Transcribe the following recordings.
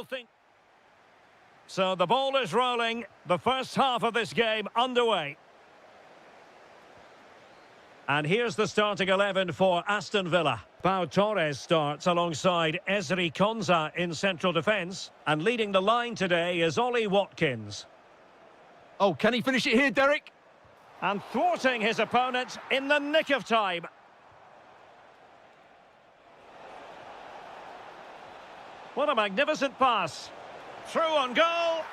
Thing. So the ball is rolling. The first half of this game underway. And here's the starting 11 for Aston Villa. Pau Torres starts alongside Ezri Konsa in central defence. And leading the line today is Ollie Watkins. Oh, can he finish it here, Derek? And thwarting his opponent in the nick of time. What a magnificent pass. Through on goal.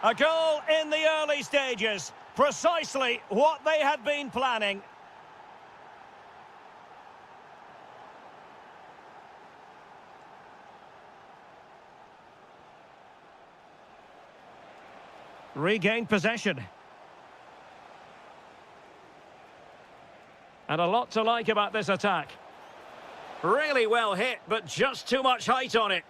A goal in the early stages. Precisely what they had been planning. Regained possession. And a lot to like about this attack. Really well hit, but just too much height on it.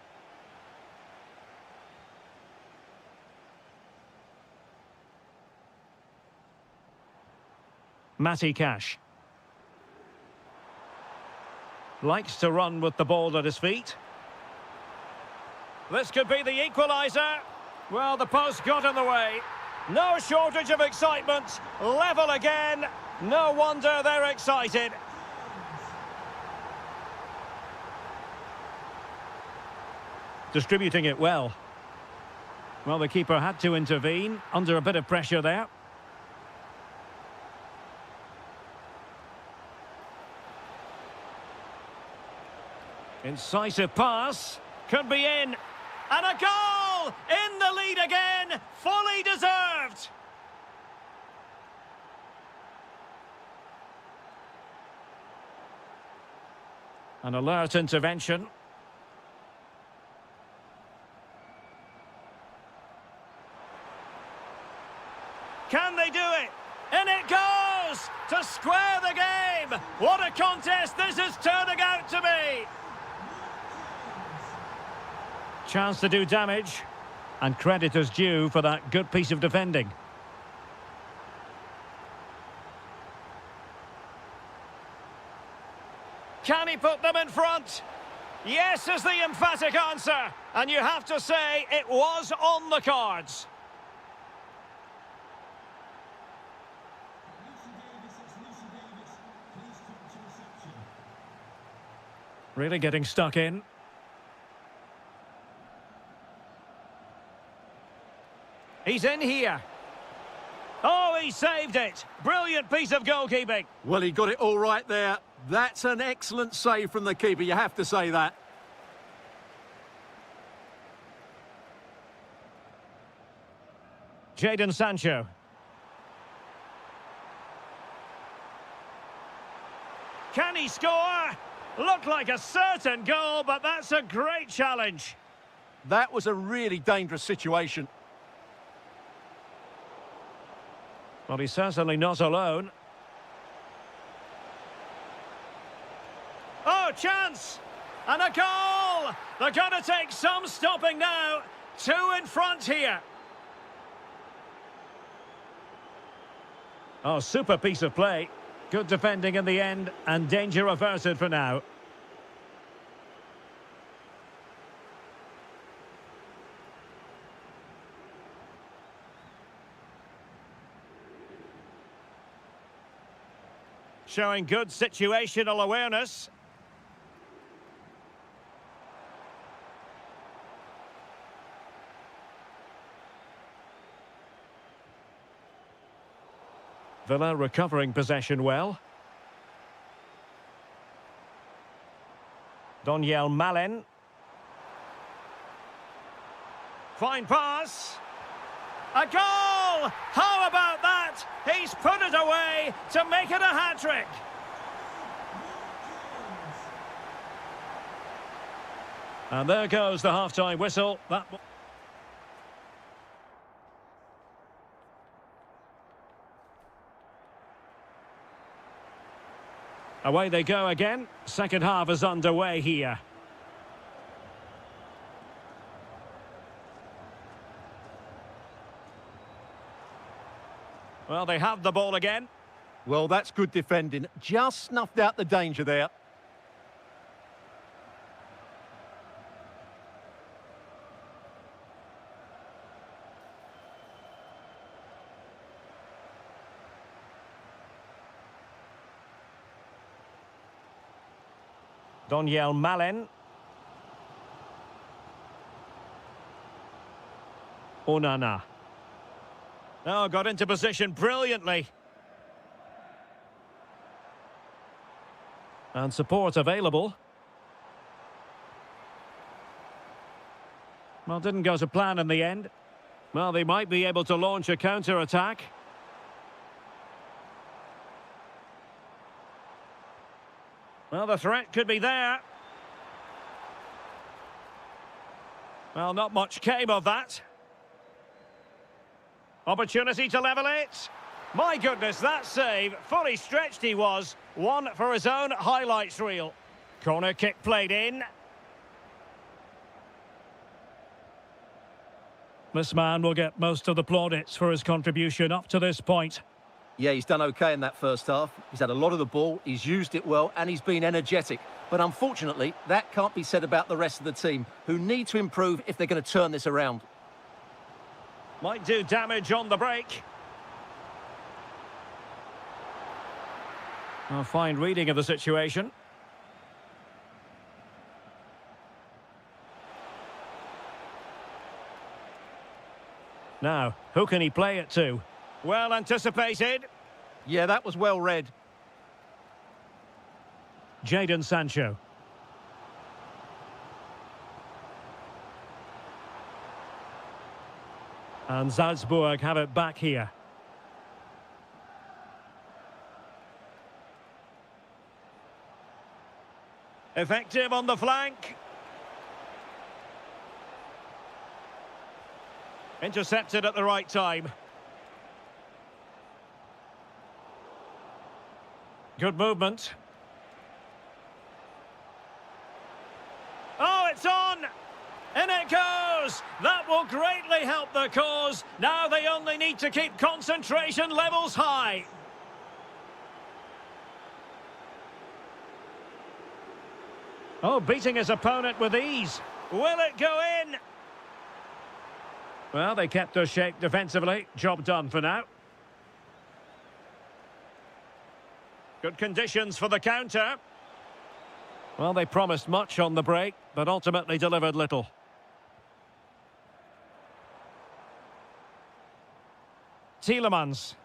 Matty Cash. Likes to run with the ball at his feet. This could be the equaliser. Well, the post got in the way. No shortage of excitement. Level again. No wonder they're excited. Distributing it well. Well, the keeper had to intervene under a bit of pressure there. Incisive pass. Could be in. And a goal! In the lead again! Fully deserved! An alert intervention. Can they do it? And it goes! To square the game! What a contest this is turning out to be! Chance to do damage, and credit is due for that good piece of defending. Can he put them in front? Yes is the emphatic answer, and you have to say it was on the cards. Really getting stuck in. He's in here. Oh, he saved it. Brilliant piece of goalkeeping. Well, he got it all right there. That's an excellent save from the keeper, you have to say that. Jadon Sancho. Can he score? Looked like a certain goal, but that's a great challenge. That was a really dangerous situation. Well, he's certainly not alone. Oh, chance! And a goal! They're going to take some stopping now. Two in front here. Oh, super piece of play. Good defending in the end, and danger averted for now. Showing good situational awareness. Villa recovering possession well. Doniel Malen. Fine pass. A goal! How about that? He's put it away to make it a hat-trick. And there goes the half-time whistle. Away they go again. Second half is underway here. Well, they have the ball again. Well, that's good defending. Just snuffed out the danger there. Doniel Malen. Onana. Oh, got into position brilliantly. And support available. Well, didn't go to plan in the end. Well, they might be able to launch a counter-attack. Well, the threat could be there. Well, not much came of that. Opportunity to level it. My goodness, that save. Fully stretched he was. One for his own highlights reel. Corner kick played in. This man will get most of the plaudits for his contribution up to this point. Yeah, he's done okay in that first half. He's had a lot of the ball, he's used it well, and he's been energetic. But unfortunately, that can't be said about the rest of the team, who need to improve if they're going to turn this around. Might do damage on the break. A fine reading of the situation. Now, who can he play it to? Well anticipated. Yeah, that was well read. Jadon Sancho. And Salzburg have it back here. Effective on the flank. Intercepted at the right time. Good movement. Oh, it's on! In it goes! That will greatly help the cause. Now they only need to keep concentration levels high. Oh, beating his opponent with ease. Will it go in? Well, they kept their shape defensively. Job done for now. Good conditions for the counter. Well, they promised much on the break, but ultimately delivered little. Tielemans.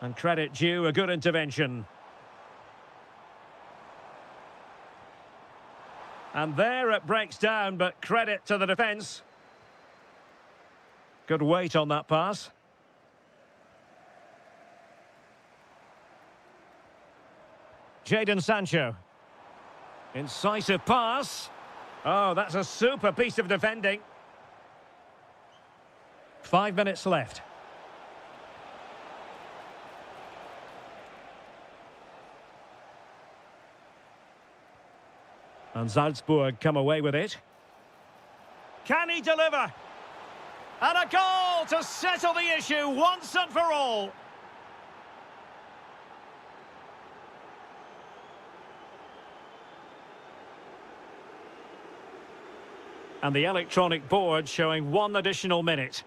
And credit due, a good intervention. And there it breaks down, but credit to the defence. Good weight on that pass. Jadon Sancho. Incisive pass. Oh, that's a super piece of defending. 5 minutes left. And Salzburg come away with it. Can he deliver? And a goal to settle the issue once and for all. And the electronic board showing 1 additional minute.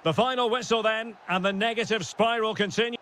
The final whistle then, and the negative spiral continues.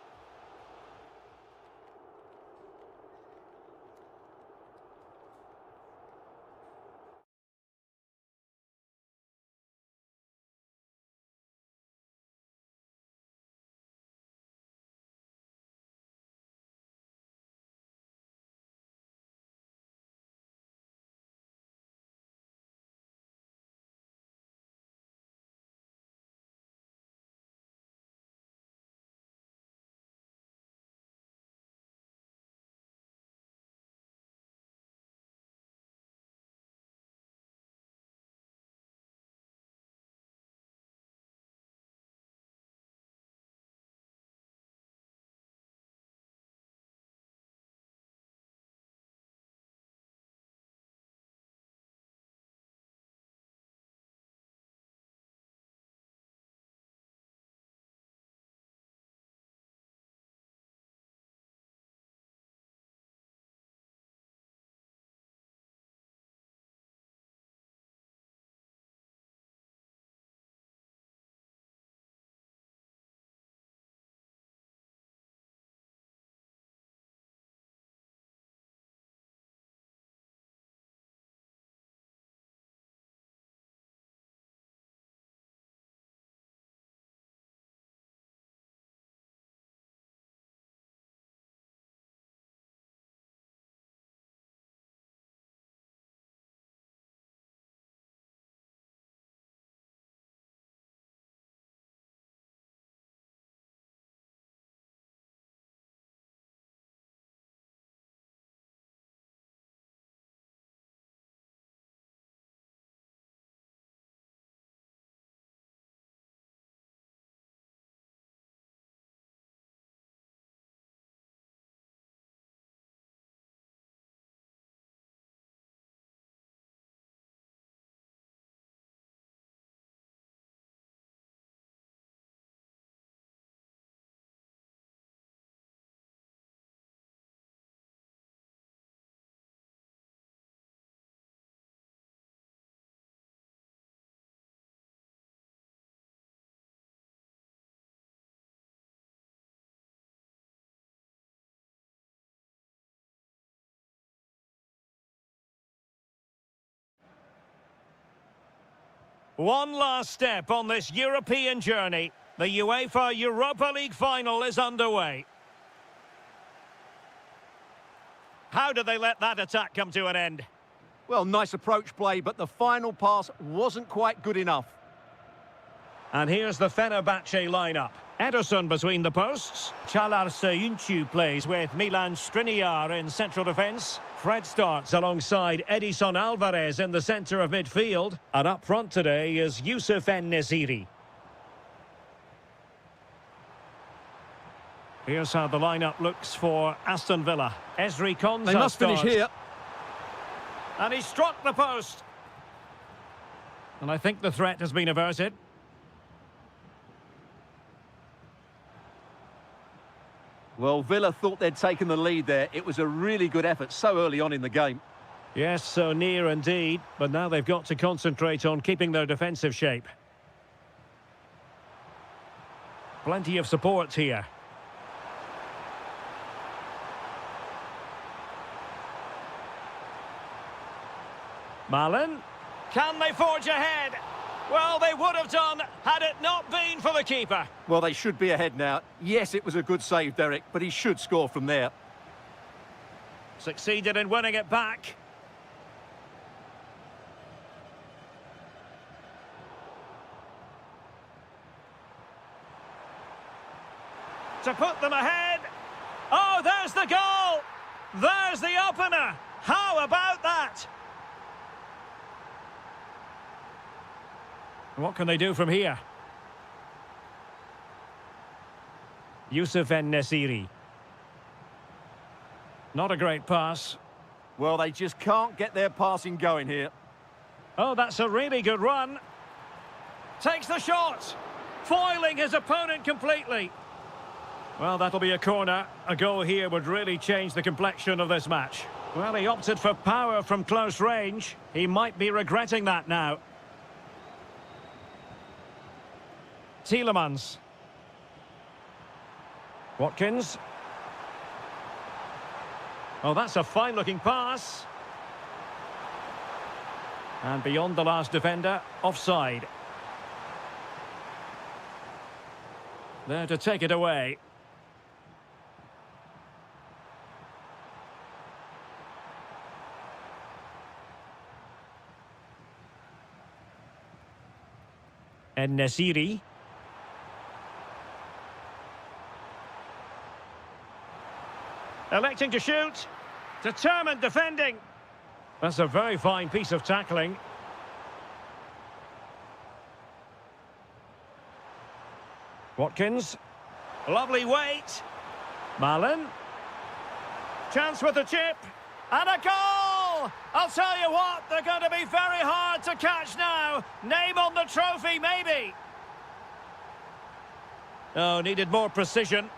One last step on this European journey. The UEFA Europa League final is underway. How did they let that attack come to an end? Well, nice approach play, but the final pass wasn't quite good enough. And here's the Fenerbahce lineup. Ederson between the posts. Ünçü plays with Milan Skriniar in central defence. Fred starts alongside Edison Alvarez in the centre of midfield. And up front today is Yusuf En-Nesyri. Here's how the lineup looks for Aston Villa. Ezri Konsa They must finish here. And he struck the post. And I think the threat has been averted. Well, Villa thought they'd taken the lead there. It was a really good effort so early on in the game. Yes, so near indeed. But now they've got to concentrate on keeping their defensive shape. Plenty of support here. Malin. Can they forge ahead? Well, they would have done had it not been for the keeper. Well, they should be ahead now. Yes, it was a good save, Derek, but he should score from there. Succeeded in winning it back. To put them ahead. Oh, there's the goal! There's the opener! How about that? What can they do from here? Yusuf En-Nesyri. Not a great pass. Well, they just can't get their passing going here. Oh, that's a really good run. Takes the shot. Foiling his opponent completely. Well, that'll be a corner. A goal here would really change the complexion of this match. Well, he opted for power from close range. He might be regretting that now. Tielemans. Watkins. Oh, that's a fine-looking pass. And beyond the last defender, offside. There to take it away. En-Nesyri. Electing to shoot. Determined defending. That's a very fine piece of tackling. Watkins. Lovely weight. Malin. Chance with the chip. And a goal! I'll tell you what, they're going to be very hard to catch now. Name on the trophy, maybe. Oh, needed more precision.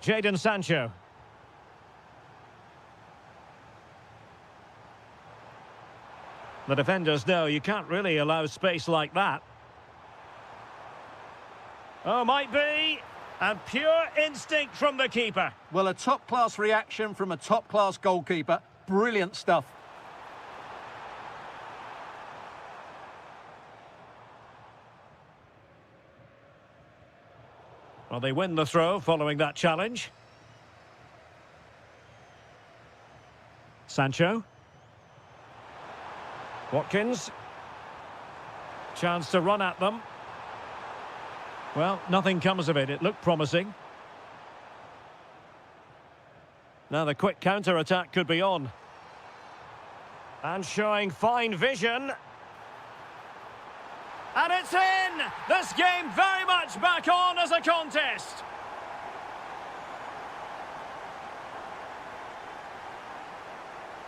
Jadon Sancho. The defenders know you can't really allow space like that. Oh, might be. And pure instinct from the keeper. Well, a top-class reaction from a top-class goalkeeper. Brilliant stuff. Well, they win the throw following that challenge. Sancho. Watkins. Chance to run at them. Well, nothing comes of it. It looked promising. Now the quick counter-attack could be on. And showing fine vision. And it's in! This game very much back on as a contest.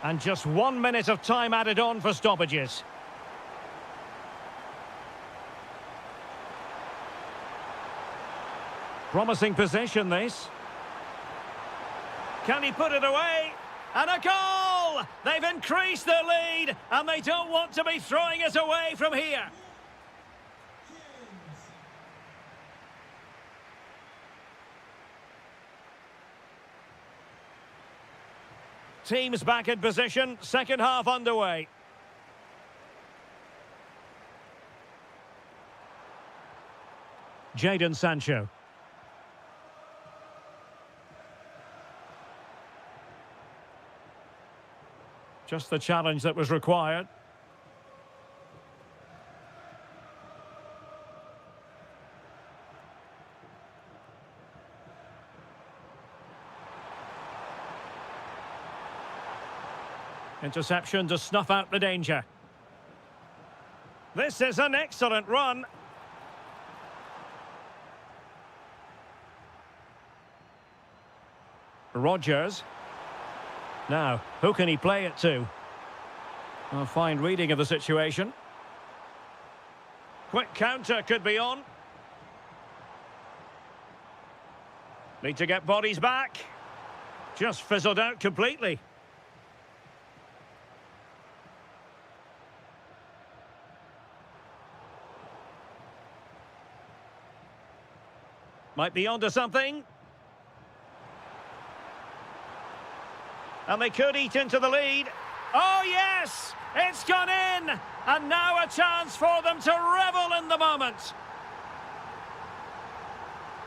And just 1 minute of time added on for stoppages. Promising possession, this. Can he put it away? And a goal! They've increased their lead, and they don't want to be throwing it away from here. Teams back in position, second half underway. Jadon Sancho. Just the challenge that was required. Interception to snuff out the danger. This is an excellent run. Rodgers. Now, who can he play it to? A fine reading of the situation. Quick counter could be on. Need to get bodies back. Just fizzled out completely. Might be onto something. And they could eat into the lead. Oh, yes! It's gone in! And now a chance for them to revel in the moment.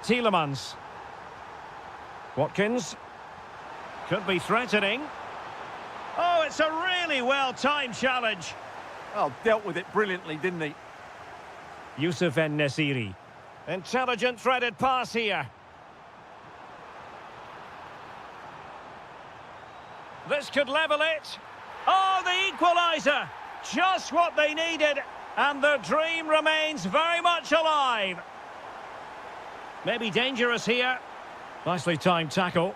Tielemans. Watkins. Could be threatening. Oh, it's a really well-timed challenge. Oh, dealt with it brilliantly, didn't he? Youssef En-Nesyri. Intelligent threaded pass here. This could level it. Oh, the equaliser! Just what they needed, and the dream remains very much alive. Maybe dangerous here. Nicely timed tackle.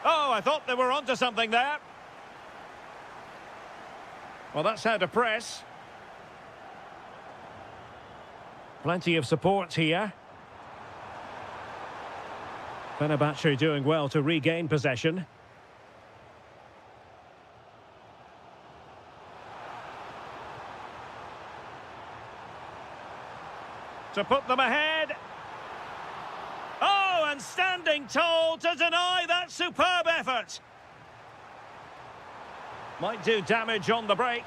Oh, I thought they were onto something there. Well, that's how to press. Plenty of support here. Fenerbahce doing well to regain possession. To put them ahead. Oh, and standing tall to deny that superb effort. Might do damage on the break.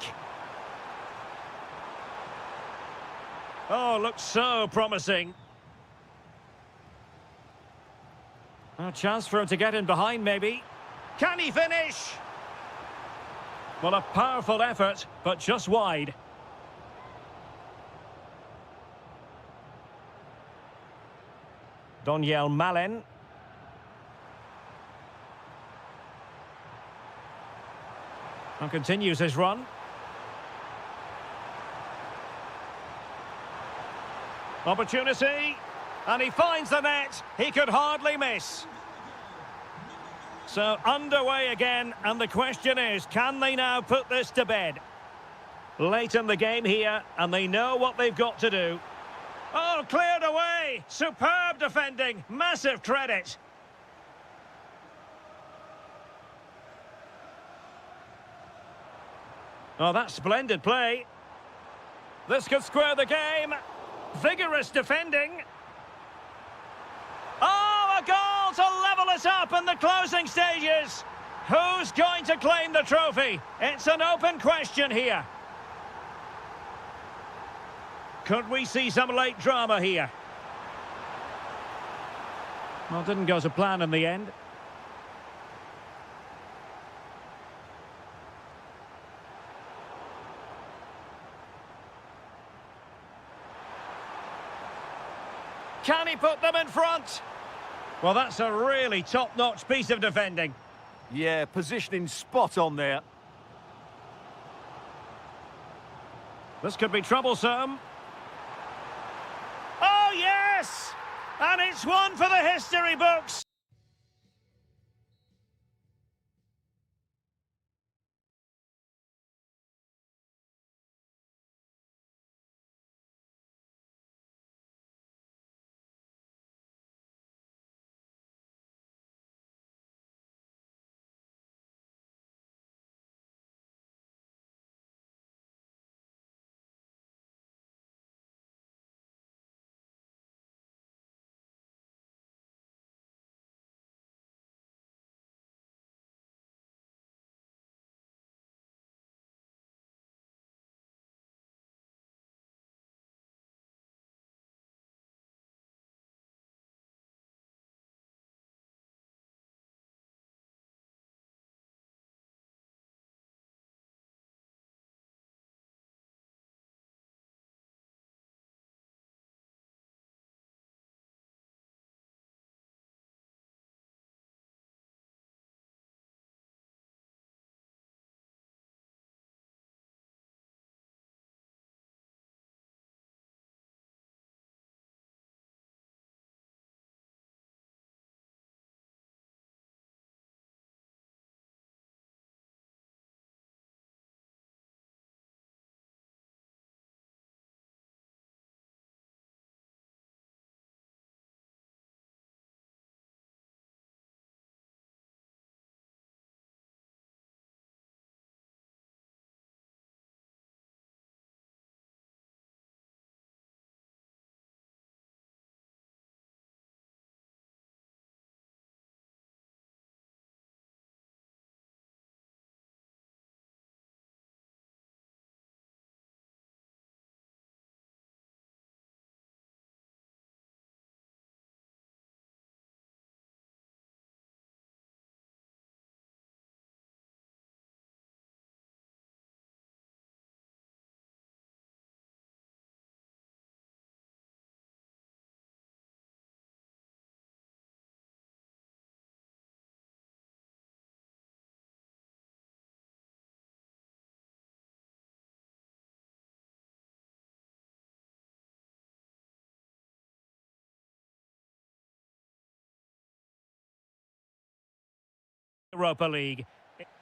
Oh, looks so promising. A chance for him to get in behind, maybe. Can he finish? Well, a powerful effort, but just wide. Doniel Malen. And continues his run. Opportunity. And he finds the net. He could hardly miss. So underway again, and the question is, can they now put this to bed? Late in the game here, and they know what they've got to do. Oh, cleared away. Superb defending. Massive credit. Oh, that's splendid play. This could square the game. Vigorous defending. Oh, a goal to level it up in the closing stages. Who's going to claim the trophy? It's an open question here. Could we see some late drama here? Well, didn't go to plan in the end. Can he put them in front? Well, that's a really top-notch piece of defending. Yeah, positioning spot on there. This could be troublesome. Oh, yes! And it's one for the history books. Europa League.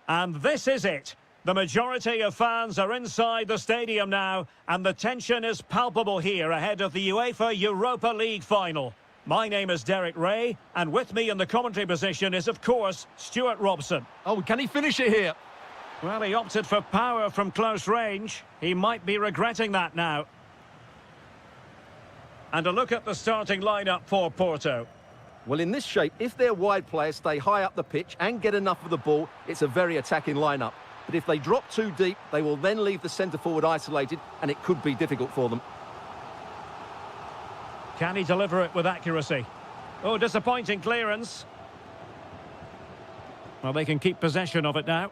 And this is it. The majority of fans are inside the stadium now, and the tension is palpable here ahead of the UEFA Europa League final. My name is Derek Ray, and with me in the commentary position is, of course, Stuart Robson. Oh, can he finish it here? Well, he opted for power from close range. He might be regretting that now. And a look at the starting lineup for Porto. Well, in this shape, if their wide players stay high up the pitch and get enough of the ball, it's a very attacking lineup. But if they drop too deep, they will then leave the centre-forward isolated, and it could be difficult for them. Can he deliver it with accuracy? Oh, disappointing clearance. Well, they can keep possession of it now.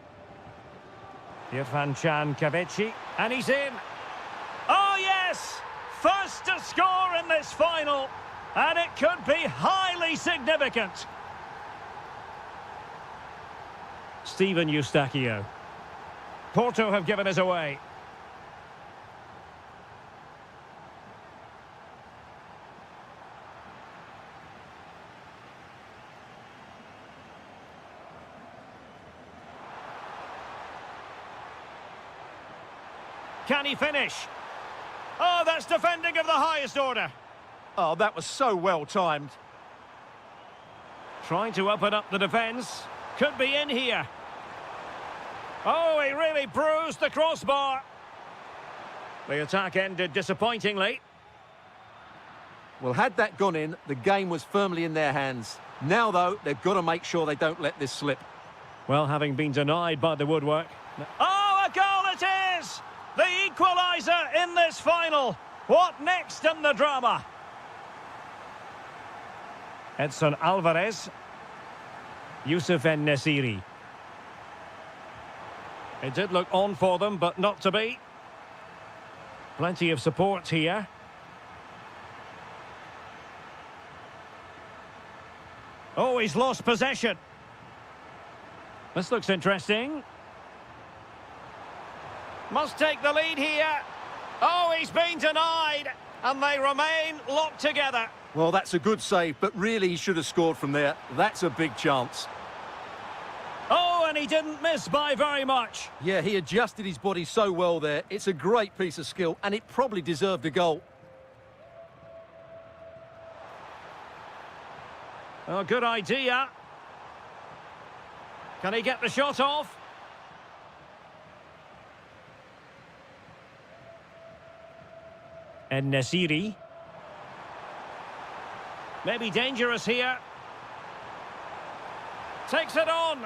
Irfan Kavechi, and he's in. Oh, yes! First to score in this final, and it could be highly significant. Steven Eustachio. Porto have given us away. Can he finish? Oh, that's defending of the highest order. Oh, that was so well timed. Trying to open up the defence. Could be in here. Oh, he really bruised the crossbar. The attack ended disappointingly. Well, had that gone in, the game was firmly in their hands. Now, though, they've got to make sure they don't let this slip. Well, having been denied by the woodwork. Oh, a goal it is! The equaliser in this final. What next in the drama? Edson Alvarez. Youssef En-Nesyri. It did look on for them, but not to be. Plenty of support here. Oh, he's lost possession. This looks interesting. Must take the lead here. Oh, he's been denied, and they remain locked together. Well, that's a good save, but really he should have scored from there. That's a big chance. Oh, and he didn't miss by very much. Yeah, he adjusted his body so well there. It's a great piece of skill, and it probably deserved a goal. Oh, good idea. Can he get the shot off? En-Nesyri. Maybe dangerous here. Takes it on.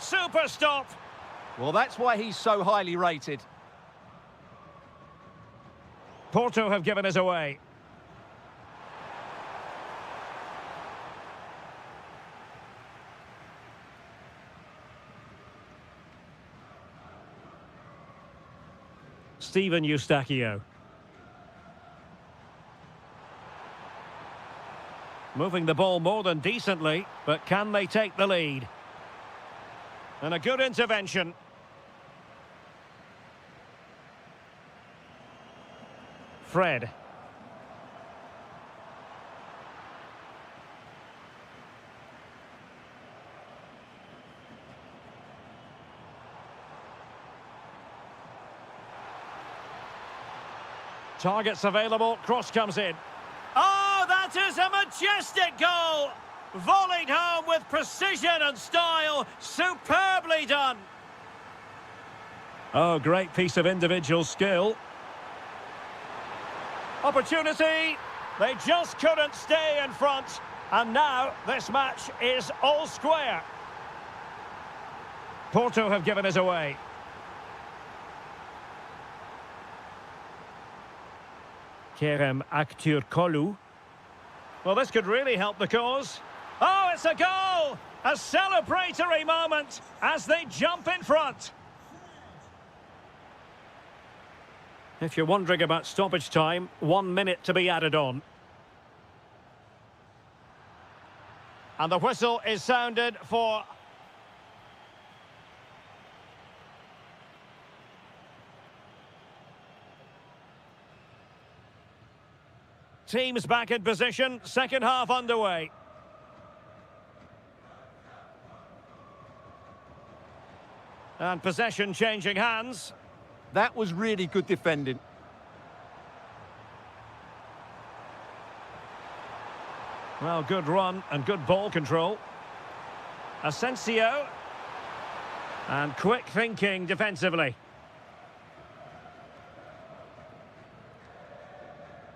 Super stop. Well, that's why he's so highly rated. Porto have given us away. Steven Eustachio. Moving the ball more than decently, but can they take the lead? And a good intervention. Fred. Targets available, cross comes in. Oh, that is a majestic goal! Volleyed home with precision and style. Superbly done. Oh, great piece of individual skill. Opportunity. They just couldn't stay in front. And now this match is all square. Porto have given us away. Kerem Aktürkoğlu. Well, this could really help the cause. Oh, it's a goal! A celebratory moment as they jump in front. If you're wondering about stoppage time, 1 minute to be added on. And the whistle is sounded for... Teams back in position, second half underway. And possession changing hands. That was really good defending. Well, good run and good ball control. Asensio. And quick thinking defensively.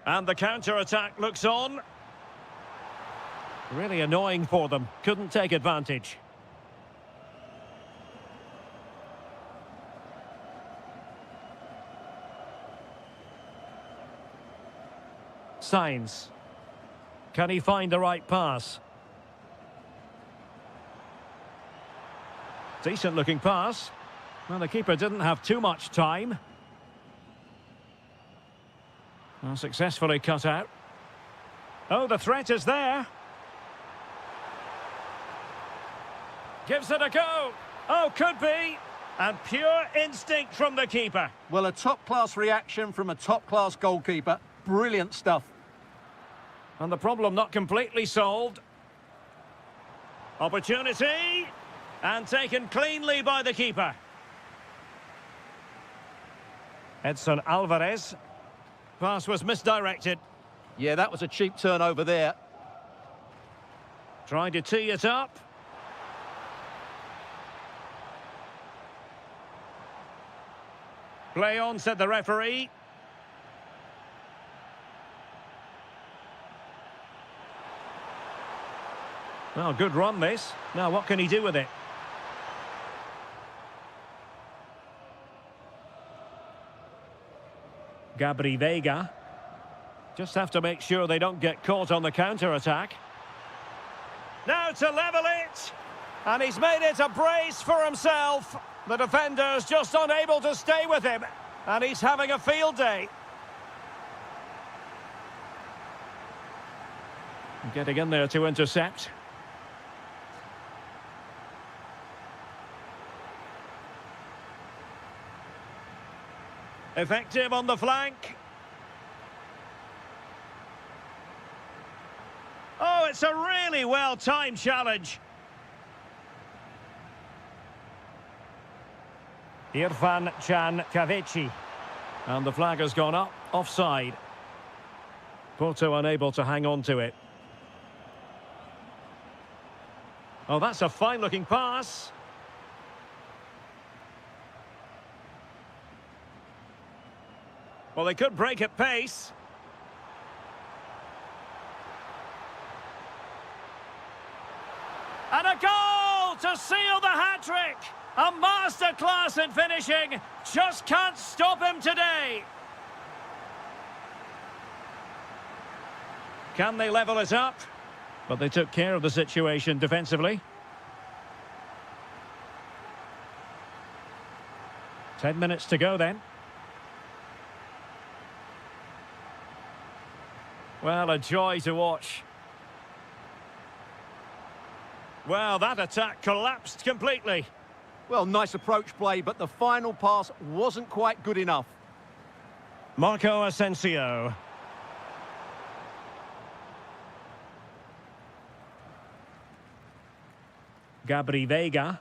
And the counter-attack looks on. Really annoying for them. Couldn't take advantage. Signs. Can he find the right pass? Decent looking pass. Well, the keeper didn't have too much time. Well, successfully cut out. Oh, the threat is there. Gives it a go. Oh, could be. And pure instinct from the keeper. Well, a top-class reaction from a top-class goalkeeper. Brilliant stuff. And the problem not completely solved. Opportunity. And taken cleanly by the keeper. Edson Alvarez. Pass was misdirected. Yeah, that was a cheap turnover there. Trying to tee it up. Play on, said the referee. Well, good run this. Now, what can he do with it? Gabri Veiga. Just have to make sure they don't get caught on the counter-attack. Now to level it! And he's made it a brace for himself. The defender's just unable to stay with him. And he's having a field day. Getting in there to intercept. Effective on the flank. Oh, it's a really well-timed challenge. Irfan Can Kavici. And the flag has gone up, offside. Porto unable to hang on to it. Oh, that's a fine-looking pass. Well, they could break at pace. And a goal to seal the hat-trick! A masterclass in finishing. Just can't stop him today. Can they level it up? But they took care of the situation defensively. 10 minutes to go then. Well, a joy to watch. Well, that attack collapsed completely. Well, nice approach play, but the final pass wasn't quite good enough. Marco Asensio. Gabri Veiga.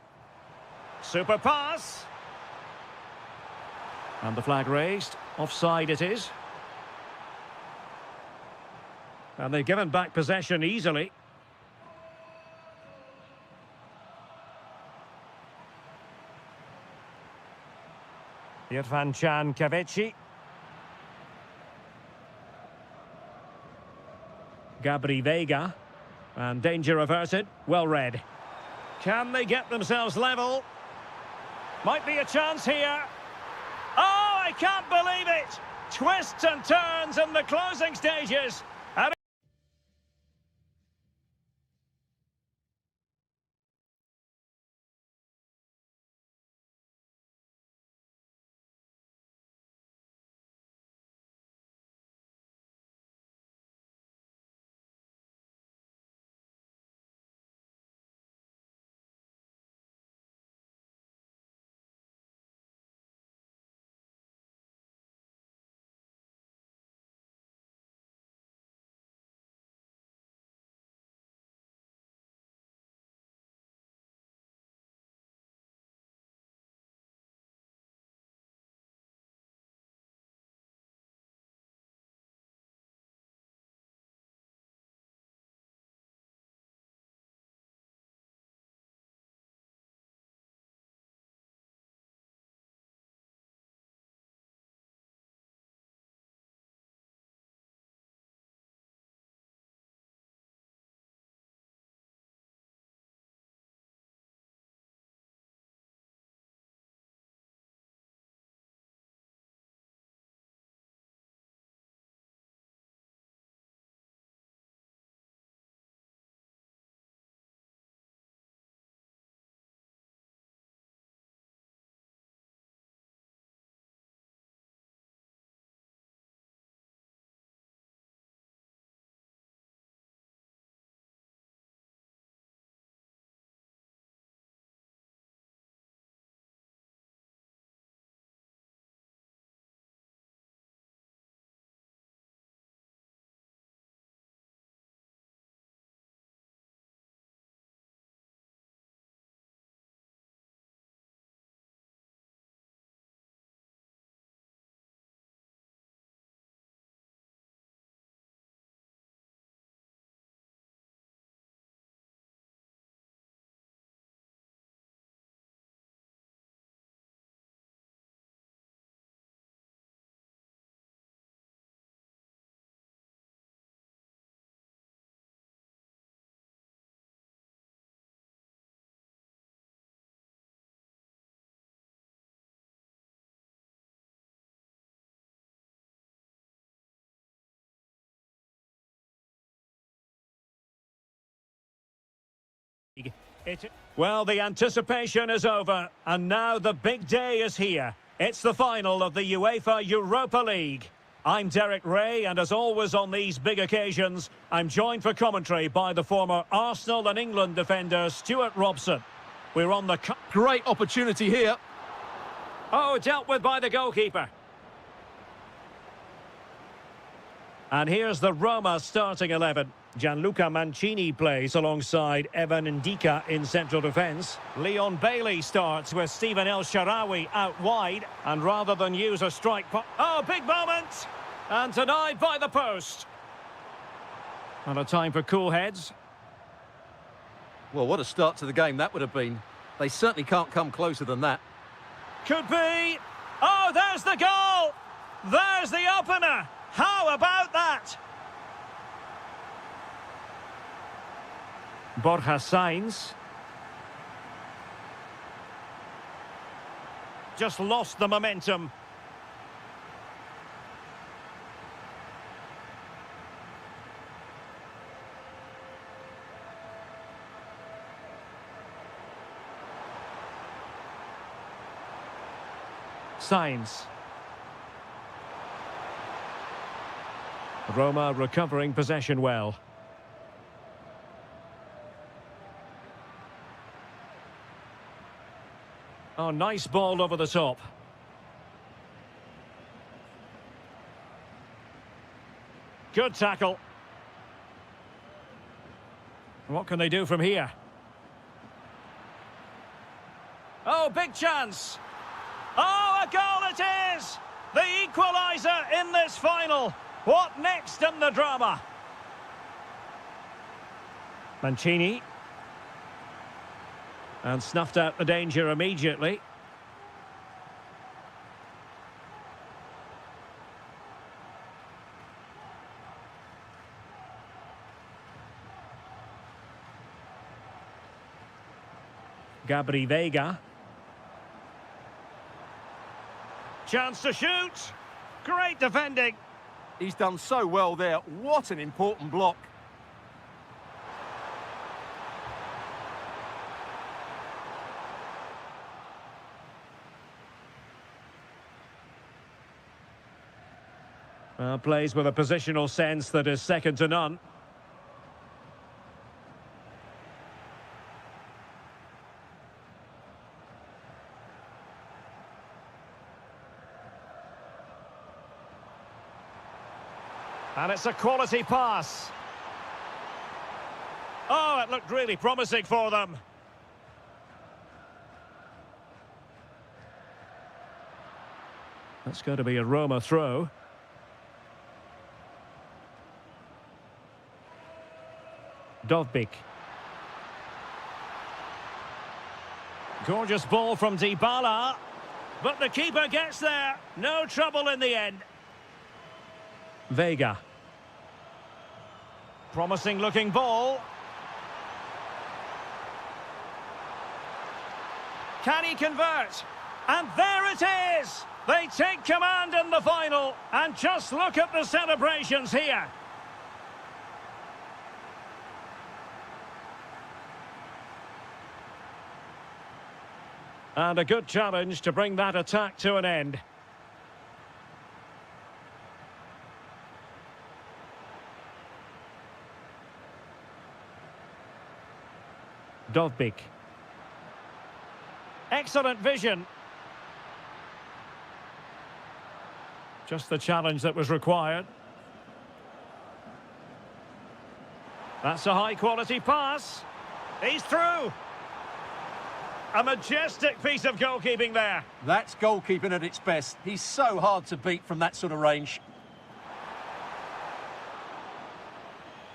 Super pass. And the flag raised. Offside it is. And they've given back possession easily. Irfan Can Kavici. Gabri Veiga. And danger averted. Well read. Can they get themselves level? Might be a chance here. Oh, I can't believe it! Twists and turns in the closing stages. Well, the anticipation is over, and now the big day is here. It's the final of the UEFA Europa League. I'm Derek Ray, and as always on these big occasions, I'm joined for commentary by the former Arsenal and England defender Stuart Robson. We're on the... Great opportunity here. Oh, dealt with by the goalkeeper. And here's the Roma starting 11. Gianluca Mancini plays alongside Evan Ndika in central defence. Leon Bailey starts with Stephen El Shaarawy out wide. And rather than use a strike... Oh, big moment! And denied by the post. And a time for cool heads. Well, what a start to the game that would have been. They certainly can't come closer than that. Could be. Oh, there's the goal! There's the opener! How about that? Borja Sainz. Just lost the momentum. Sainz. Roma recovering possession well. Oh, nice ball over the top. Good tackle. What can they do from here? Oh, big chance. Oh, a goal it is! The equaliser in this final. What next in the drama? Mancini. And snuffed out the danger immediately. Gabri Veiga. Chance to shoot. Great defending. He's done so well there. What an important block. Plays with a positional sense that is second to none. And it's a quality pass. Oh, it looked really promising for them. That's going to be a Roma throw. Dovbyk. Gorgeous ball from Dybala. But the keeper gets there. No trouble in the end. Veiga. Promising looking ball. Can he convert? And there it is! They take command in the final. And just look at the celebrations here. And a good challenge to bring that attack to an end. Dovbyk. Excellent vision. Just the challenge that was required. That's a high-quality pass. He's through. A majestic piece of goalkeeping there. That's goalkeeping at its best. He's so hard to beat from that sort of range.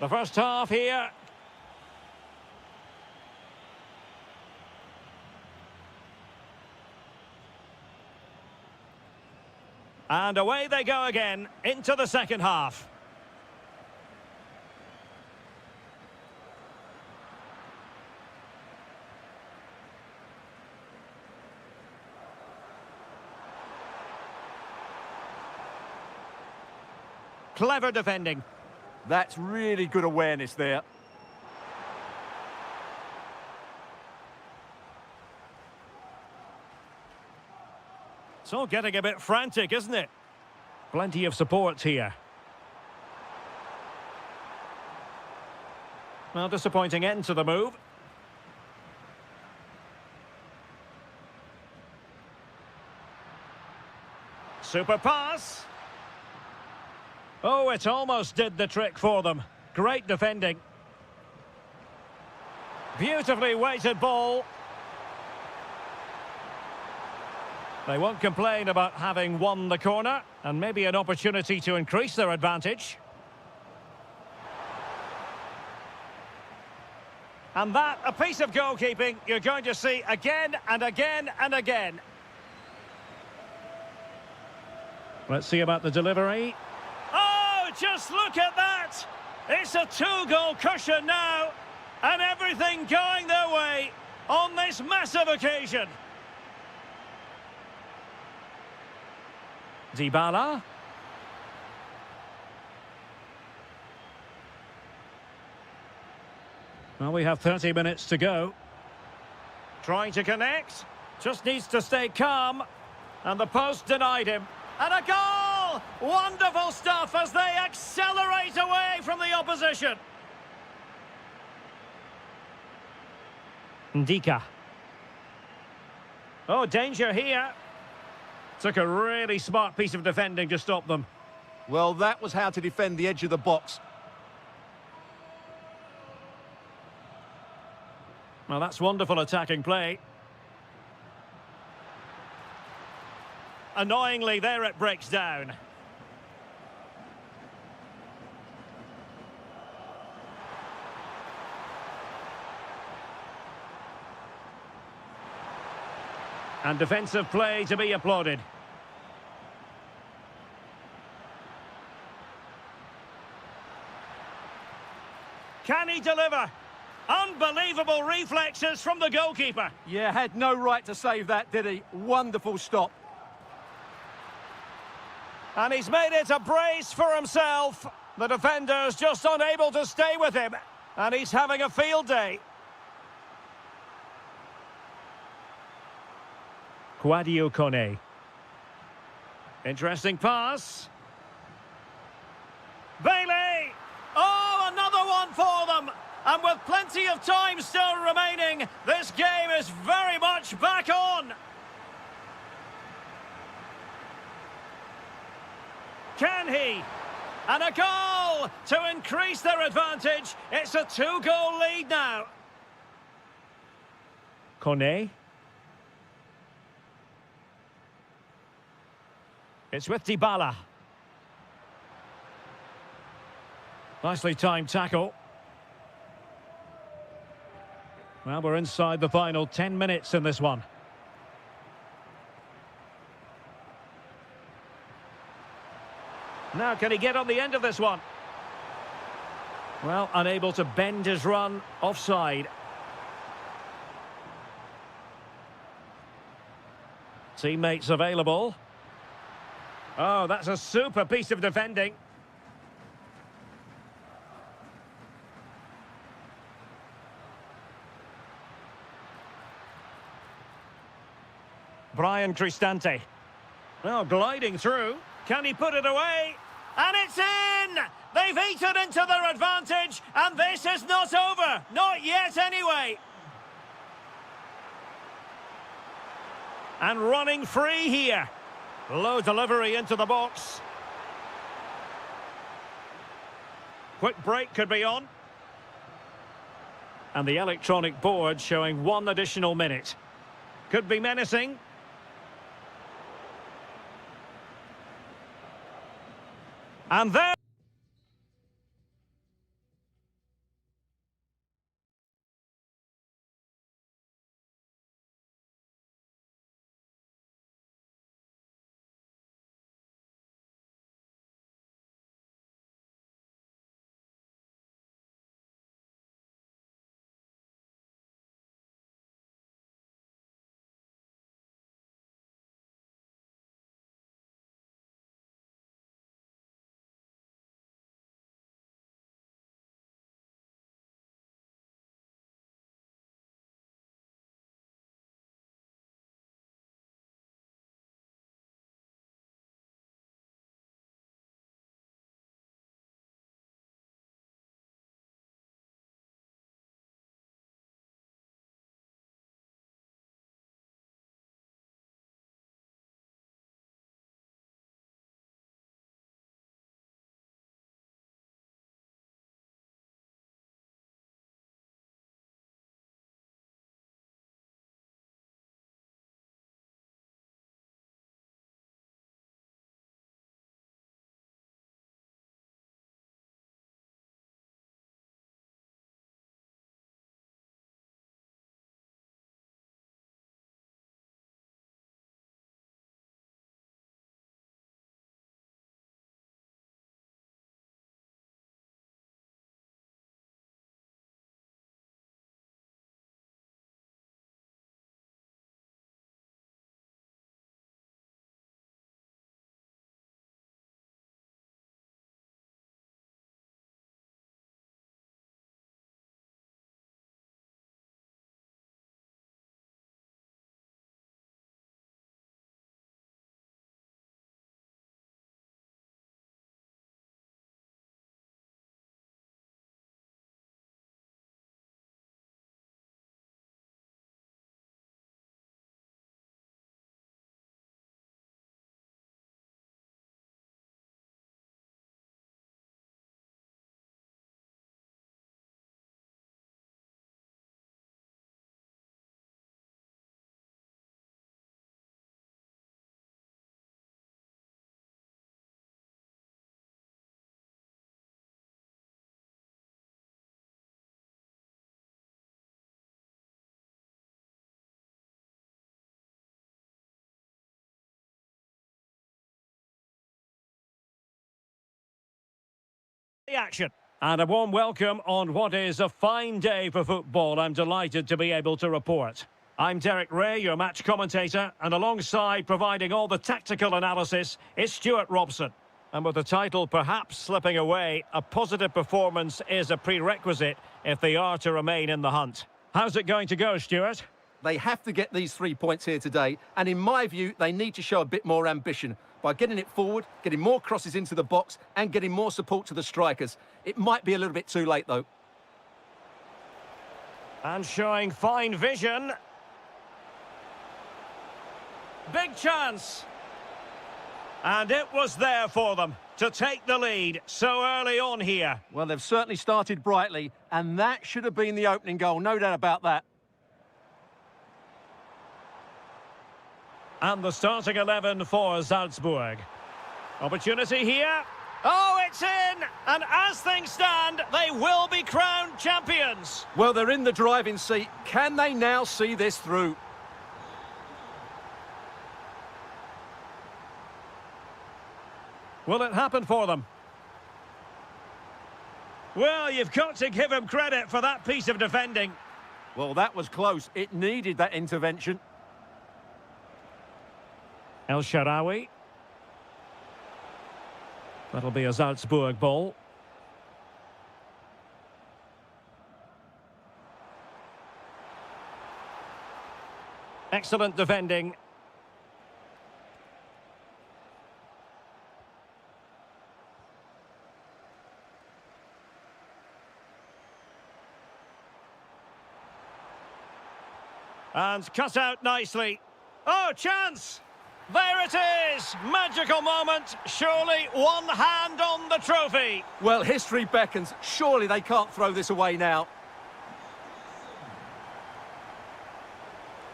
The first half here. And away they go again into the second half. Clever defending. That's really good awareness there. It's all getting a bit frantic, isn't it? Plenty of support here. Well, disappointing end to the move. Super pass. Oh, it almost did the trick for them. Great defending. Beautifully weighted ball. They won't complain about having won the corner, and maybe an opportunity to increase their advantage. And that, a piece of goalkeeping you're going to see again and again and again. Let's see about the delivery. Oh, just look at that! It's a two-goal cushion now, and everything going their way on this massive occasion. Dybala. Well, we have 30 minutes to go. Trying to connect. Just needs to stay calm. And the post denied him. And a goal! Wonderful stuff as they accelerate away from the opposition. Ndika. Oh, danger here. Took a really smart piece of defending to stop them. Well, that was how to defend the edge of the box. Well, that's wonderful attacking play. Annoyingly, there it breaks down. And defensive play to be applauded. Can he deliver? Unbelievable reflexes from the goalkeeper. Yeah, had no right to save that, did he? Wonderful stop. And he's made it a brace for himself. The defender's just unable to stay with him. And he's having a field day. Quadio Kone. Interesting pass. Bailey! Oh, another one for them! And with plenty of time still remaining, this game is very much back on. Can he? And a goal to increase their advantage. It's a two-goal lead now. Kone. It's with Dybala. Nicely timed tackle. Well, we're inside the final 10 minutes in this one. Now, can he get on the end of this one? Well, unable to bend his run, offside. Teammates available. Oh, that's a super piece of defending. Brian Cristante. Well, gliding through. Can he put it away? And it's in! They've eaten into their advantage, and this is not over. Not yet, anyway. And running free here. Low delivery into the box. Quick break could be on. And the electronic board showing 1 additional minute. Could be menacing. And there... the action. And a warm welcome on what is a fine day for football. I'm delighted to be able to report. I'm Derek Ray, your match commentator, and alongside providing all the tactical analysis is Stuart Robson. And with the title perhaps slipping away, a positive performance is a prerequisite if they are to remain in the hunt. How's it going to go, Stuart? They have to get these 3 points here today, and in my view, they need to show a bit more ambition by getting it forward, getting more crosses into the box, and getting more support to the strikers. It might be a little bit too late, though. And showing fine vision. Big chance. And it was there for them to take the lead so early on here. Well, they've certainly started brightly, and that should have been the opening goal, no doubt about that. And the starting 11 for Salzburg. Opportunity here. Oh, it's in! And as things stand, they will be crowned champions. Well, they're in the driving seat. Can they now see this through? Will it happen for them? Well, you've got to give him credit for that piece of defending. Well, that was close. It needed that intervention. El Shaarawy. That'll be a Salzburg ball. Excellent defending. And cut out nicely. Oh, chance! There it is! Magical moment. Surely one hand on the trophy. Well, history beckons. Surely they can't throw this away now.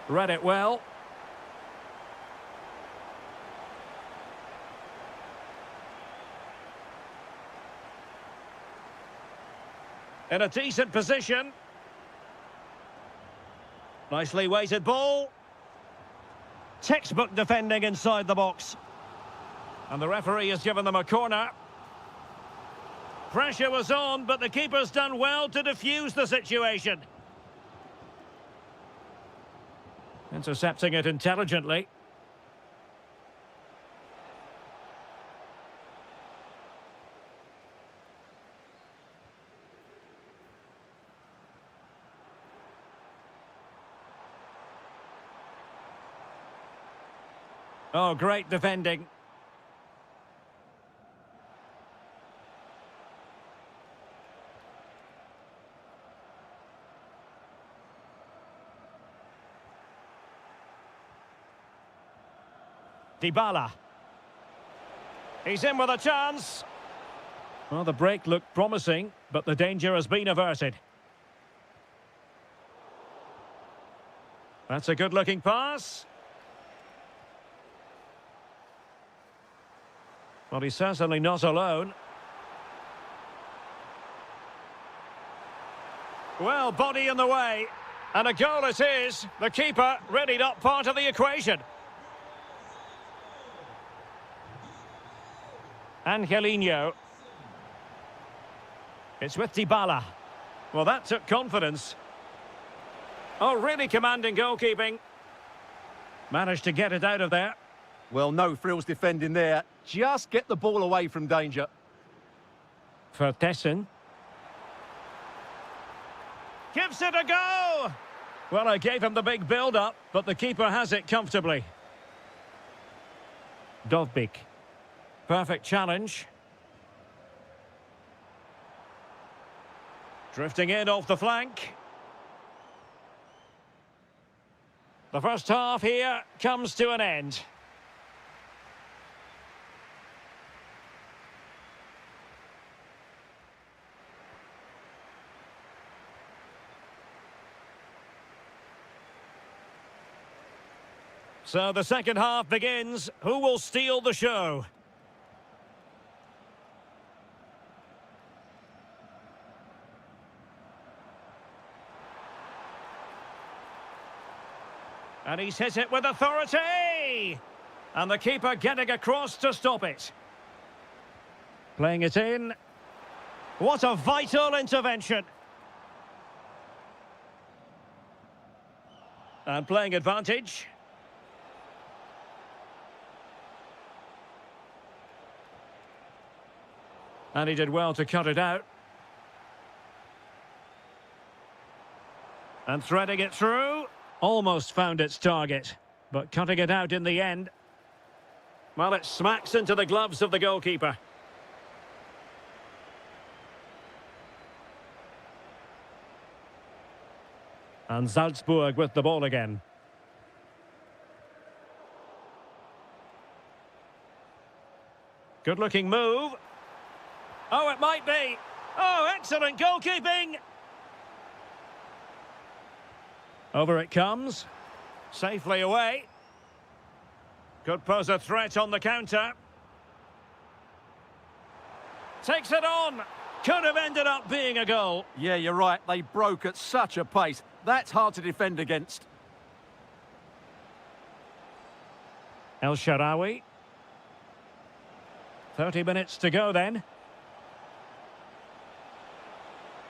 Read it well. In a decent position. Nicely weighted ball. Textbook defending inside the box. And the referee has given them a corner. Pressure was on, but the keeper's done well to defuse the situation. Intercepting it intelligently. Oh, great defending. Dybala. He's in with a chance. Well, the break looked promising, but the danger has been averted. That's a good-looking pass. Well, he's certainly not alone. Well, body in the way. And a goal it is. The keeper really not part of the equation. Angelino. It's with Dybala. Well, that took confidence. Oh, really commanding goalkeeping. Managed to get it out of there. Well, no frills defending there. Just get the ball away from danger. For Tessen. Gives it a go! Well, I gave him the big build-up, but the keeper has it comfortably. Dovbyk. Perfect challenge. Drifting in off the flank. The first half here comes to an end. So the second half begins. Who will steal the show? And he's hit it with authority! And the keeper getting across to stop it. Playing it in. What a vital intervention. And playing advantage. And he did well to cut it out. And threading it through. Almost found its target, but cutting it out in the end. Well, it smacks into the gloves of the goalkeeper. And Salzburg with the ball again. Good-looking move. Oh, it might be. Oh, excellent goalkeeping. Over it comes. Safely away. Could pose a threat on the counter. Takes it on. Could have ended up being a goal. Yeah, you're right. They broke at such a pace. That's hard to defend against. El Shaarawy. 30 minutes to go then.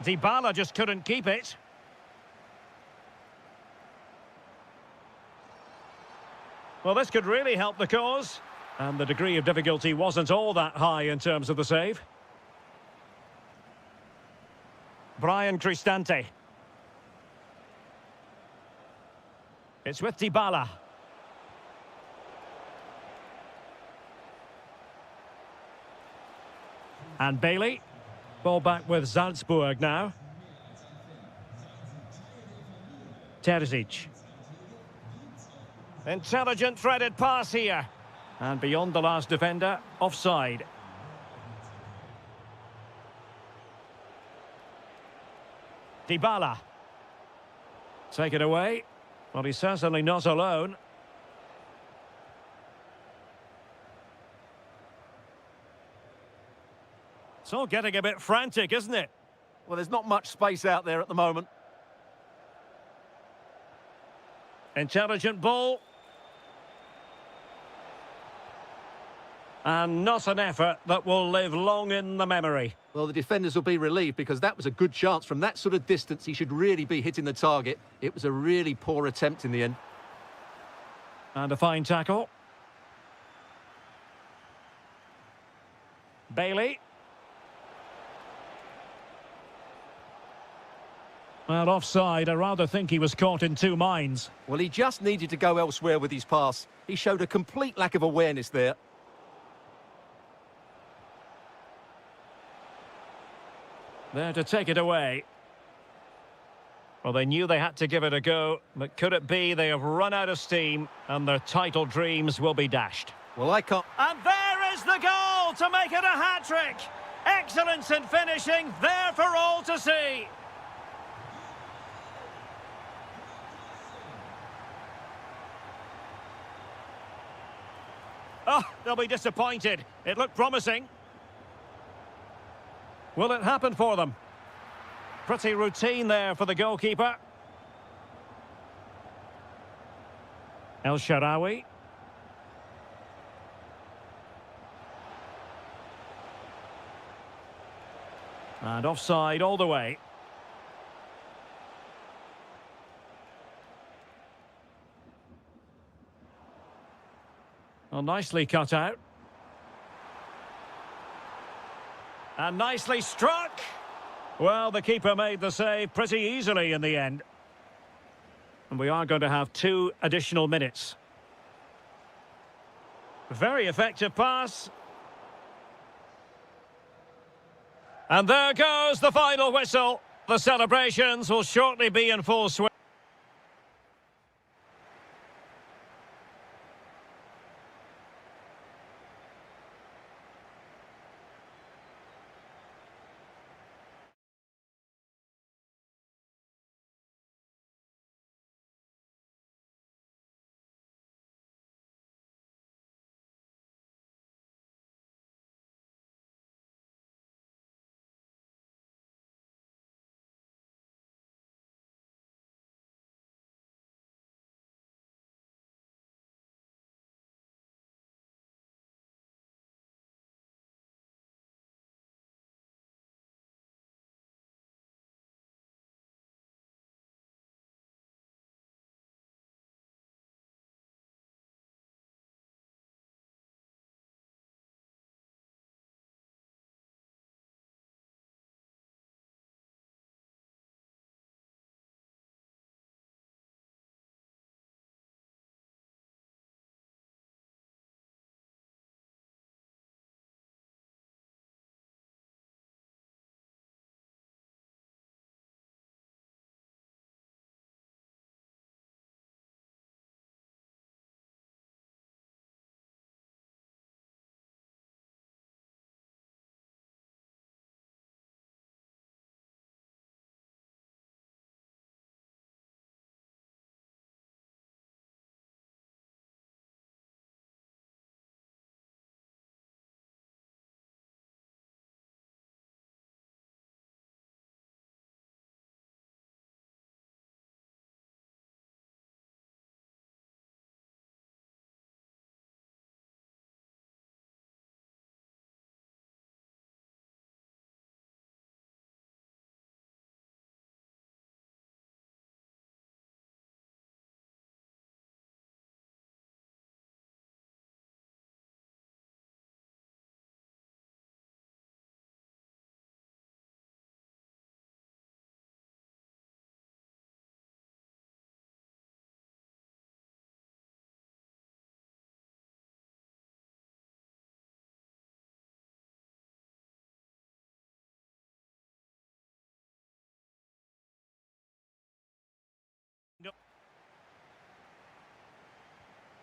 Dybala just couldn't keep it. Well, this could really help the cause. And the degree of difficulty wasn't all that high in terms of the save. Brian Cristante. It's with Dybala. And Bailey. Ball back with Salzburg now. Terzic. Intelligent threaded pass here. And beyond the last defender, offside. Dybala. Take it away. Well, he's certainly not alone. It's all getting a bit frantic, isn't it? Well, there's not much space out there at the moment. Intelligent ball. And not an effort that will live long in the memory. Well, the defenders will be relieved because that was a good chance. From that sort of distance, he should really be hitting the target. It was a really poor attempt in the end. And a fine tackle. Bailey. Well, offside. I rather think he was caught in two minds. Well, he just needed to go elsewhere with his pass. He showed a complete lack of awareness there. There to take it away. Well, they knew they had to give it a go, but could it be they have run out of steam and their title dreams will be dashed? Well, I can't... And there is the goal to make it a hat-trick! Excellence in finishing, there for all to see! Oh, they'll be disappointed. It looked promising. Will it happen for them? Pretty routine there for the goalkeeper. El Shaarawy. And offside all the way. Well, nicely cut out. And nicely struck. Well, the keeper made the save pretty easily in the end. And we are going to have 2 additional minutes. Very effective pass. And there goes the final whistle. The celebrations will shortly be in full swing.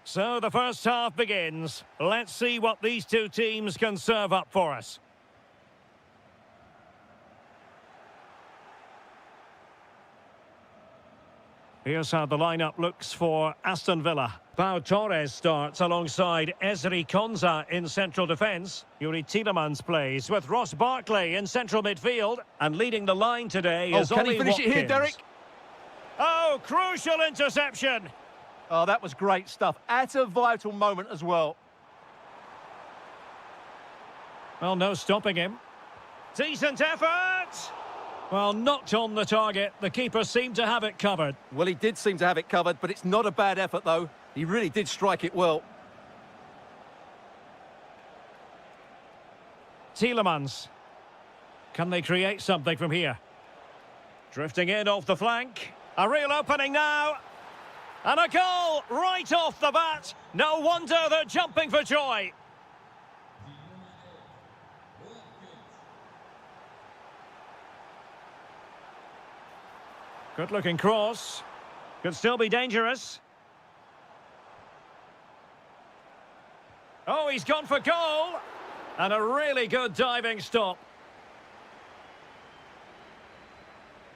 So the first half begins. Let's see what these two teams can serve up for us. Here's how the lineup looks for Aston Villa. Pau Torres starts alongside Ezri Konsa in central defence. Yuri Tielemans plays with Ross Barkley in central midfield. And leading the line today is can Ollie he finish Watkins. it here, Derek? Oh, crucial interception. Oh, that was great stuff. At a vital moment as well. Well, no stopping him. Decent effort. Well, knocked on the target. The keeper seemed to have it covered. Well, he did seem to have it covered, but it's not a bad effort, though. He really did strike it well. Tielemans. Can they create something from here? Drifting in off the flank. A real opening now. And a goal right off the bat. No wonder they're jumping for joy. Good-looking cross. Could still be dangerous. Oh, he's gone for goal. And a really good diving stop.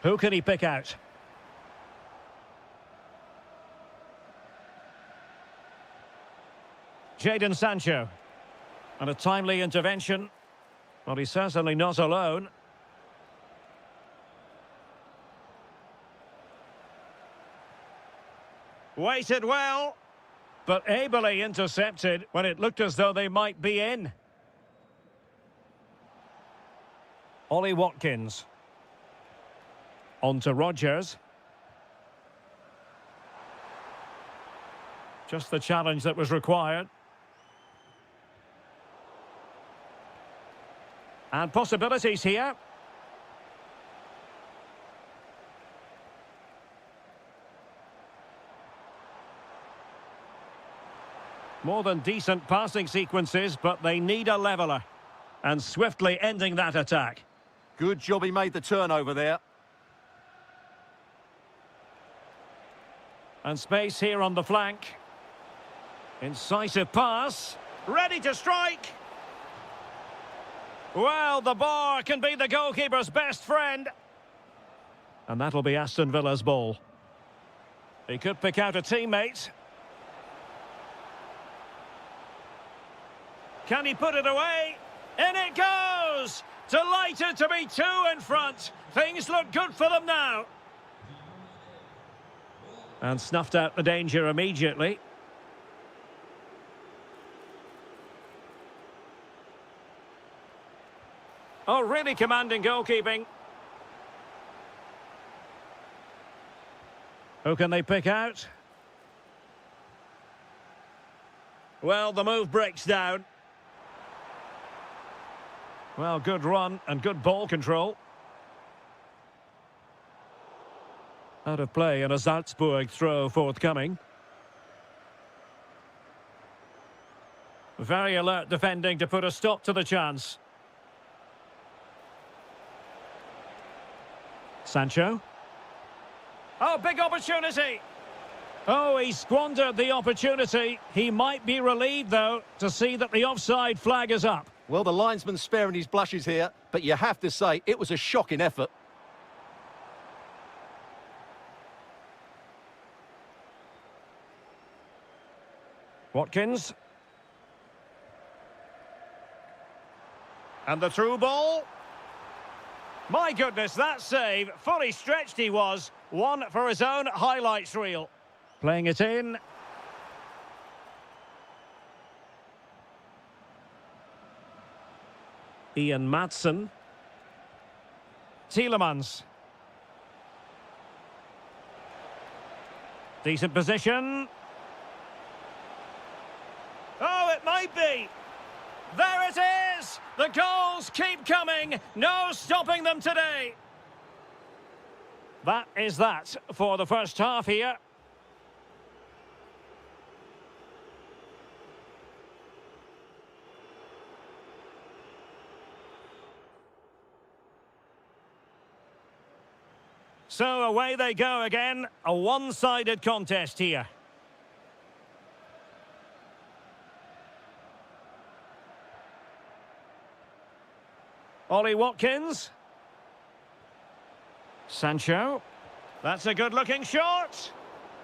Who can he pick out? Jadon Sancho. And a timely intervention. Well, he's certainly not alone. Waited well, but ably intercepted when it looked as though they might be in. Ollie Watkins. On to Rodgers. Just the challenge that was required. And possibilities here. More than decent passing sequences, but they need a leveller. And swiftly ending that attack. Good job he made the turnover there. And space here on the flank. Incisive pass. Ready to strike. Well, the bar can be the goalkeeper's best friend. And that'll be Aston Villa's ball. He could pick out a teammate. Can he put it away? In it goes! Delighted to be two in front. Things look good for them now. And snuffed out the danger immediately. Oh, really commanding goalkeeping. Who can they pick out? Well, the move breaks down. Well, good run and good ball control. Out of play and a Salzburg throw forthcoming. Very alert defending to put a stop to the chance. Sancho. Oh, big opportunity. Oh, he squandered the opportunity. He might be relieved, though, to see that the offside flag is up. Well, the linesman's sparing his blushes here, but you have to say it was a shocking effort. Watkins. And the through ball. My goodness, that save. Fully stretched he was. One for his own highlights reel. Playing it in. Ian Maatsen. Tielemans. Decent position. Oh, it might be. There it is! The goals keep coming. No stopping them today. That is that for the first half here. So away they go again. A one-sided contest here. Ollie Watkins. Sancho. That's a good-looking shot.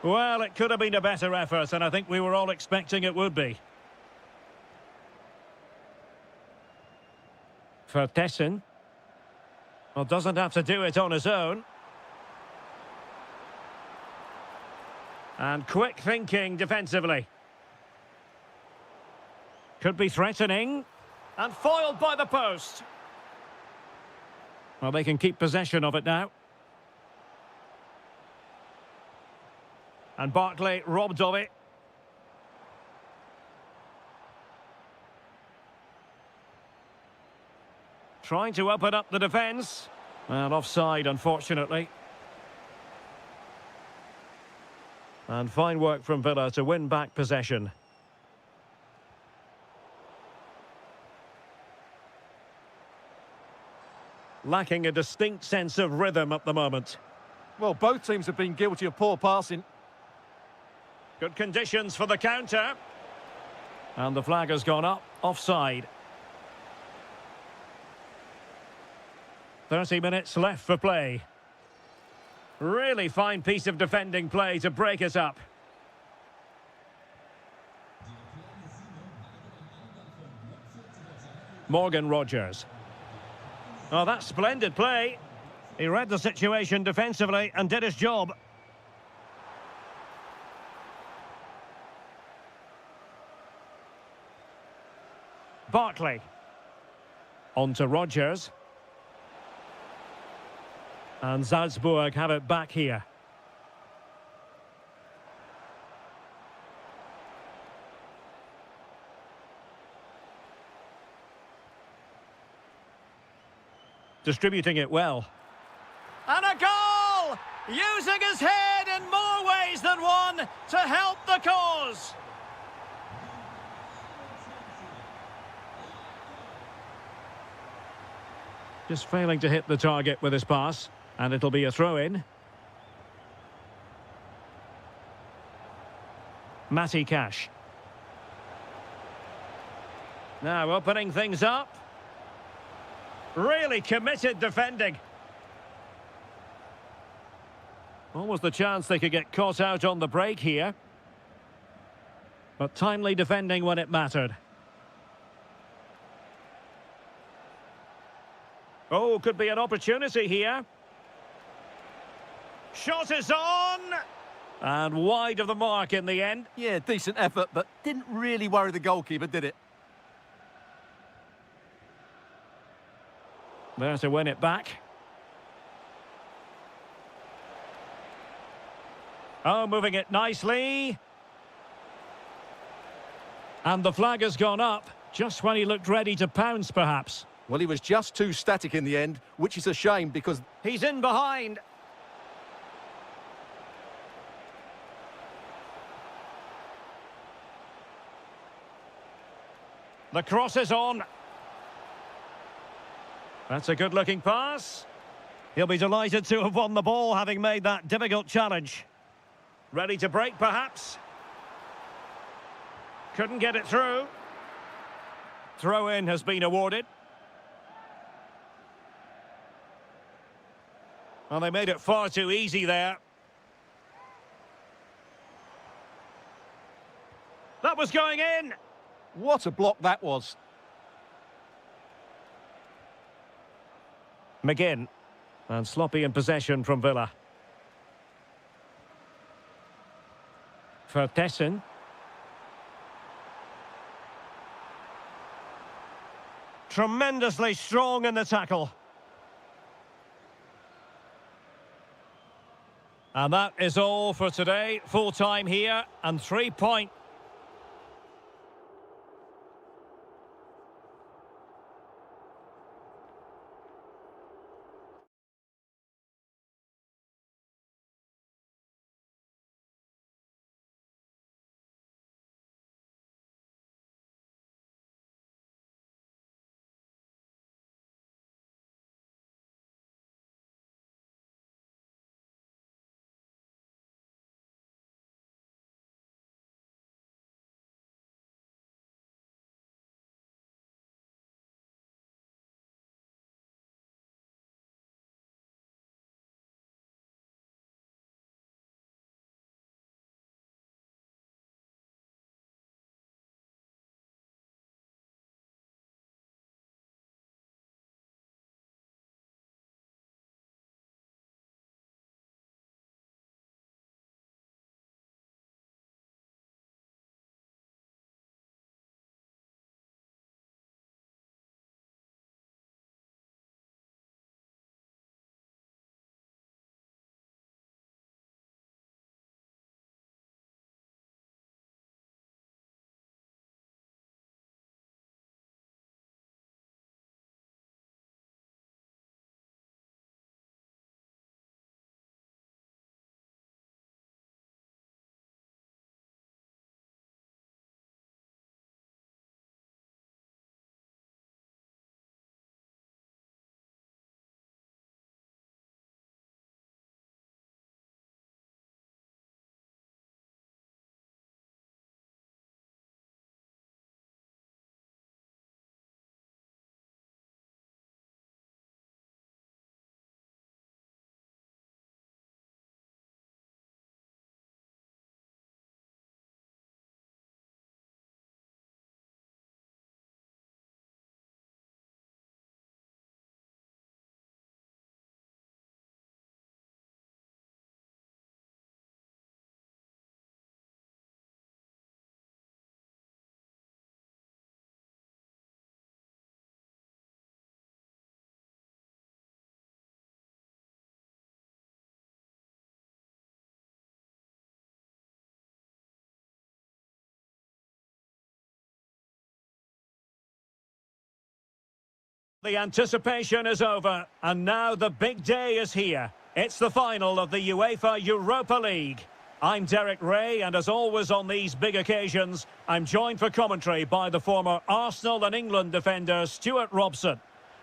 Well, it could have been a better effort, and I think we were all expecting it would be. Vertessen. Well, doesn't have to do it on his own. And quick thinking defensively. Could be threatening. And foiled by the post. Well, they can keep possession of it now. And Barkley robbed of it. Trying to open up the defence. And offside, unfortunately. And fine work from Villa to win back possession. Lacking a distinct sense of rhythm at the moment. Well, both teams have been guilty of poor passing. Good conditions for the counter. And the flag has gone up, offside. 30 minutes left for play. Really fine piece of defending play to break us up. Morgan Rogers. Oh, that's splendid play. He read the situation defensively and did his job. Barkley. On to Rogers. And Salzburg have it back here. Distributing it well. And a goal! Using his head in more ways than one to help the cause. Just failing to hit the target with his pass. And it'll be a throw-in. Matty Cash. Now opening things up. Really committed defending. Almost the chance they could get caught out on the break here. But timely defending when it mattered. Oh, could be an opportunity here. Shot is on! And wide of the mark in the end. Yeah, decent effort, but didn't really worry the goalkeeper, did it? There to win it back. Oh, moving it nicely. And the flag has gone up, just when he looked ready to pounce, perhaps. Well, he was just too static in the end, which is a shame because... He's in behind. The cross is on. That's a good-looking pass. He'll be delighted to have won the ball, having made that difficult challenge. Ready to break, perhaps. Couldn't get it through. Throw-in has been awarded. Well, they made it far too easy there. That was going in. What a block that was. McGinn. And sloppy in possession from Villa. Vertessen. Tremendously strong in the tackle. And that is all for today. Full time here and 3 points. The anticipation is over, and now the big day is here. It's the final of the UEFA Europa League. I'm Derek Ray, and as always on these big occasions, I'm joined for commentary by the former Arsenal and England defender Stuart Robson.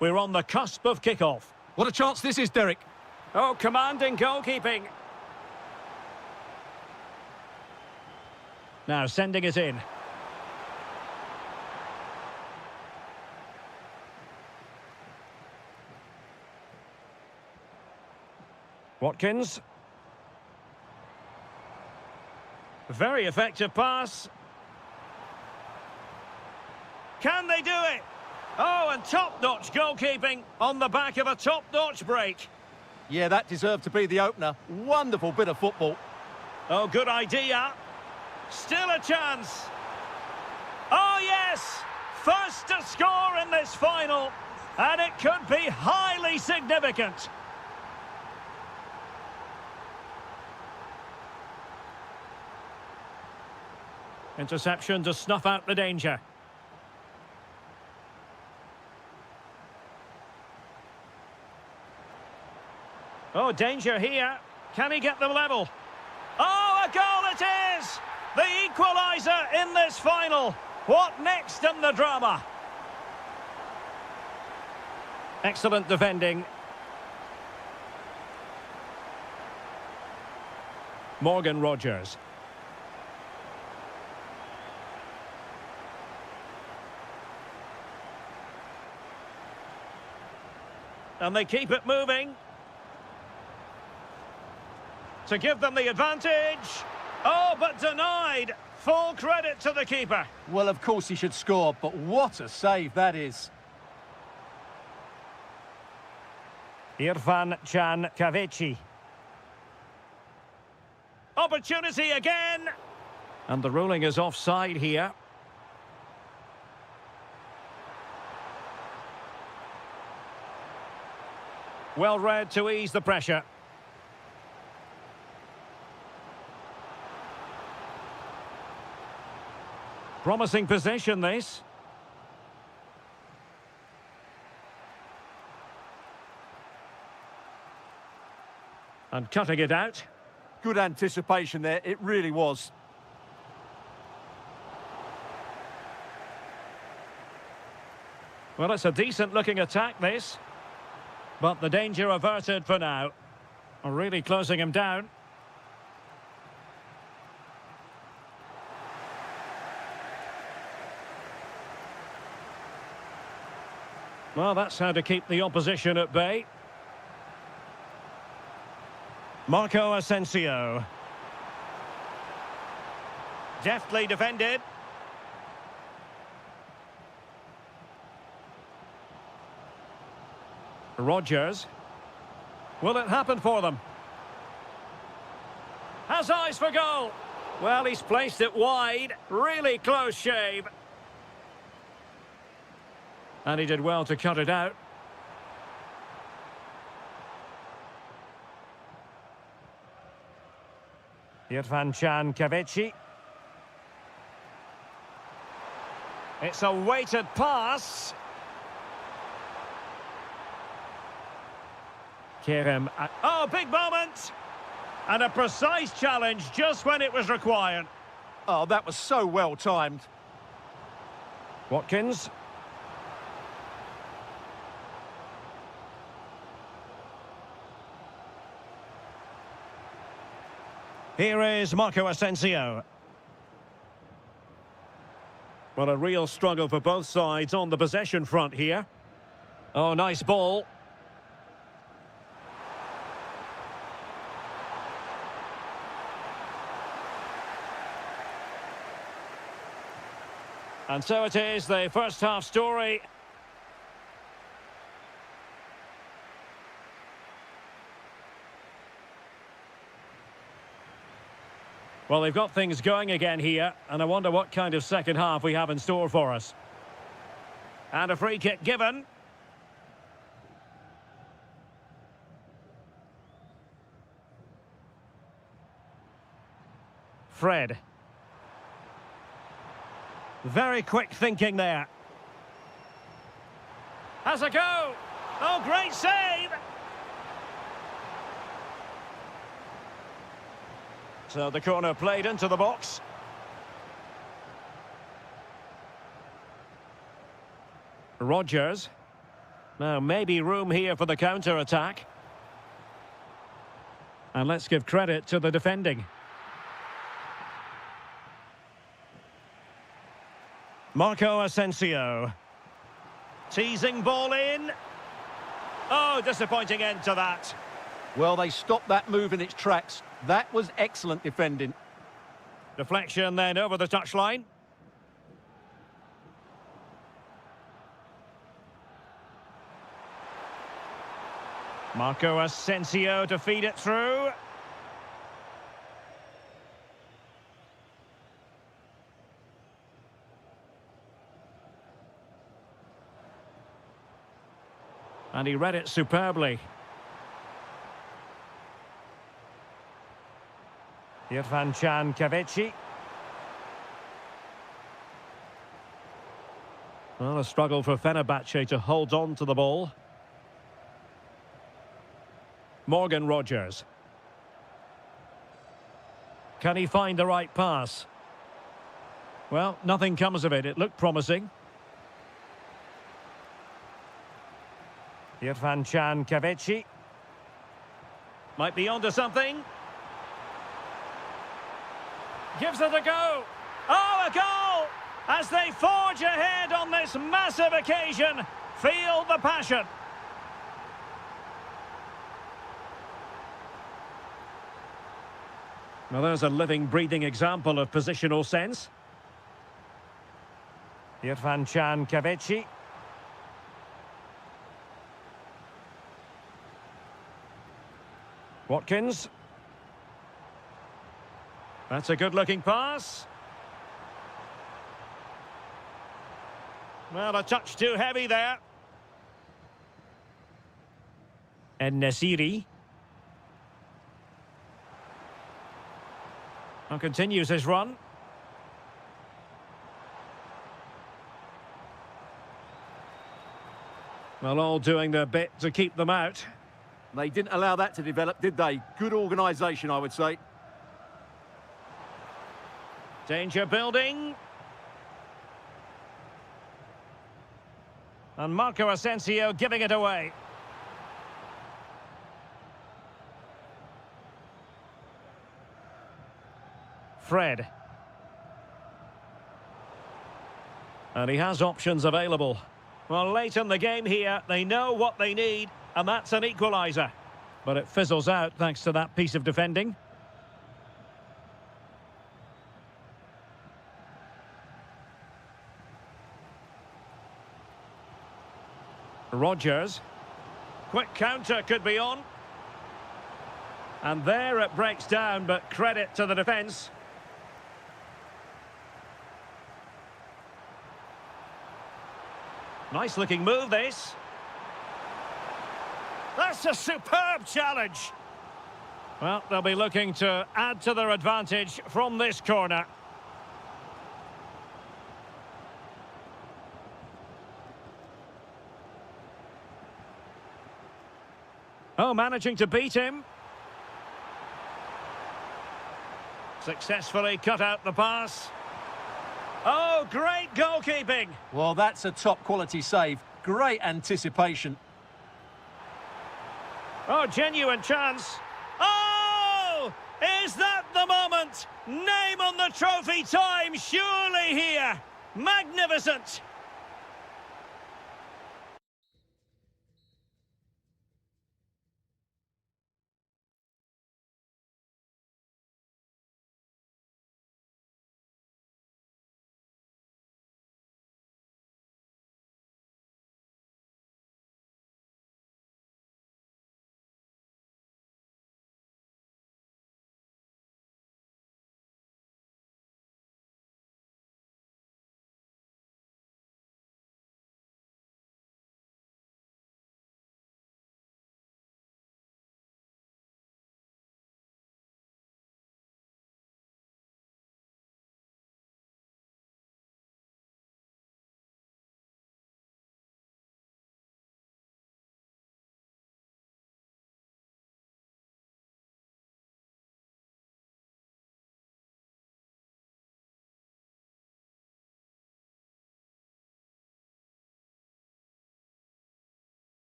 We're on the cusp of kickoff. What a chance this is, Derek. Oh, commanding goalkeeping. Now sending it in. Watkins. Very effective pass. Can they do it? Oh, and top-notch goalkeeping on the back of a top-notch break. Yeah, that deserved to be the opener. Wonderful bit of football. Oh, good idea. Still a chance. Oh, yes! First to score in this final. And it could be highly significant. Interception to snuff out the danger. Oh, danger here. Can he get them level? Oh, a goal it is! The equaliser in this final. What next in the drama? Excellent defending. Morgan Rogers. And they keep it moving. To give them the advantage. Oh, but denied. Full credit to the keeper. Well, of course he should score, but what a save that is. Irfan Can Kavechi. Opportunity again. And the ruling is offside here. Well read to ease the pressure. Promising position, this. And cutting it out. Good anticipation there, it really was. Well, it's a decent-looking attack, this. But the danger averted for now. Really closing him down. Well, that's how to keep the opposition at bay. Marco Asensio. Deftly defended. Rogers. Will it happen for them? Has eyes for goal. Well, he's placed it wide. Really close shave. And he did well to cut it out. Irfan Can Kavechi. It's a weighted pass. Kerem. Oh, big moment! And a precise challenge just when it was required. Oh, that was so well timed. Watkins. Here is Marco Asensio. Well, a real struggle for both sides on the possession front here. Oh, nice ball. And so it is, the first half story. Well, they've got things going again here, and I wonder what kind of second half we have in store for us. And a free kick given. Fred. Very quick thinking there. Has a go. Oh, great save. So the corner played into the box. Rodgers. Now, maybe room here for the counter-attack. And let's give credit to the defending. Marco Asensio. Teasing ball in. Oh, disappointing end to that. Well, they stopped that move in its tracks. That was excellent defending. Deflection then over the touchline. Marco Asensio to feed it through. And he read it superbly. Irfan-Can Well, a struggle for Fenerbahce to hold on to the ball. Morgan Rodgers. Can he find the right pass? Well, nothing comes of it. It looked promising. Irfan-Can might be onto something. Gives it a go. Oh, a goal! As they forge ahead on this massive occasion. Feel the passion. Well, there's a living, breathing example of positional sense. Irfan-Can. Watkins. That's a good-looking pass. Well, a touch too heavy there. And Nasiri. And continues his run. Well, all doing their bit to keep them out. They didn't allow that to develop, did they? Good organisation, I would say. Danger building. And Marco Asensio giving it away. Fred. And he has options available. Well, late in the game here, they know what they need, and that's an equaliser. But it fizzles out thanks to that piece of defending. Rodgers. Quick counter could be on. And there it breaks down, but credit to the defence. Nice looking move, this. That's a superb challenge. Well, they'll be looking to add to their advantage from this corner. Oh, managing to beat him. Successfully cut out the pass. Oh, great goalkeeping. Well, that's a top-quality save. Great anticipation. Oh, genuine chance. Oh! Is that the moment? Name on the trophy time, surely here. Magnificent.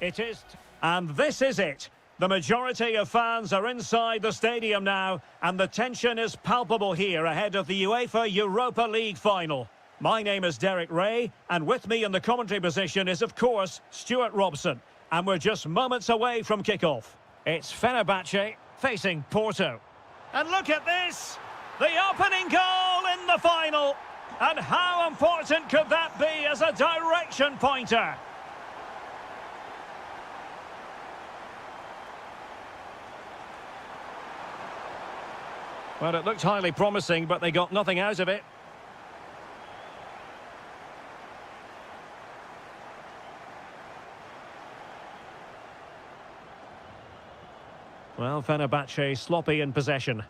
It is. And this is it. The majority of fans are inside the stadium now, and the tension is palpable here ahead of the UEFA Europa League final. My name is Derek Ray, and with me in the commentary position is, of course, Stuart Robson. And we're just moments away from kickoff. It's Fenerbahce facing Porto. And look at this! The opening goal in the final! And how important could that be as a direction pointer? Well, it looked highly promising, but they got nothing out of it. Well, Fenerbahce sloppy in possession.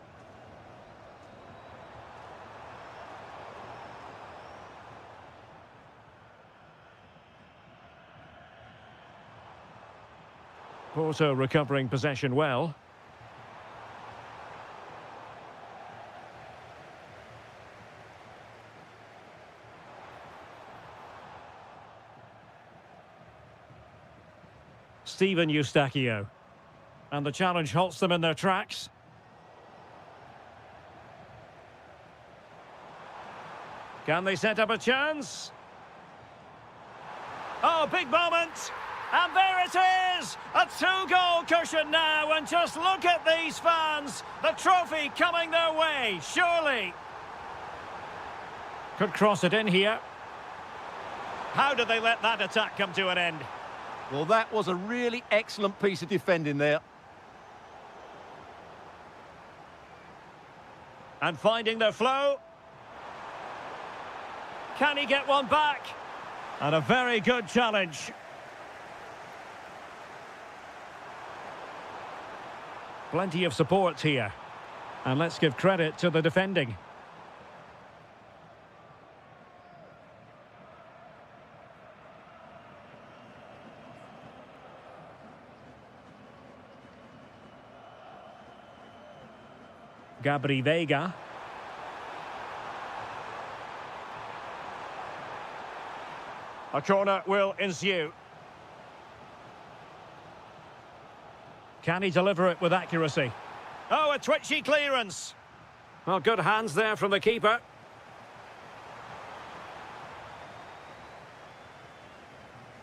Porto recovering possession well. Steven Eustachio. And the challenge halts them in their tracks. Can they set up a chance? Oh, big moment! And there it is! A two-goal cushion now, and just look at these fans! The trophy coming their way, surely! Could cross it in here. How did they let that attack come to an end? Well, that was a really excellent piece of defending there. And finding their flow. Can he get one back? And a very good challenge. Plenty of support here. And let's give credit to the defending. Gabri Veiga. A corner will ensue. Can he deliver it with accuracy? Oh, a twitchy clearance. Well, good hands there from the keeper.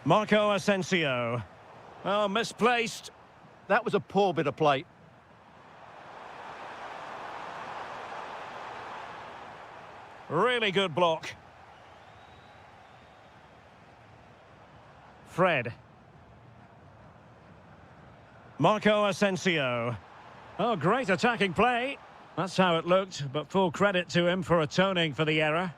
Marco Asensio. Oh, misplaced. That was a poor bit of play. Really good block. Fred. Marco Asensio. Oh, great attacking play. That's how it looked, but full credit to him for atoning for the error.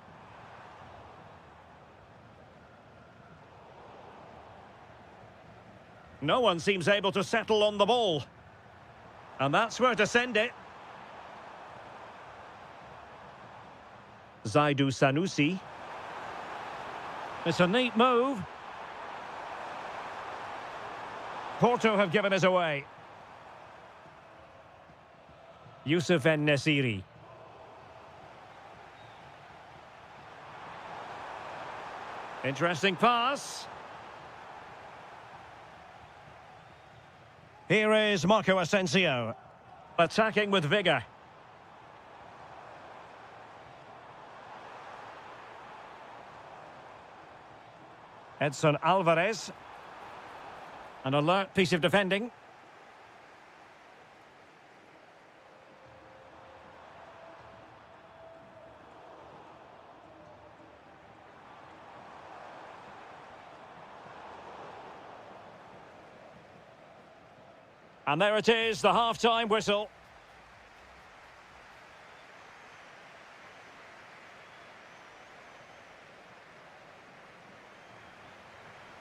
No one seems able to settle on the ball. And that's where to send it. Zaidu Sanusi. It's a neat move. Porto have given us away. Youssef En-Nesyri. Interesting pass. Here is Marco Asensio. Attacking with vigour. Edson Alvarez. An alert piece of defending. And there it is, the half-time whistle.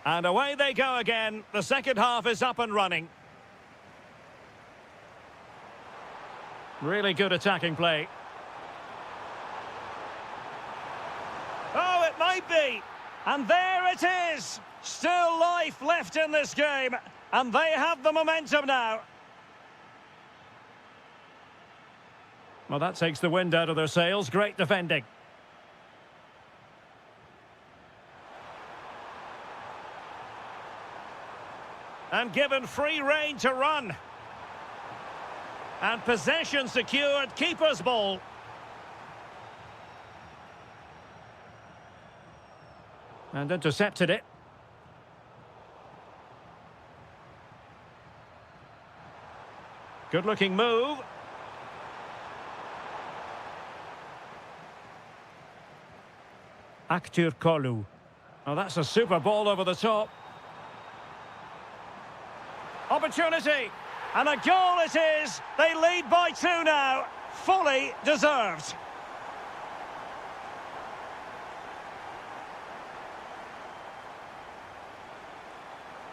And away they go again. The second half is up and running. Really good attacking play. Oh, it might be. And there it is. Still life left in this game. And they have the momentum now. Well, that takes the wind out of their sails. Great defending. And given free rein to run. And possession secured, keeper's ball. And intercepted it. Good-looking move. Kolu. Oh, that's a super ball over the top. Opportunity. And a goal it is. They lead by 2 now. Fully deserved.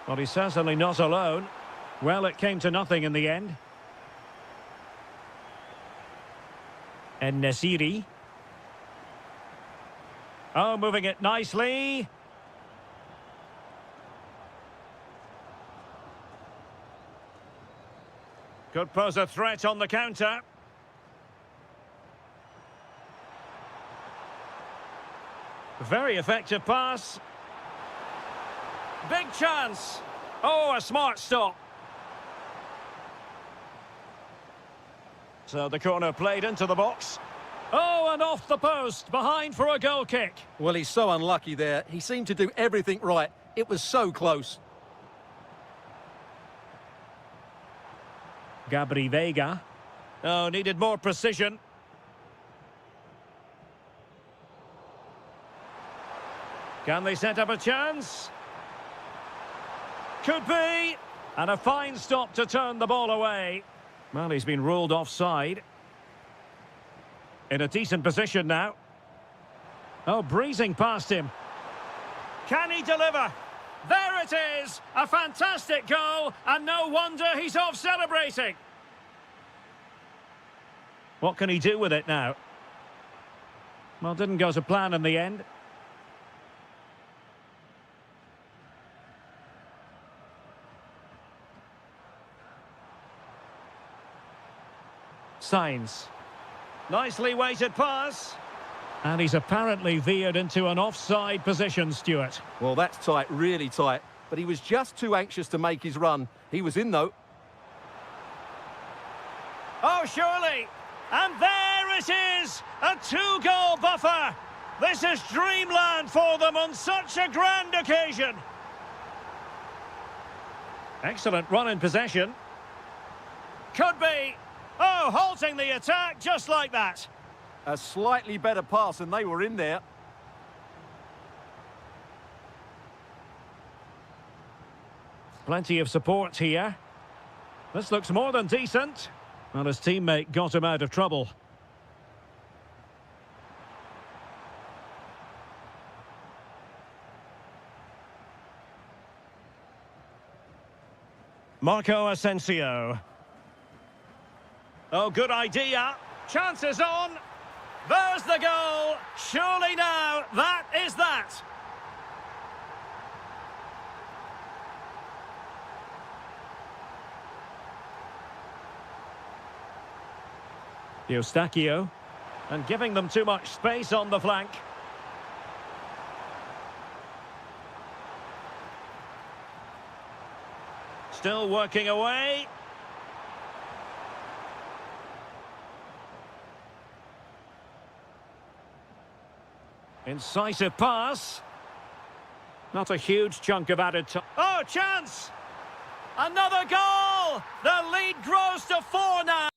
Well, he's certainly not alone. Well, it came to nothing in the end. And Nasiri. Oh, moving it nicely. Could pose a threat on the counter. Very effective pass. Big chance. Oh, a smart stop. So the corner played into the box. Oh, and off the post, behind for a goal kick. Well, he's so unlucky there. He seemed to do everything right. It was so close. Gabri Veiga. Oh, needed more precision. Can they set up a chance? Could be. And a fine stop to turn the ball away. Well, he's been ruled offside. In a decent position now. Oh, breezing past him. Can he deliver? There it is! A fantastic goal, and no wonder he's off celebrating. What can he do with it now? Well, didn't go to plan in the end. Signs. Nicely weighted pass. And he's apparently veered into an offside position, Stuart. Well, that's tight, really tight. But he was just too anxious to make his run. He was in, though. Oh, surely. And there it is. A 2-goal buffer. This is dreamland for them on such a grand occasion. Excellent run in possession. Could be. Oh, halting the attack just like that. A slightly better pass, and they were in there. Plenty of support here. This looks more than decent. Well, his teammate got him out of trouble. Marco Asensio. Oh, good idea. Chances on. There's the goal. Surely now, that is that. Eustachio. And giving them too much space on the flank. Still working away. Incisive pass. Not a huge chunk of added time. Oh, chance! Another goal! The lead grows to 4 now.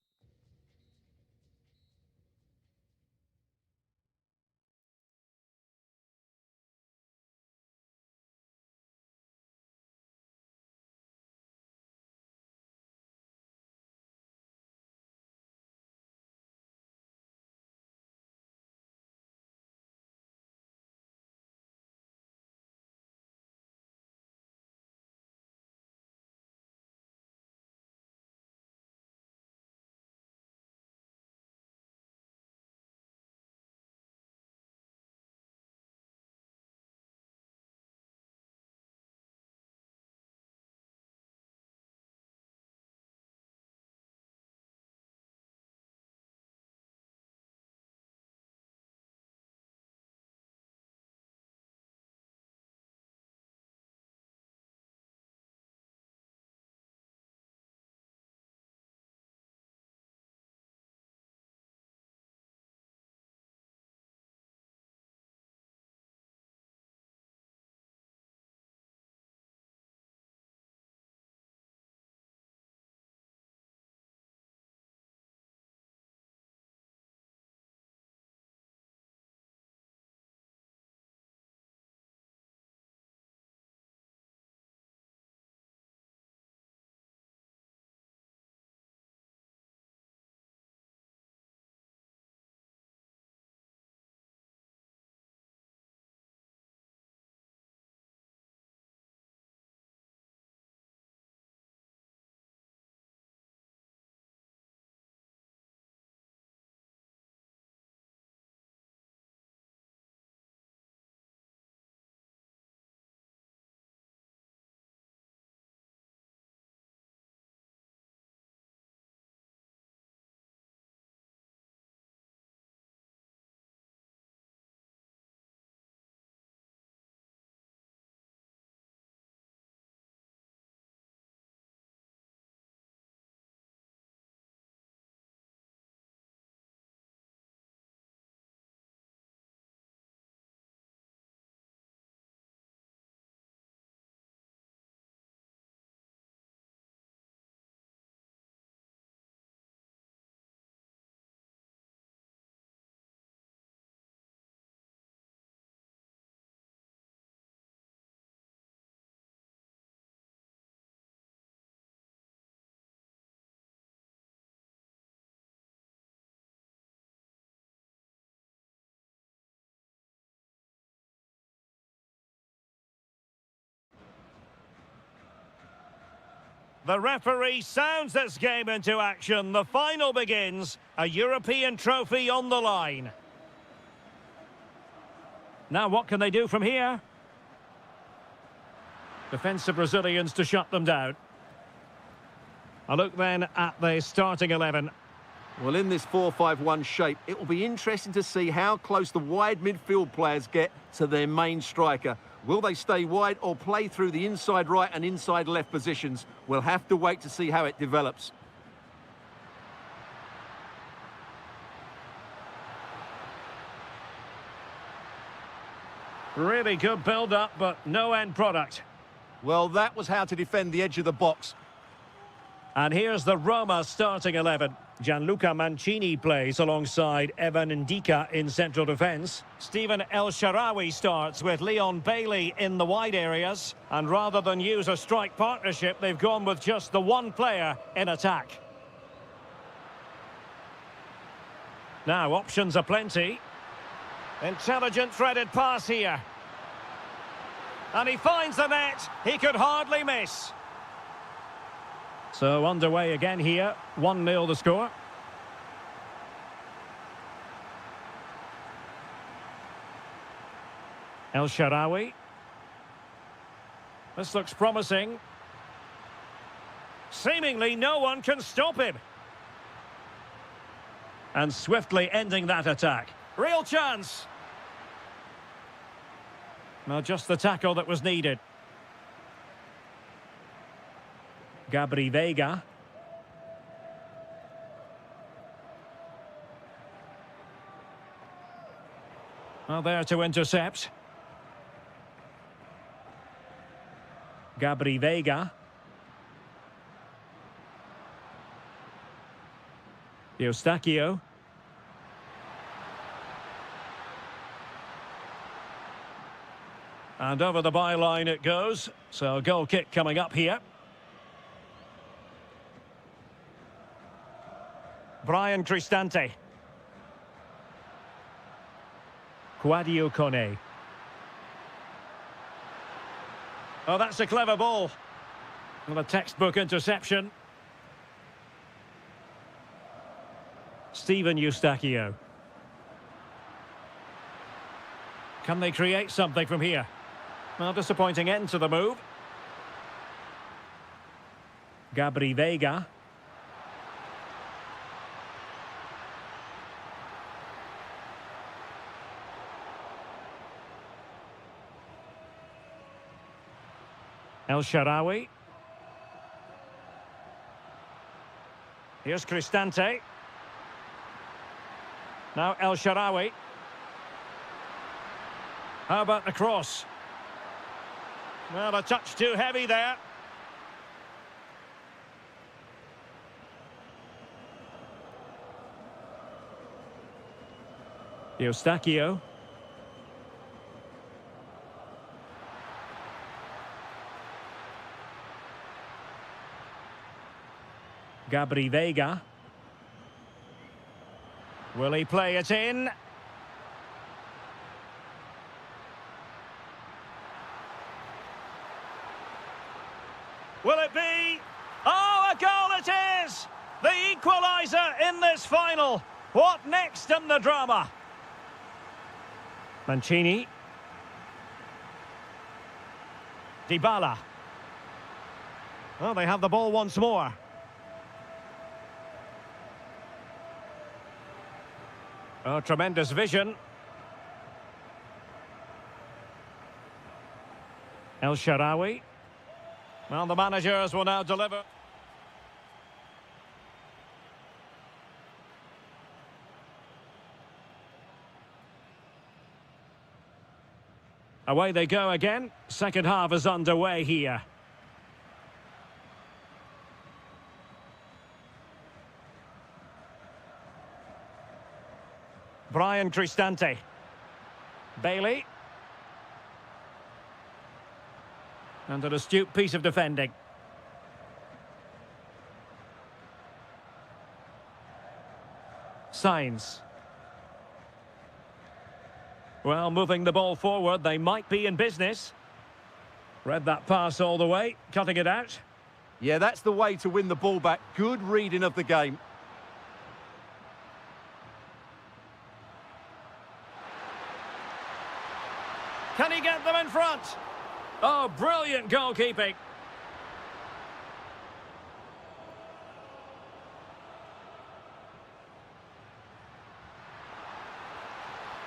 The referee sounds this game into action. The final begins. A European trophy on the line. Now what can they do from here? Defensive Brazilians to shut them down. A look then at the starting 11. Well, in this 4-5-1 shape, it will be interesting to see how close the wide midfield players get to their main striker. Will they stay wide or play through the inside right and inside left positions? We'll have to wait to see how it develops. Really good build-up, but no end product. Well, that was how to defend the edge of the box. And here's the Roma starting 11. Gianluca Mancini plays alongside Evan Ndika in central defence. Stephen El Shaarawy starts with Leon Bailey in the wide areas. And rather than use a strike partnership, they've gone with just the one player in attack. Now, options are plenty. Intelligent threaded pass here. And he finds the net. He could hardly miss. So underway again here. 1-0 the score. El Shaarawy. This looks promising. Seemingly no one can stop him. And swiftly ending that attack. Real chance. Well, just the tackle that was needed. Gabri Veiga. Well, there to intercept. Gabri Veiga. Eustáquio. And over the byline it goes. So a goal kick coming up here. Brian Cristante. Quadio Kone. Oh, that's a clever ball. Well, a textbook interception. Steven Eustáquio. Can they create something from here? Well, disappointing end to the move. Gabri Veiga. El Shaarawy. Here's Cristante. Now El Shaarawy. How about the cross? Well, a touch too heavy there. Eustáquio. Gabri Veiga. Will he play it in? Will it be? Oh, a goal it is! The equaliser in this final. What next in the drama? Mancini. Dybala. Well, they have the ball once more. Oh, tremendous vision. El Shaarawy. Well, the managers will now deliver. Away they go again. Second half is underway here. Brian Cristante. Bailey. And an astute piece of defending. Sainz. Well, moving the ball forward, they might be in business. Read that pass all the way, cutting it out. Yeah, that's the way to win the ball back. Good reading of the game. Can he get them in front? Oh, brilliant goalkeeping.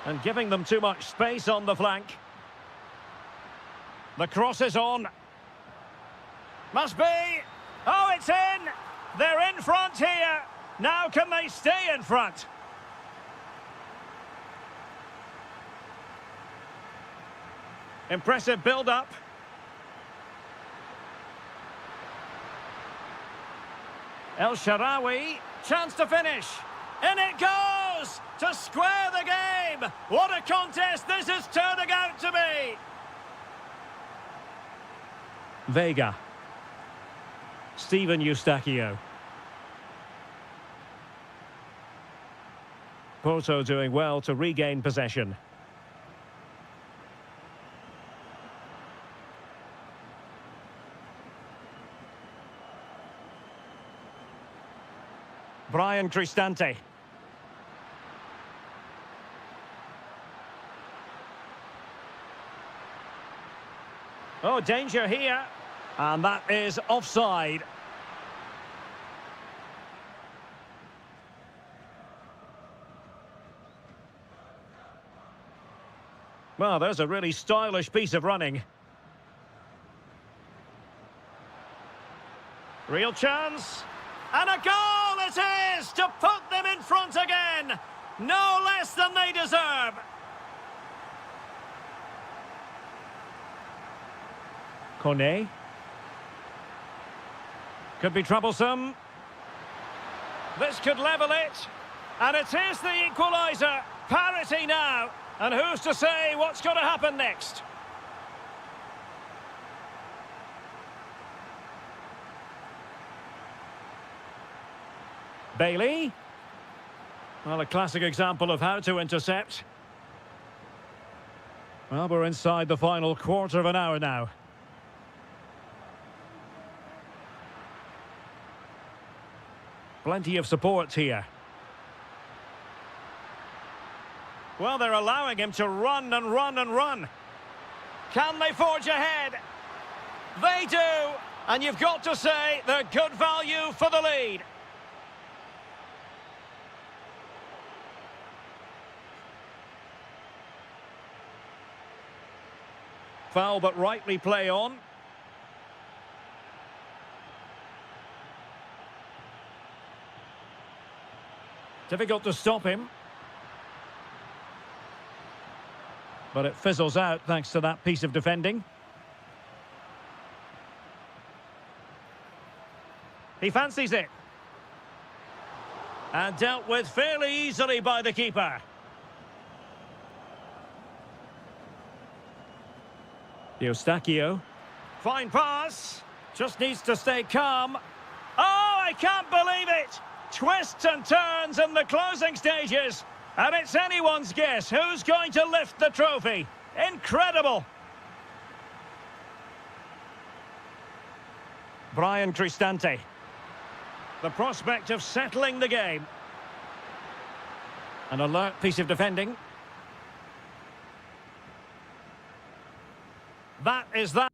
And giving them too much space on the flank. The cross is on. Must be. Oh, it's in. They're in front here. Now can they stay in front? Impressive build-up. El Shaarawy, chance to finish. In it goes! To square the game! What a contest this is turning out to be! Vega. Steven Eustáquio. Porto doing well to regain possession. Brian Cristante. Oh, danger here. And that is offside. Well, there's a really stylish piece of running. Real chance. And a goal it is to put them in front again. No less than they deserve. Kone. Could be troublesome. This could level it. And it is the equaliser. Parity now. And who's to say what's going to happen next? Bailey. Well, a classic example of how to intercept. Well, we're inside the final quarter of an hour now. Plenty of support here. Well, they're allowing him to run and run and run. Can they forge ahead? They do. And you've got to say they're good value for the lead. Foul, but rightly play on. Difficult to stop him. But it fizzles out thanks to that piece of defending. He fancies it. And dealt with fairly easily by the keeper. Eustáquio. Fine pass. Just needs to stay calm. Oh, I can't believe it! Twists and turns in the closing stages. And it's anyone's guess who's going to lift the trophy. Incredible! Brian Cristante. The prospect of settling the game. An alert piece of defending. That is that.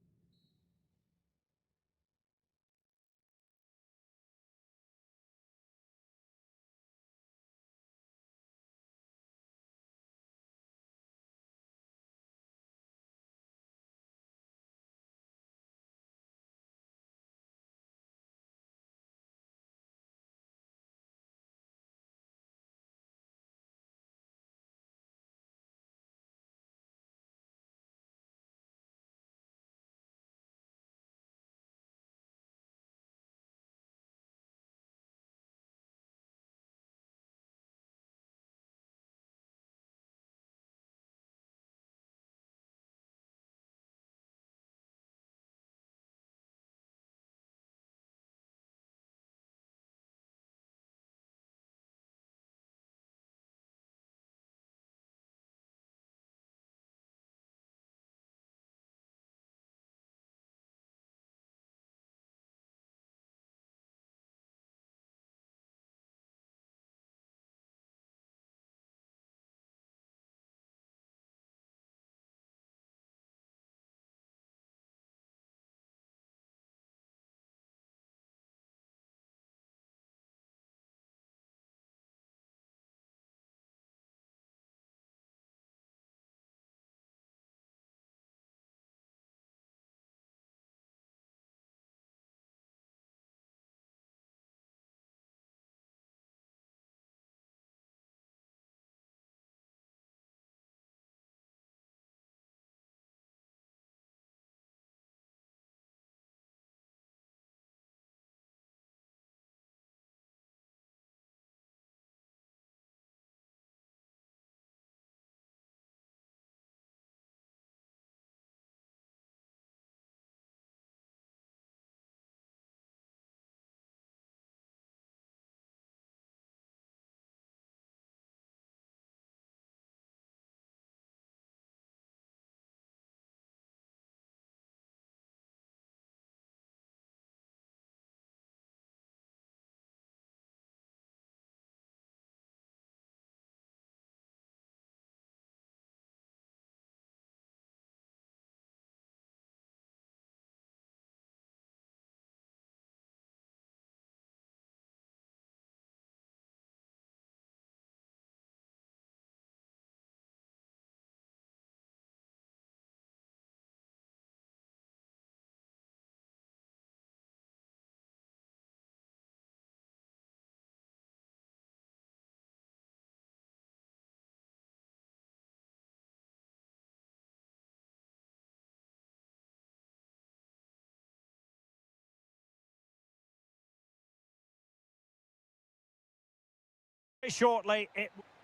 Shortly.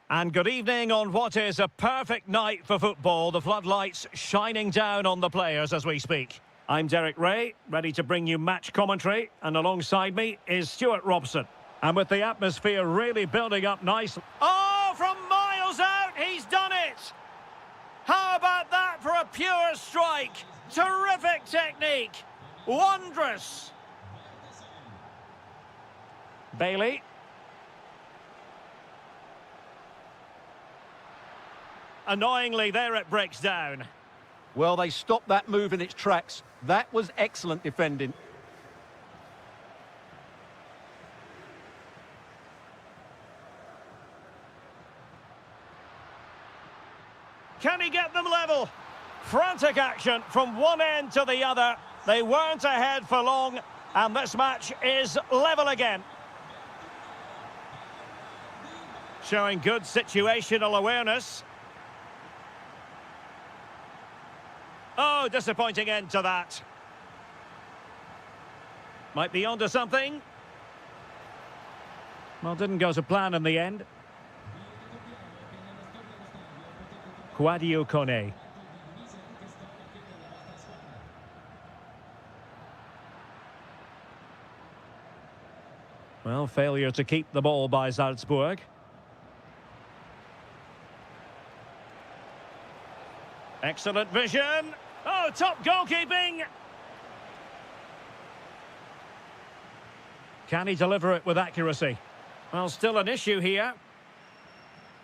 And good evening on what is a perfect night for football. The floodlights shining down on the players as we speak. I'm Derek Ray, ready to bring you match commentary. And alongside me is Stuart Robson. And with the atmosphere really building up nicely. Oh, from miles out, he's done it! How about that for a pure strike? Terrific technique. Wondrous. Bailey. Annoyingly, there it breaks down. Well, they stopped that move in its tracks. That was excellent defending. Can he get them level? Frantic action from one end to the other. They weren't ahead for long, and this match is level again. Showing good situational awareness. Oh, disappointing end to that. Might be onto something. Well, didn't go to plan in the end. Quadio Kone. Well, failure to keep the ball by Salzburg. Excellent vision. Oh, top goalkeeping. Can he deliver it with accuracy? Well, still an issue here.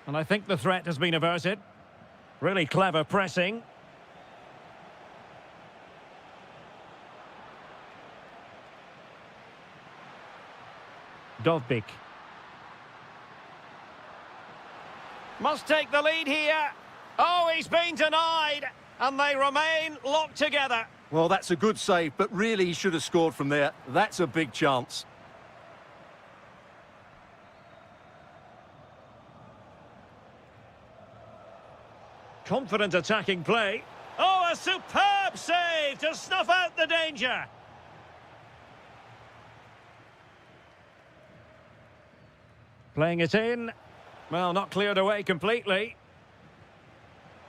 And I think the threat has been averted. Really clever pressing. Dovbik. Must take the lead here. Oh, he's been denied. And they remain locked together. Well, that's a good save, but really he should have scored from there. That's a big chance. Confident attacking play. Oh, a superb save to snuff out the danger. Playing it in. Well, not cleared away completely.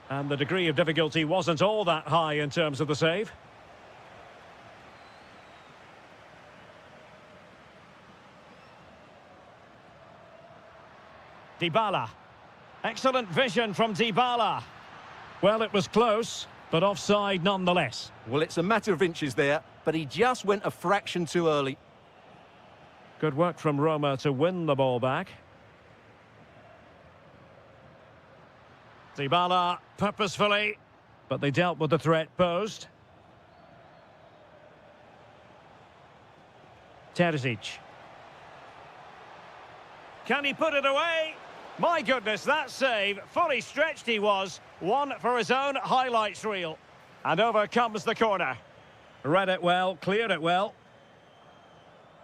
And the degree of difficulty wasn't all that high in terms of the save. Dybala. Excellent vision from Dybala. Well, it was close, but offside nonetheless. Well, it's a matter of inches there, but he just went a fraction too early. Good work from Roma to win the ball back. Dybala purposefully, but they dealt with the threat posed. Terzic. Can he put it away? My goodness, that save, fully stretched he was. One for his own highlights reel. And over comes the corner. Read it well, cleared it well.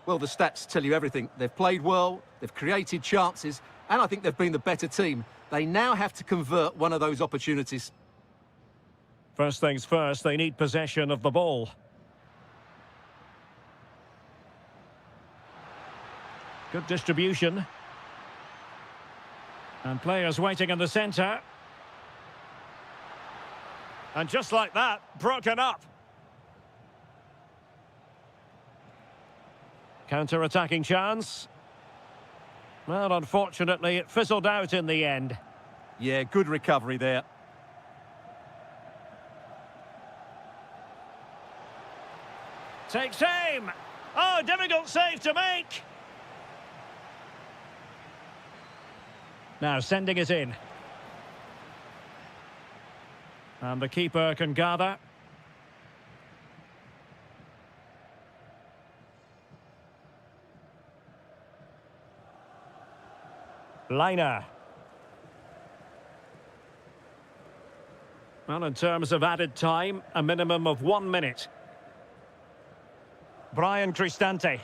Well, the stats tell you everything. They've played well, they've created chances, and I think they've been the better team. They now have to convert one of those opportunities. First things first, they need possession of the ball. Good distribution. And players waiting in the centre. And just like that, broken up. Counter-attacking chance. Well, unfortunately, it fizzled out in the end. Yeah, good recovery there. Takes aim. Oh, difficult save to make. Now sending it in. And the keeper can gather. Liner. Well, in terms of added time, a minimum of 1 minute. Brian Cristante.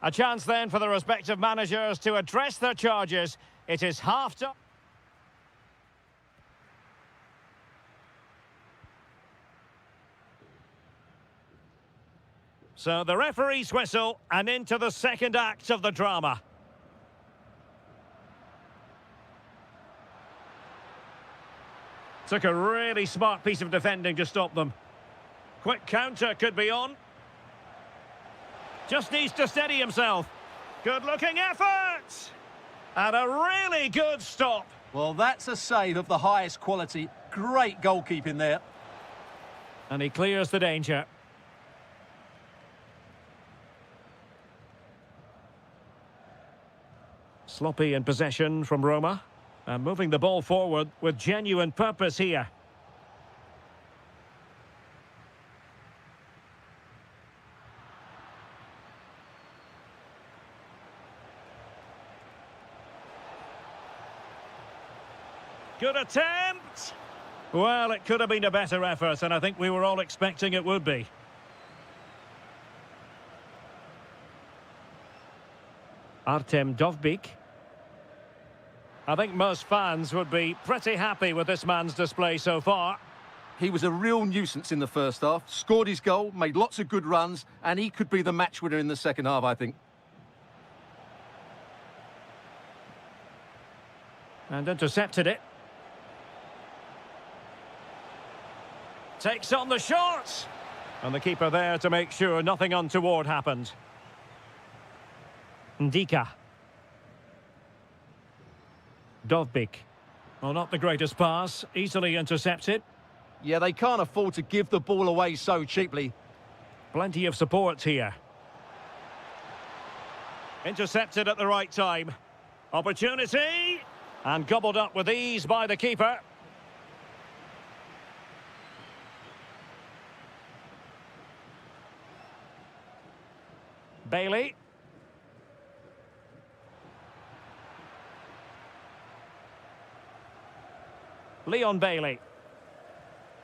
A chance then for the respective managers to address their charges. It is half-time. So the referee's whistle and into the second act of the drama. Took a really smart piece of defending to stop them. Quick counter could be on. Just needs to steady himself. Good-looking effort! And a really good stop. Well, that's a save of the highest quality. Great goalkeeping there. And he clears the danger. Sloppy in possession from Roma. And moving the ball forward with genuine purpose here. Good attempt. Well, it could have been a better effort, and I think we were all expecting it would be. Artem Dovbyk. I think most fans would be pretty happy with this man's display so far. He was a real nuisance in the first half, scored his goal, made lots of good runs, and he could be the match winner in the second half, I think. And intercepted it. Takes on the shot. And the keeper there to make sure nothing untoward happened. Ndika. Dovbyk. Well, not the greatest pass. Easily intercepted. Yeah, they can't afford to give the ball away so cheaply. Plenty of support here. Intercepted at the right time. Opportunity. And gobbled up with ease by the keeper. Bailey. Leon Bailey.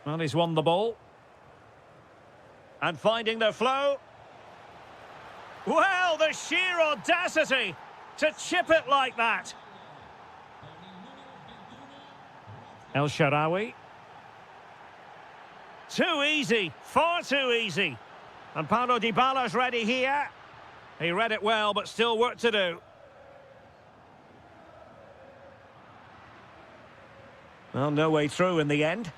Well, he's won the ball. And finding their flow. Well, the sheer audacity to chip it like that. El Shaarawy. Too easy, far too easy. And Paulo Dybala's ready here. He read it well, but still work to do. Well, no way through in the end.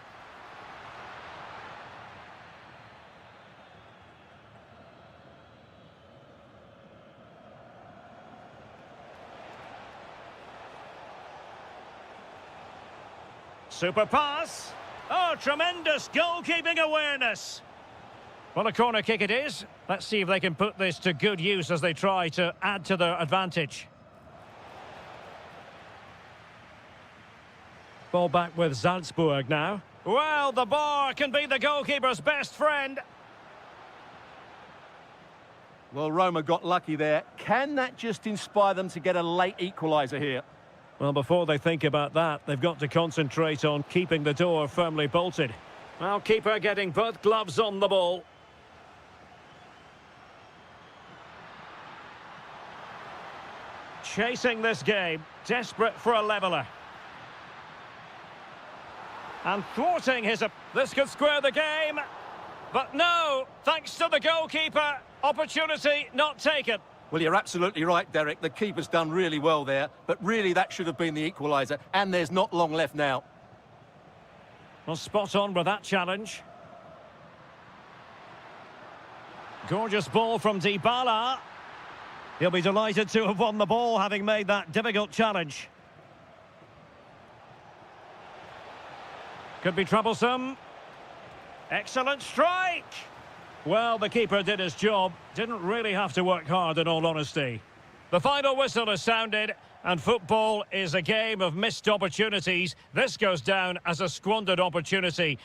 Super pass. Oh, tremendous goalkeeping awareness. Well, a corner kick it is. Let's see if they can put this to good use as they try to add to their advantage. Ball back with Salzburg now. Well, the bar can be the goalkeeper's best friend. Well, Roma got lucky there. Can that just inspire them to get a late equaliser here? Well, before they think about that, they've got to concentrate on keeping the door firmly bolted. Well, keeper getting both gloves on the ball. Chasing this game, desperate for a leveller. And thwarting his... This could square the game. But no, thanks to the goalkeeper, opportunity not taken. Well, you're absolutely right, Derek. The keeper's done really well there, but really that should have been the equaliser, and there's not long left now. Well, spot on with that challenge. Gorgeous ball from Dybala. He'll be delighted to have won the ball, having made that difficult challenge. Could be troublesome. Excellent strike. Well, the keeper did his job. Didn't really have to work hard, in all honesty. The final whistle has sounded, and football is a game of missed opportunities. This goes down as a squandered opportunity.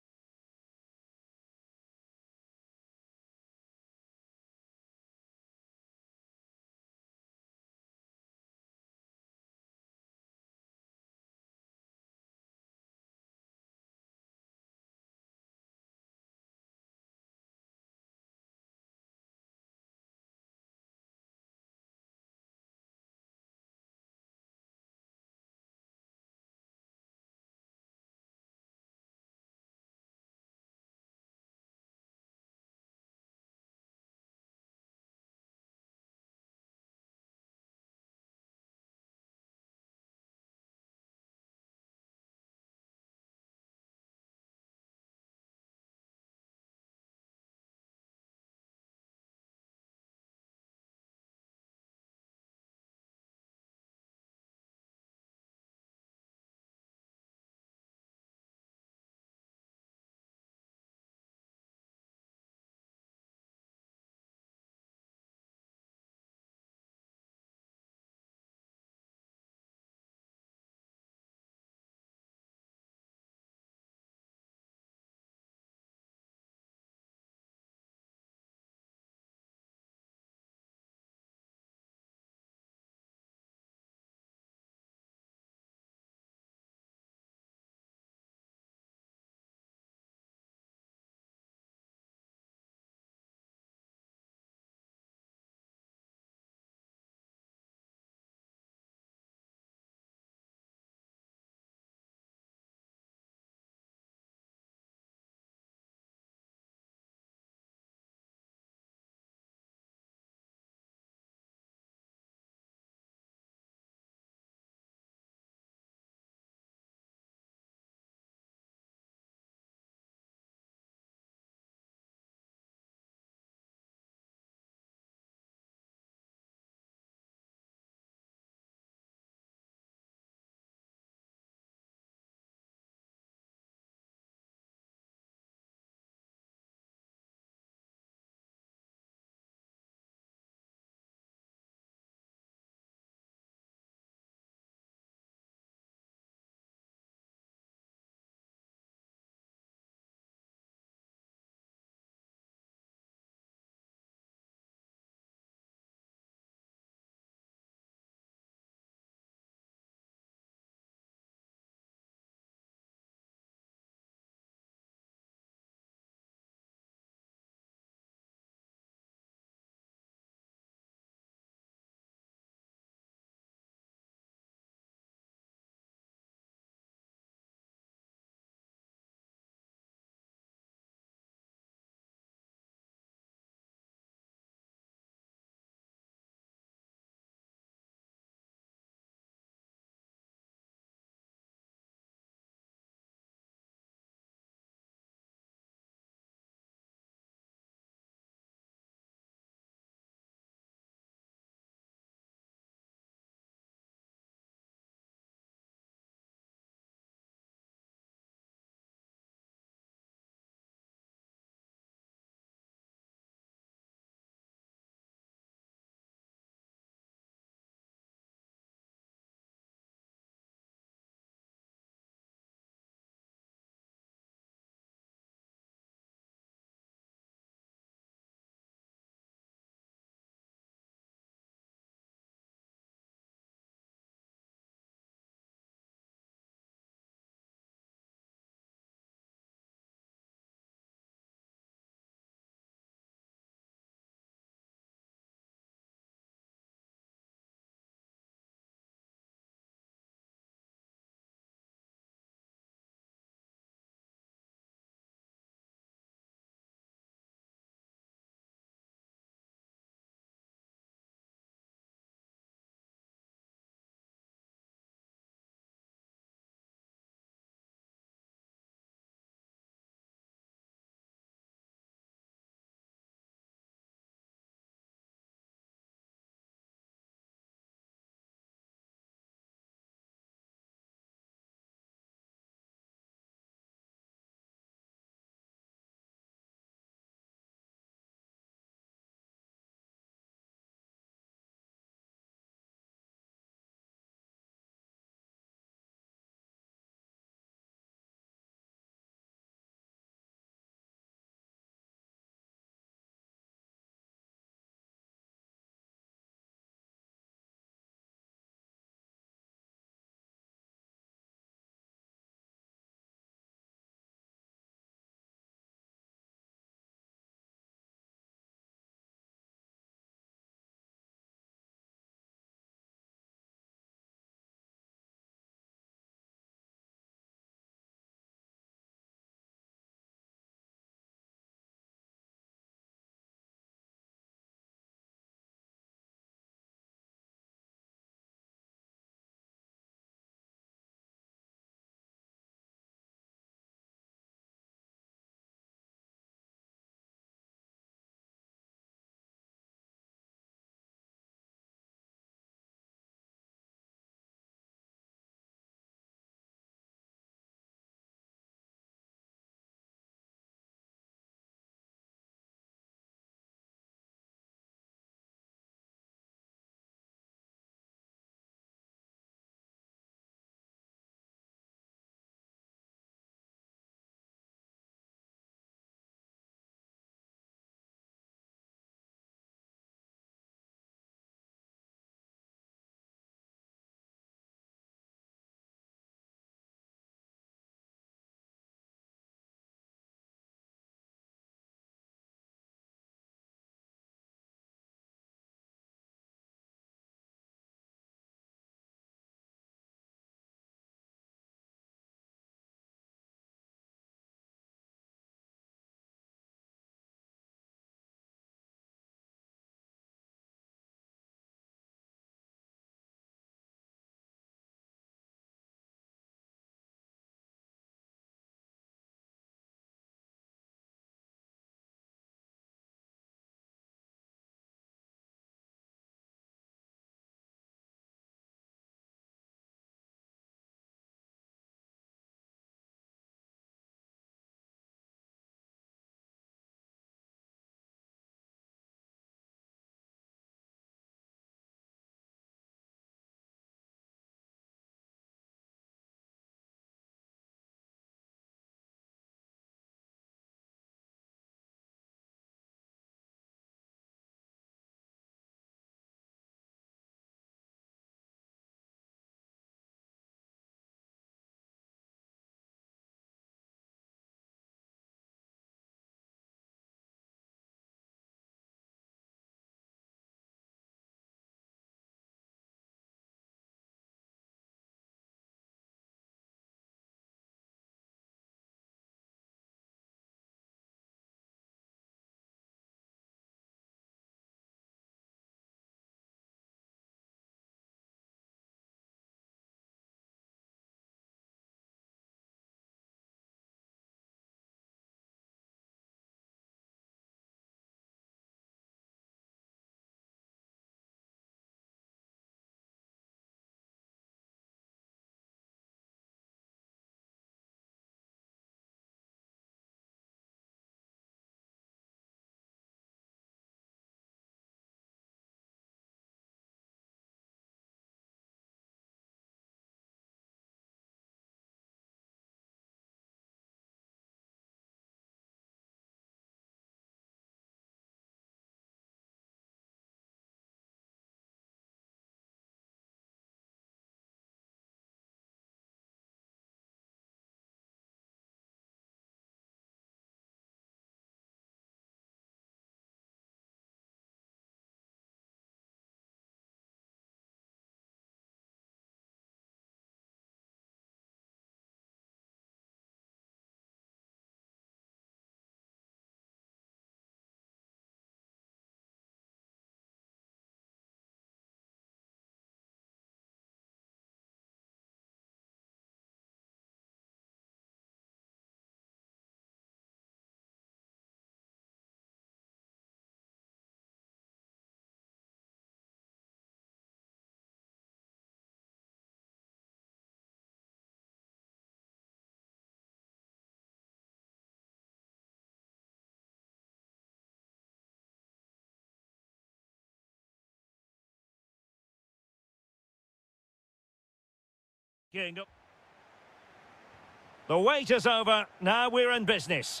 The wait is over. Now we're in business.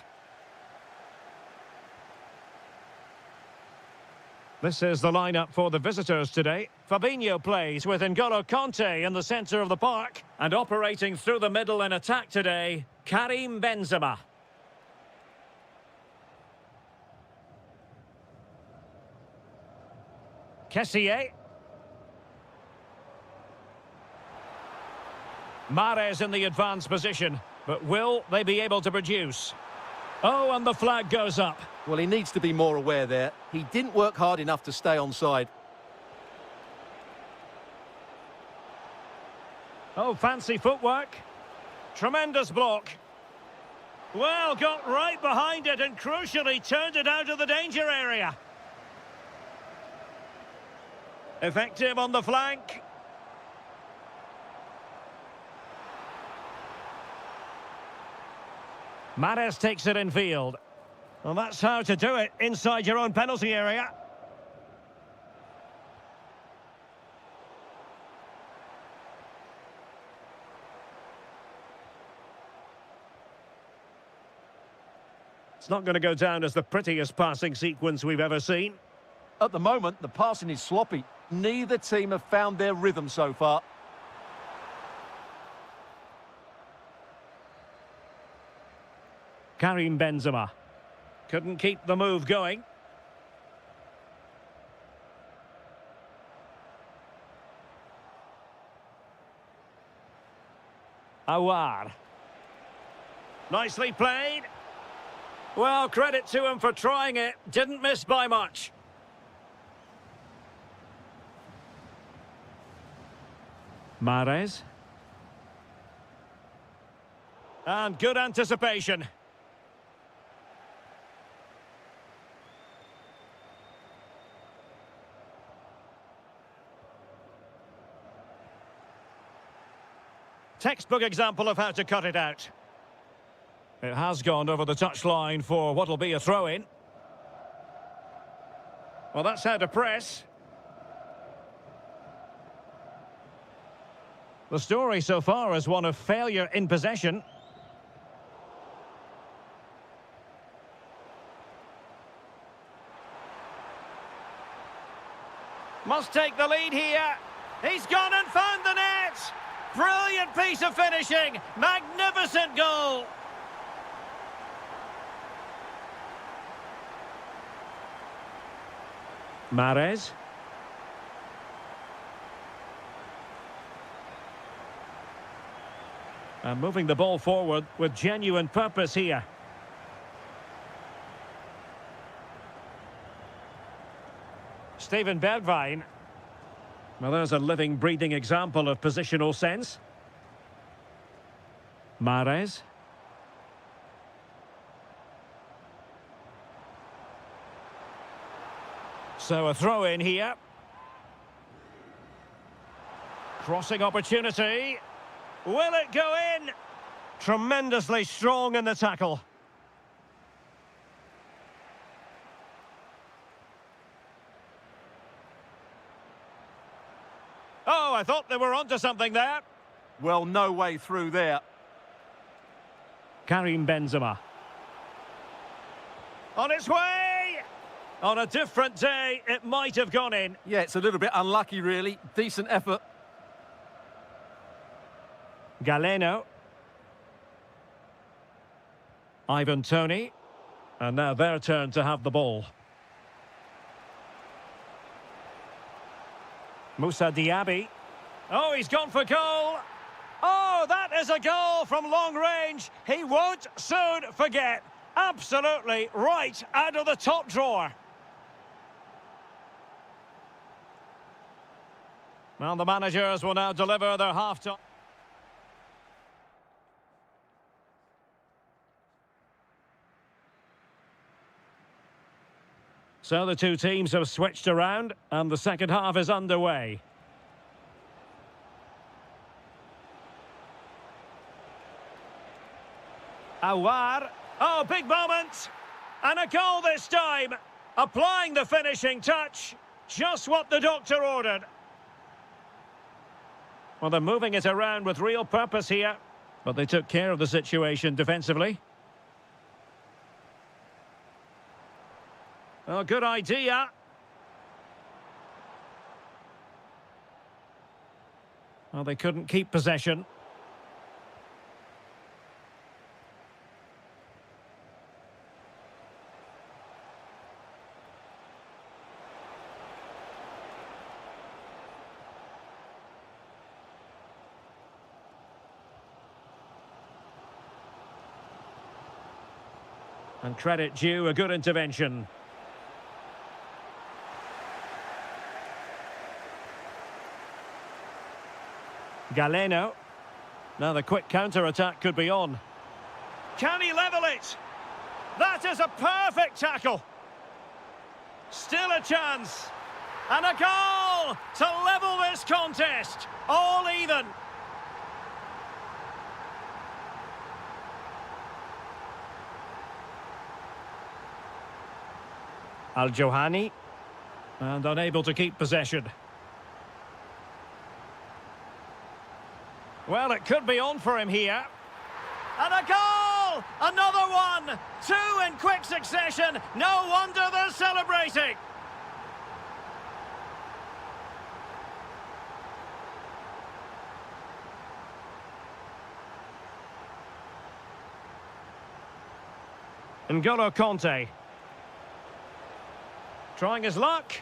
This is the lineup for the visitors today. Fabinho plays with N'Golo Kanté in the centre of the park. And operating through the middle in attack today, Karim Benzema. Kessié. Mahrez in the advanced position. But will they be able to produce? Oh, and the flag goes up. Well, he needs to be more aware there. He didn't work hard enough to stay onside. Oh, fancy footwork. Tremendous block. Well, got right behind it and crucially turned it out of the danger area. Effective on the flank. Mahrez takes it in field. Well, that's how to do it inside your own penalty area. It's not going to go down as the prettiest passing sequence we've ever seen. At the moment, the passing is sloppy. Neither team have found their rhythm so far. Karim Benzema. Couldn't keep the move going. Aouar. Nicely played. Well, credit to him for trying it. Didn't miss by much. Mahrez. And good anticipation. Textbook example of how to cut it out. It has gone over the touchline for what'll be a throw-in. Well, that's how to press. The story so far is one of failure in possession. Must take the lead here. He's gone and found the net. Brilliant piece of finishing. Magnificent goal. Mahrez. And moving the ball forward with genuine purpose here. Steven Bergwijn. Well, there's a living, breathing example of positional sense. Mahrez. So a throw in here. Crossing opportunity. Will it go in? Tremendously strong in the tackle. Oh, I thought they were onto something there. Well, no way through there. Karim Benzema. On its way! On a different day, it might have gone in. Yeah, it's a little bit unlucky, really. Decent effort. Galeno. Ivan Toney. And now their turn to have the ball. Moussa Diaby. Oh, he's gone for goal. Oh, that is a goal from long range. He won't soon forget. Absolutely right out of the top drawer. Well, the managers will now deliver their half-time. So the two teams have switched around and the second half is underway. Aouar. Oh, big moment. And a goal this time. Applying the finishing touch. Just what the doctor ordered. Well, they're moving it around with real purpose here, but they took care of the situation defensively. Oh, good idea. Well, they couldn't keep possession. And credit due, a good intervention. Galeno. Now the quick counter-attack could be on. Can he level it? That is a perfect tackle. Still a chance. And a goal to level this contest. All even. Al-Johani. And unable to keep possession. Well, it could be on for him here. And a goal! Another one! Two in quick succession. No wonder they're celebrating. N'Golo Conte. Trying his luck.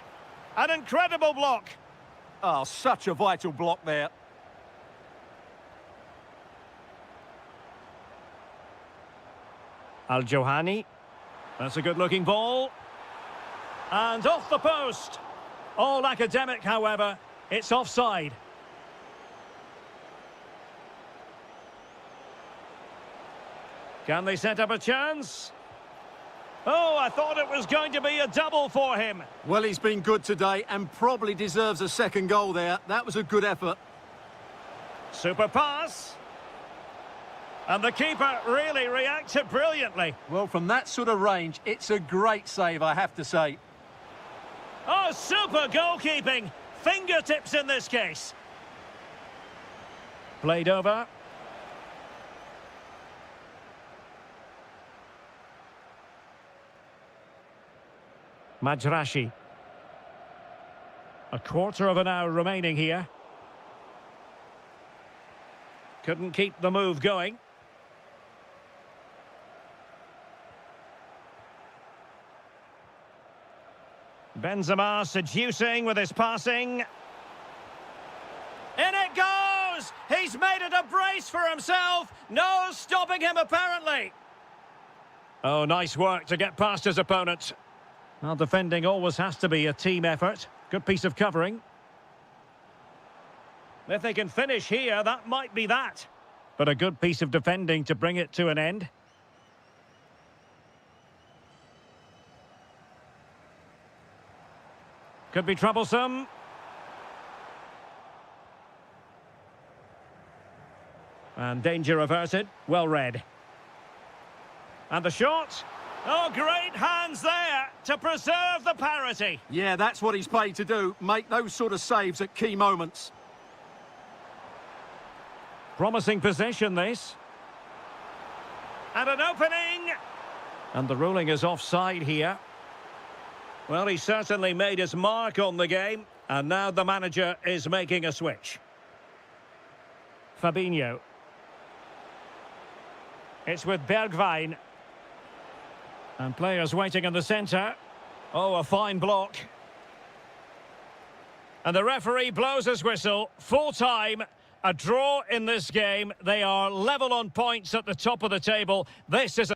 An incredible block. Oh, such a vital block there. Al-Johani. That's a good-looking ball. And off the post. All academic, however. It's offside. Can they set up a chance? Oh, I thought it was going to be a double for him. Well, he's been good today and probably deserves a second goal there. That was a good effort. Super pass. And the keeper really reacted brilliantly. Well, from that sort of range, it's a great save, I have to say. Oh, super goalkeeping. Fingertips in this case. Played over. Majrashi. A quarter of an hour remaining here. Couldn't keep the move going. Benzema seducing with his passing. In it goes! He's made it a brace for himself. No stopping him, apparently. Oh, nice work to get past his opponent. Well, defending always has to be a team effort. Good piece of covering. If they can finish here, that might be that. But a good piece of defending to bring it to an end. Could be troublesome. And danger averted. Well read. And the shot. Oh, great hands there to preserve the parity. Yeah, that's what he's paid to do. Make those sort of saves at key moments. Promising possession, this. And an opening. And the ruling is offside here. Well, he certainly made his mark on the game. And now the manager is making a switch. Fabinho. It's with Bergwijn. And players waiting in the centre. Oh, a fine block. And the referee blows his whistle. Full time. A draw in this game. They are level on points at the top of the table. This is a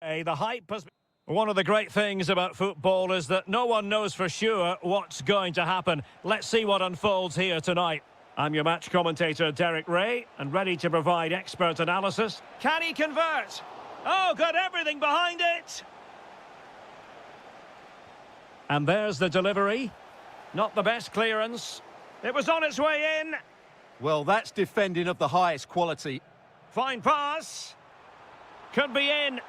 The hype has... One of the great things about football is that no one knows for sure what's going to happen. Let's see what unfolds here tonight. I'm your match commentator, Derek Ray, and ready to provide expert analysis. Can he convert? Oh, got everything behind it! And there's the delivery. Not the best clearance. It was on its way in. Well, that's defending of the highest quality. Fine pass. Could be in.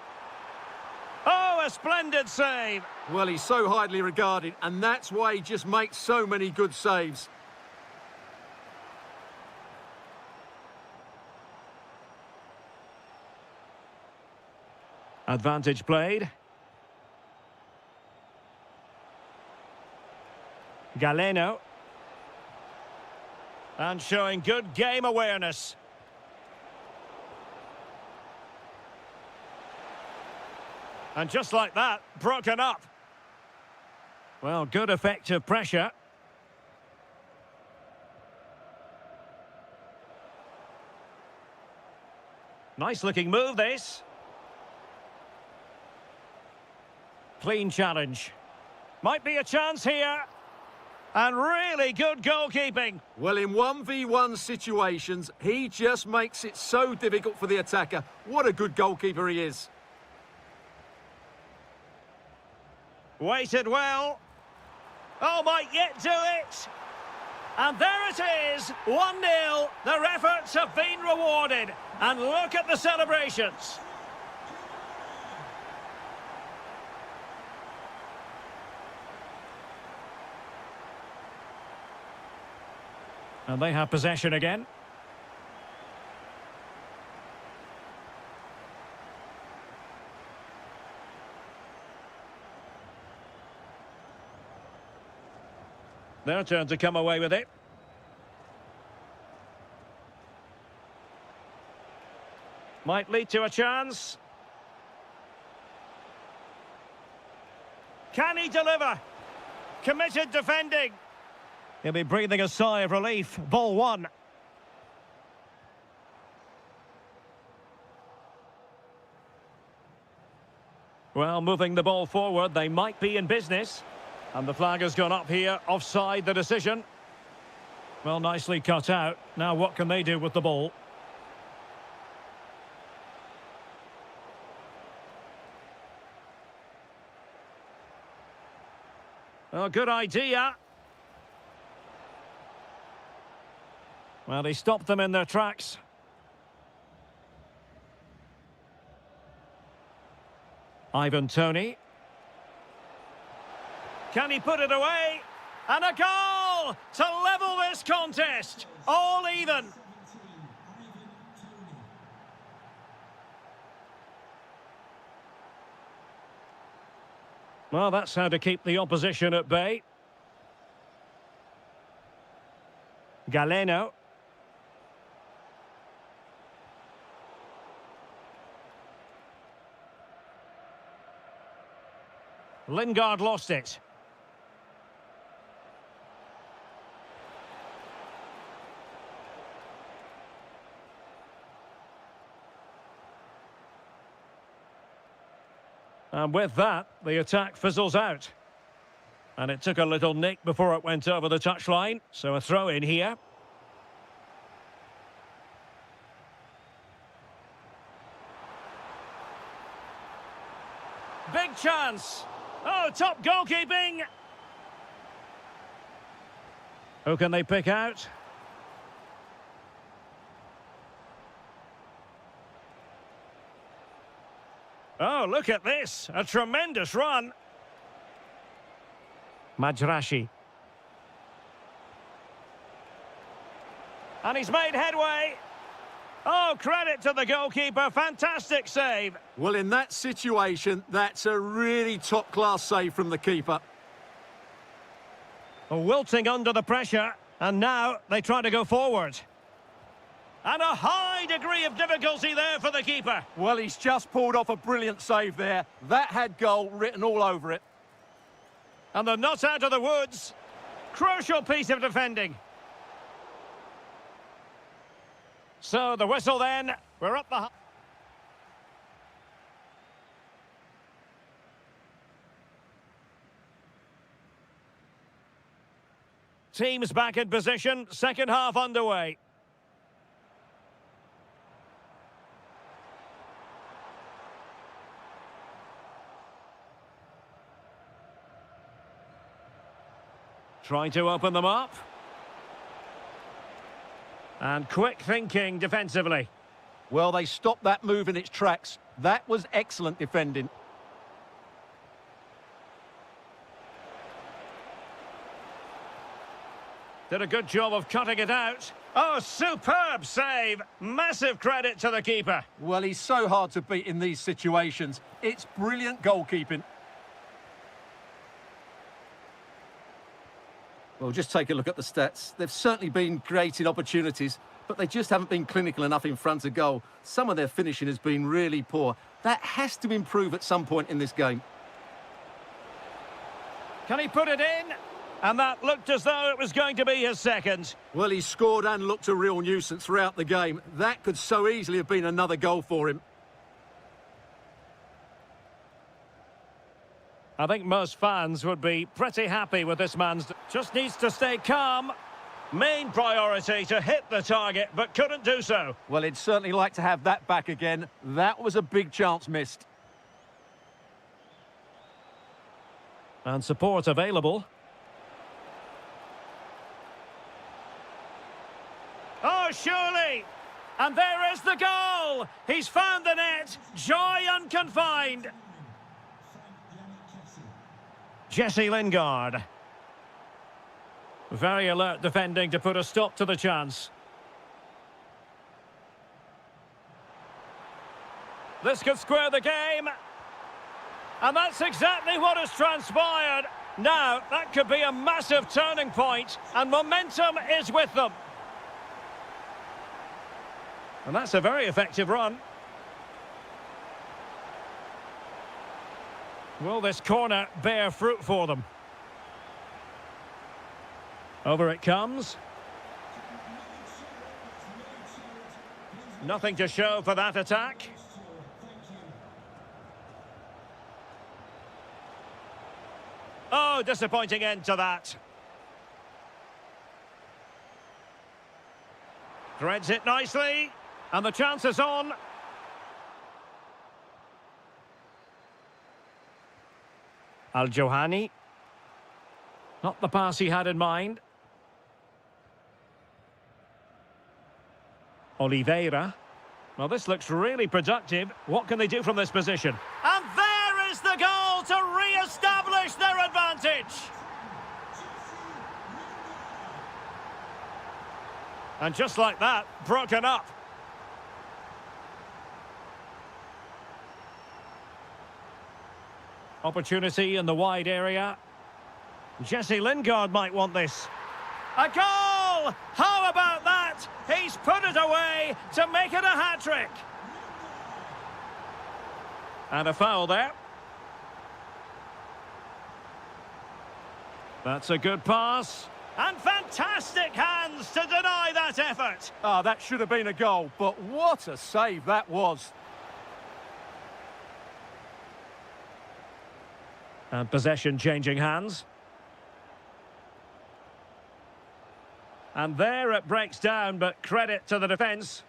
Oh, a splendid save. Well, he's so highly regarded, and that's why he just makes so many good saves. Advantage played. Galeno. And showing good game awareness. And just like that, broken up. Well, good effective pressure. Nice looking move, this. Clean challenge. Might be a chance here. And really good goalkeeping. Well, in 1v1 situations, he just makes it so difficult for the attacker. What a good goalkeeper he is. Waited well. Oh, might yet do it. And there it is, 1-0. Their efforts have been rewarded. And look at the celebrations. And they have possession again. Their turn to come away with it. Might lead to a chance. Can he deliver? Committed defending. He'll be breathing a sigh of relief. Ball one. Well, moving the ball forward, they might be in business. And the flag has gone up here, offside the decision. Well, nicely cut out. Now what can they do with the ball? Oh, good idea. Well, he stopped them in their tracks. Ivan Toney. Can he put it away? And a goal to level this contest. All even. Well, that's how to keep the opposition at bay. Galeno. Lingard lost it. And with that, the attack fizzles out. And it took a little nick before it went over the touchline. So a throw in here. Big chance. Oh, top goalkeeping. Who can they pick out? Oh, look at this. A tremendous run. Majrashi. And he's made headway. Oh, credit to the goalkeeper. Fantastic save. Well, in that situation, that's a really top-class save from the keeper. Wilting under the pressure. And now they try to go forward. And a high degree of difficulty there for the keeper. Well, he's just pulled off a brilliant save there. That had goal written all over it. And they're not out of the woods. Crucial piece of defending. So the whistle then. We're up the... Teams back in position, second half underway. Trying to open them up. And quick thinking defensively. Well, they stopped that move in its tracks. That was excellent defending. Did a good job of cutting it out. Oh, superb save. Massive credit to the keeper. Well, he's so hard to beat in these situations. It's brilliant goalkeeping. Well, just take a look at the stats. They've certainly been creating opportunities, but they just haven't been clinical enough in front of goal. Some of their finishing has been really poor. That has to improve at some point in this game. Can he put it in? And that looked as though it was going to be his second. Well, he scored and looked a real nuisance throughout the game. That could so easily have been another goal for him. I think most fans would be pretty happy with this man's... Just needs to stay calm. Main priority to hit the target, but couldn't do so. Well, he'd certainly like to have that back again. That was a big chance missed. And support available. Oh, surely! And there is the goal! He's found the net! Joy unconfined! Jesse Lingard. Very alert defending to put a stop to the chance. This could square the game. And that's exactly what has transpired. Now, that could be a massive turning point, and momentum is with them. And that's a very effective run. Will this corner bear fruit for them? Over it comes. Nothing to show for that attack. Oh, disappointing end to that. Threads it nicely. And the chance is on. Al-Johani. Not the pass he had in mind. Oliveira. Well, this looks really productive. What can they do from this position? And there is the goal to re-establish their advantage. And just like that, broken up. Opportunity in the wide area. Jesse Lingard might want this. A goal! How about that? He's put it away to make it a hat-trick. And a foul there. That's a good pass. And fantastic hands to deny that effort. That should have been a goal, but what a save that was. And possession changing hands. And there it breaks down, but credit to the defence.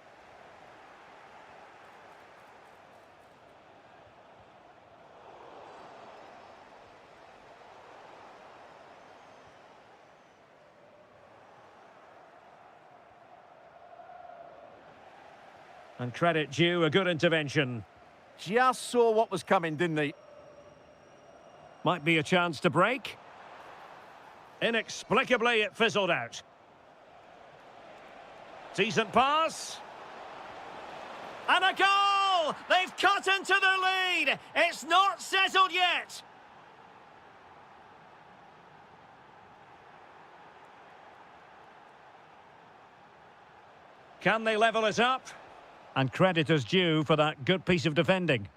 And credit due, a good intervention. Just saw what was coming, didn't he? Might be a chance to break. Inexplicably, it fizzled out. Decent pass. And a goal! They've cut into the lead! It's not settled yet! Can they level it up? And credit is due for that good piece of defending.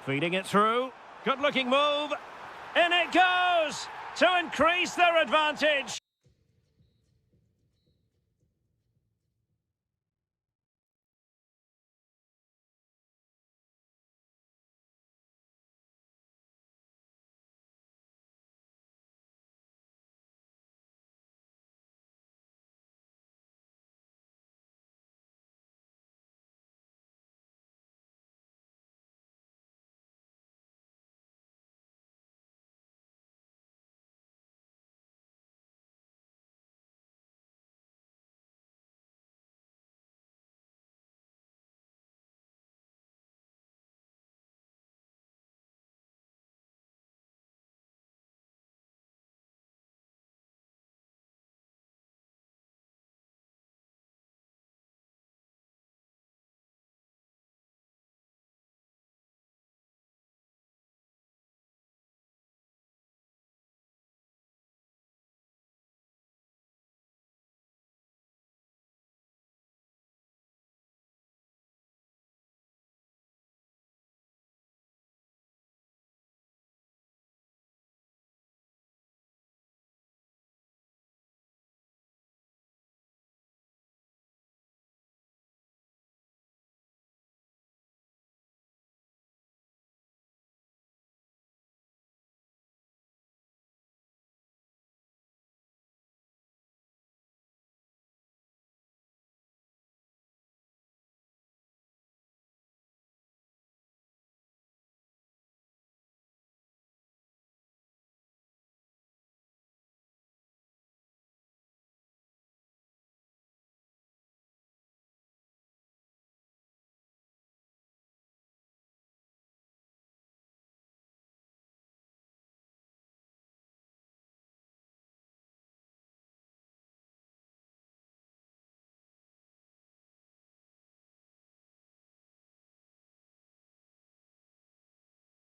Feeding it through. Good-looking move. In it goes! To increase their advantage.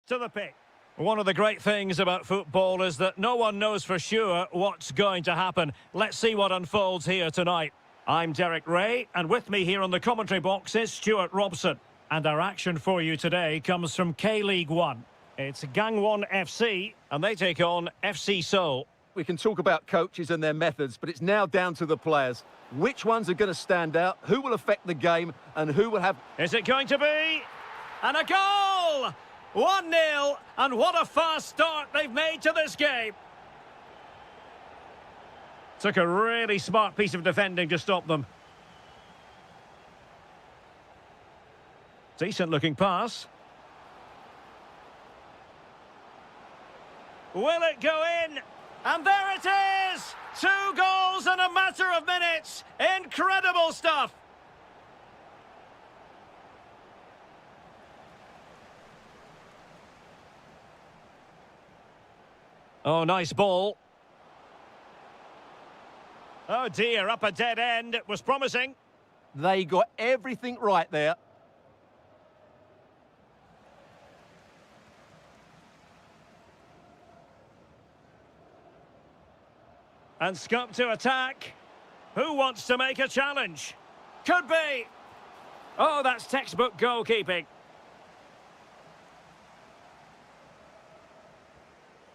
to the pick. One of the great things about football is that no one knows for sure what's going to happen. Let's see what unfolds here tonight. I'm Derek Ray, and with me here on the commentary box is Stuart Robson. And our action for you today comes from K-League 1. It's Gangwon FC, and they take on FC Seoul. We can talk about coaches and their methods, but it's now down to the players. Which ones are going to stand out, who will affect the game, and who will have... Is it going to be? And a goal! 1-0, and what a fast start they've made to this game. Took a really smart piece of defending to stop them. Decent-looking pass. Will it go in? And there it is! 2 goals in a matter of minutes. Incredible stuff. Oh, nice ball. Oh dear, up a dead end. It was promising. They got everything right there. And scope to attack. Who wants to make a challenge? Could be. Oh, that's textbook goalkeeping.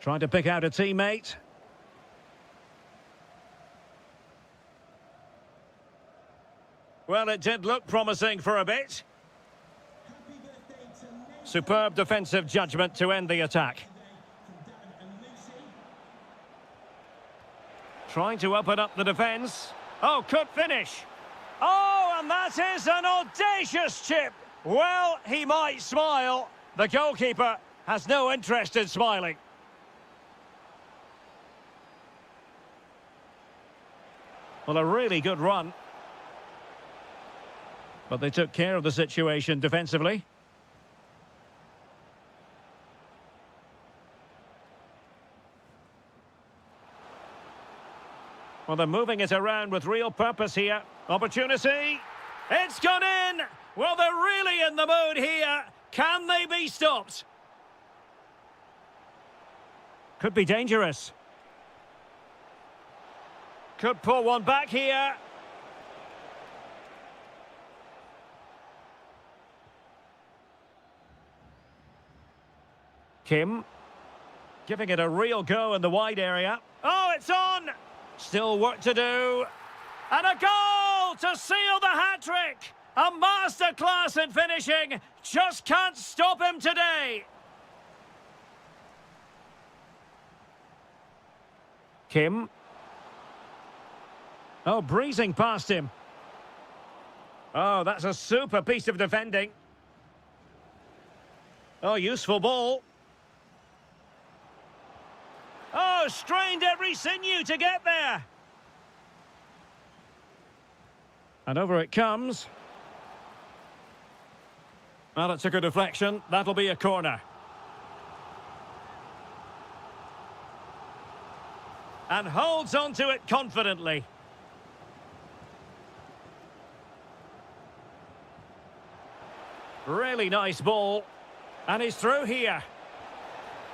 Trying to pick out a teammate. Well, it did look promising for a bit. Superb defensive judgment to end the attack. Trying to open up the defence. Oh, could finish. Oh, and that is an audacious chip. Well, he might smile. The goalkeeper has no interest in smiling. Well, a really good run. But they took care of the situation defensively. Well, they're moving it around with real purpose here. Opportunity. It's gone in. Well, they're really in the mood here. Can they be stopped? Could be dangerous. Could pull one back here. Kim. Giving it a real go in the wide area. Oh, it's on! Still work to do. And a goal to seal the hat-trick! A masterclass in finishing. Just can't stop him today. Kim. Oh, breezing past him. Oh, that's a super piece of defending. Oh, useful ball. Oh, strained every sinew to get there. And over it comes. Well, it took a deflection. That'll be a corner. And holds on to it confidently. Really nice ball. And he's through here.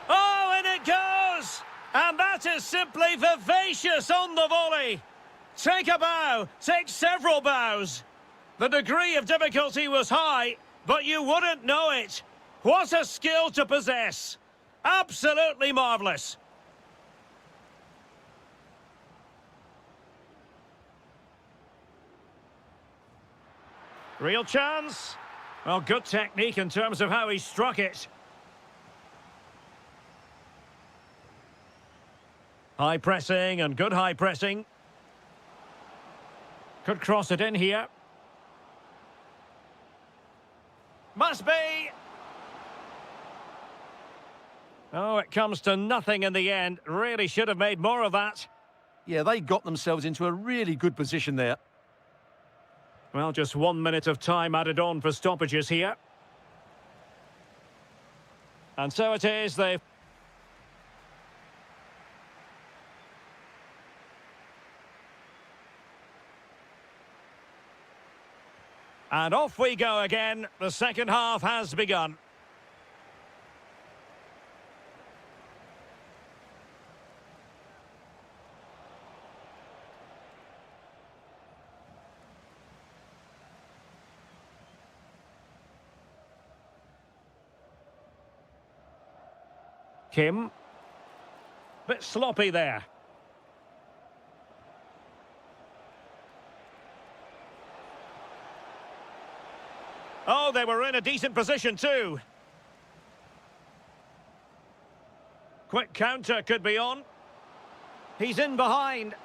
Oh, and it goes! And that is simply vivacious on the volley. Take a bow, take several bows. The degree of difficulty was high, but you wouldn't know it. What a skill to possess. Absolutely marvellous. Real chance. Well, good technique in terms of how he struck it. High pressing and good high pressing. Could cross it in here. Must be. Oh, it comes to nothing in the end. Really should have made more of that. Yeah, they got themselves into a really good position there. Well, just 1 minute of time added on for stoppages here. And so it is, they've... And off we go again. The second half has begun. Kim. Bit sloppy there. Oh, they were in a decent position too. Quick counter could be on. He's in behind.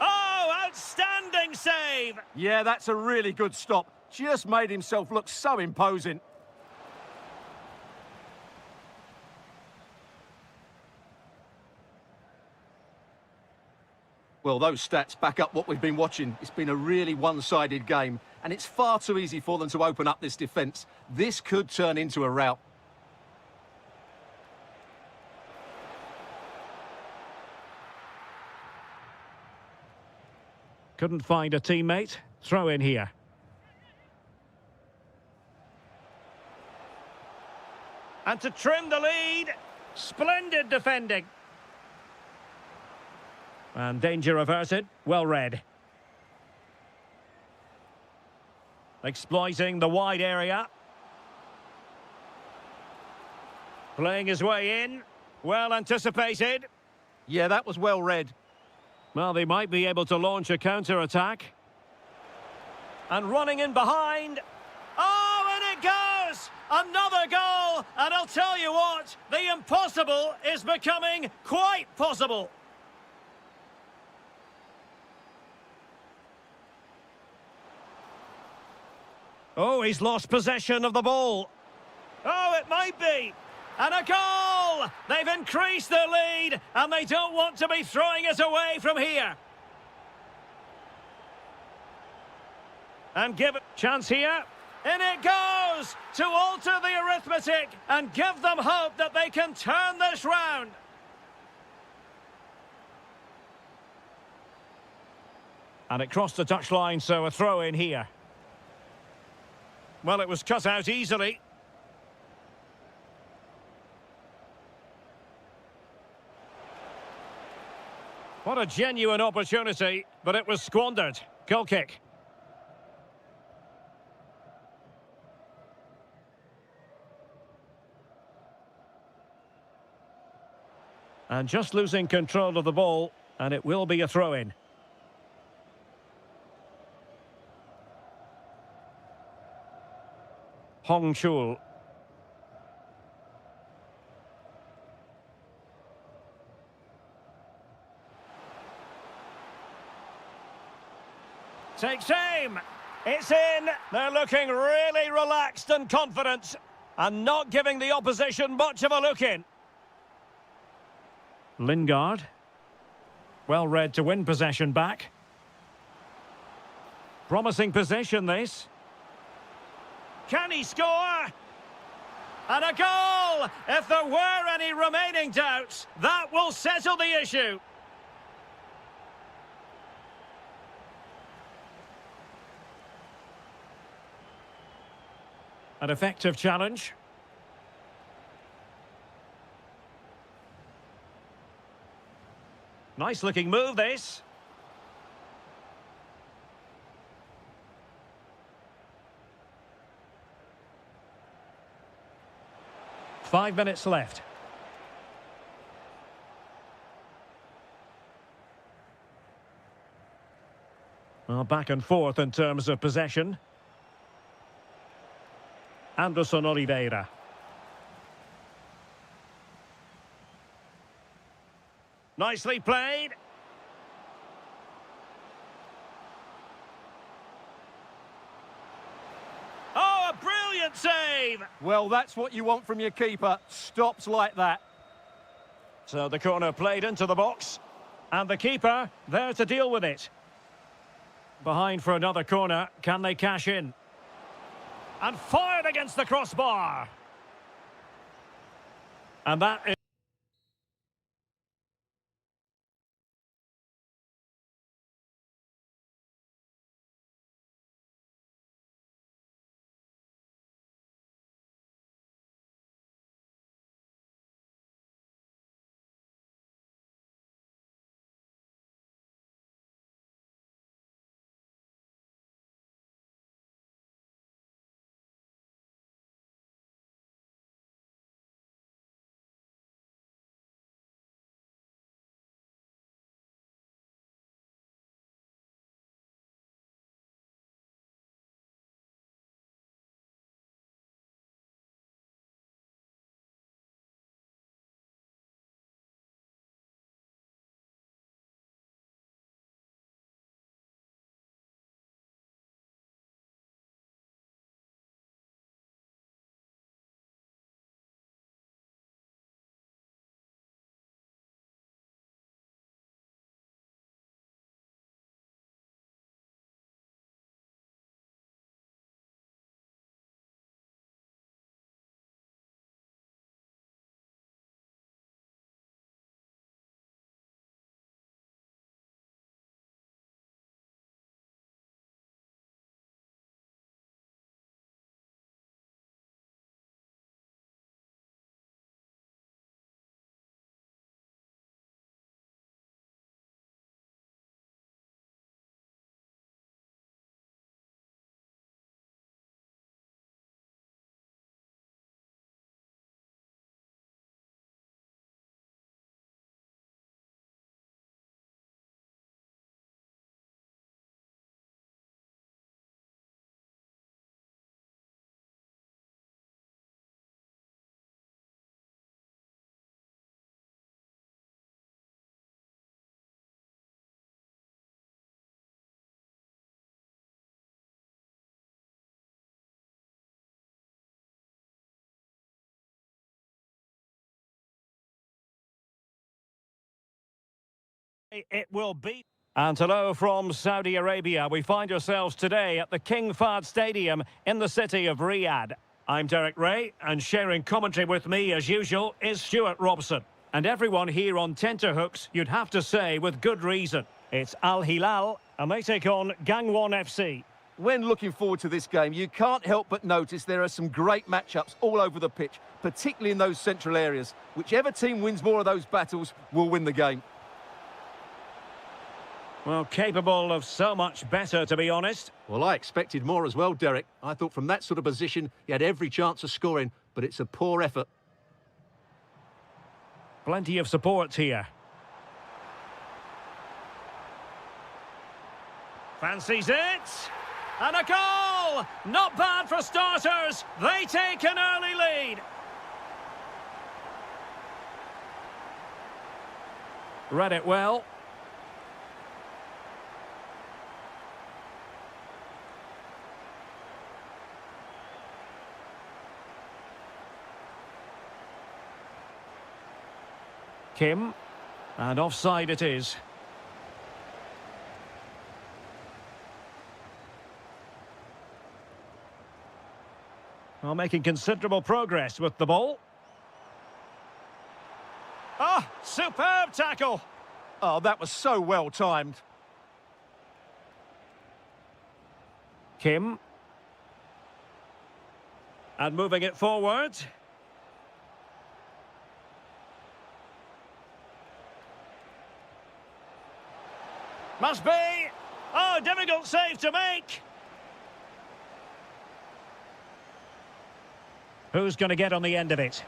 Oh, outstanding save! Yeah, that's a really good stop. Just made himself look so imposing. Well, those stats back up what we've been watching. It's been a really one-sided game, and it's far too easy for them to open up this defence. This could turn into a rout. Couldn't find a teammate. Throw in here. And to trim the lead. Splendid defending. And danger averted. Well read. Exploiting the wide area. Playing his way in. Well anticipated. Yeah, that was well read. Well, they might be able to launch a counter-attack. And running in behind. Oh, and it goes! Another goal! And I'll tell you what, the impossible is becoming quite possible. Oh, he's lost possession of the ball. Oh, it might be. And a goal! They've increased their lead, and they don't want to be throwing it away from here. And give it chance here. In it goes to alter the arithmetic and give them hope that they can turn this round. And it crossed the touchline, so a throw in here. Well, it was cut out easily. What a genuine opportunity, but it was squandered. Goal kick. And just losing control of the ball, and it will be a throw-in. Hong Chul. Takes aim. It's in. They're looking really relaxed and confident and not giving the opposition much of a look in. Lingard. Well read to win possession back. Promising possession this. Can he score? And a goal! If there were any remaining doubts, that will settle the issue. An effective challenge. Nice looking move this. Five minutes left. Well, back and forth in terms of possession. Anderson Oliveira. Nicely played. Oh, a brilliant save! Well, that's what you want from your keeper. Stops like that. So the corner played into the box. And the keeper there to deal with it. Behind for another corner. Can they cash in? And fired against the crossbar. And that is... it will be. And hello from Saudi Arabia. We find ourselves today at the King Fahd Stadium in the city of Riyadh. I'm Derek Ray, and sharing commentary with me, as usual, is Stuart Robson. And everyone here on tenterhooks, you'd have to say, with good reason. It's Al Hilal, and they take on Gangwon FC. When looking forward to this game, you can't help but notice there are some great matchups all over the pitch, particularly in those central areas. Whichever team wins more of those battles will win the game. Well, capable of so much better, to be honest. Well, I expected more as well, Derek. I thought from that sort of position, he had every chance of scoring, but it's a poor effort. Plenty of support here. Fancies it. And a goal! Not bad for starters. They take an early lead. Read it well. Kim. And offside it is. Well, making considerable progress with the ball. Ah, superb tackle. Oh, that was so well timed. Kim. And moving it forward. Must be. Oh, difficult save to make. Who's going to get on the end of it?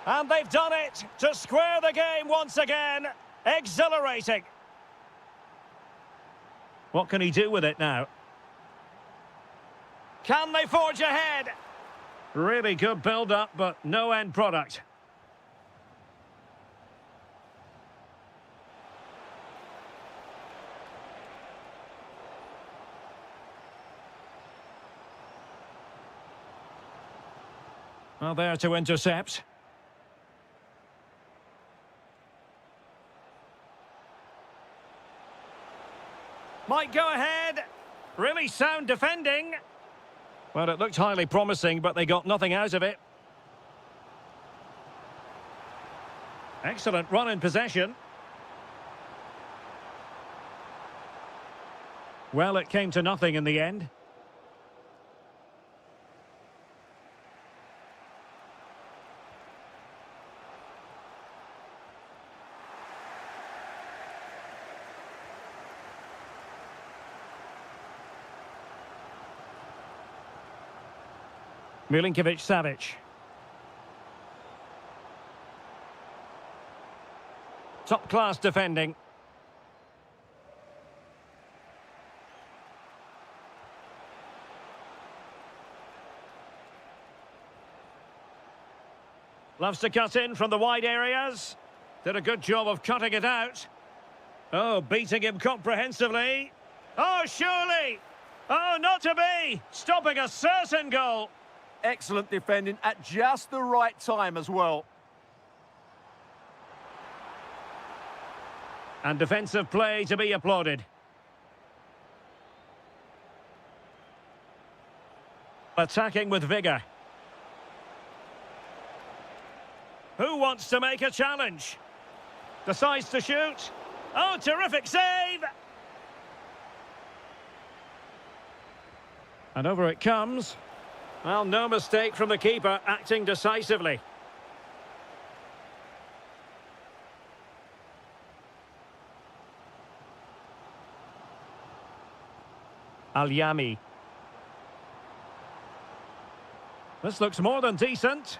And they've done it to square the game once again. Exhilarating. What can he do with it now? Can they forge ahead? Really good build-up, but no end product. Well, there to intercept. Might go ahead. Really sound defending. Well, it looked highly promising, but they got nothing out of it. Excellent run in possession. Well, it came to nothing in the end. Milinkovic-Savic. Top-class defending. Loves to cut in from the wide areas. Did a good job of cutting it out. Oh, beating him comprehensively. Oh, surely! Oh, not to be! Stopping a certain goal. Excellent defending at just the right time as well. And defensive play to be applauded. Attacking with vigour. Who wants to make a challenge? Decides to shoot. Oh, terrific save! And over it comes. Well, no mistake from the keeper, acting decisively. Al-Yami. This looks more than decent.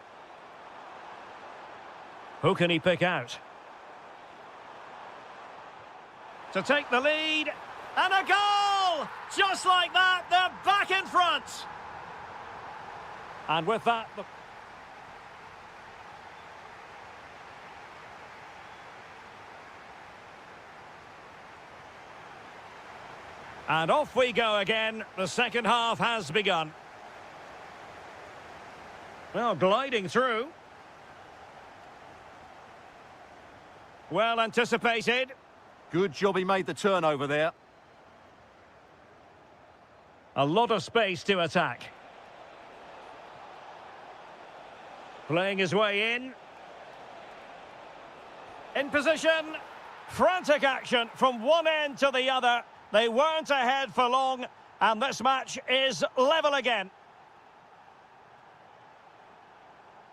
Who can he pick out? To take the lead. And a goal! Just like that, they're back in front. And with that... And off we go again. The second half has begun. Well, gliding through. Well anticipated. Good job he made the turnover there. A lot of space to attack. Playing his way in. In position. Frantic action from one end to the other. They weren't ahead for long, and this match is level again.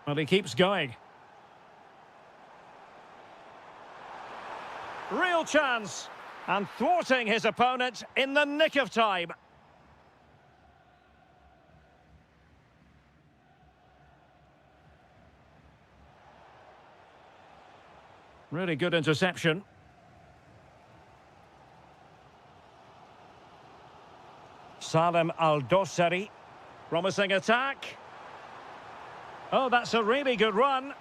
Well, he keeps going. Real chance, and thwarting his opponent in the nick of time. Really good interception. Salem Al-Dossari, promising attack. Oh, that's a really good run.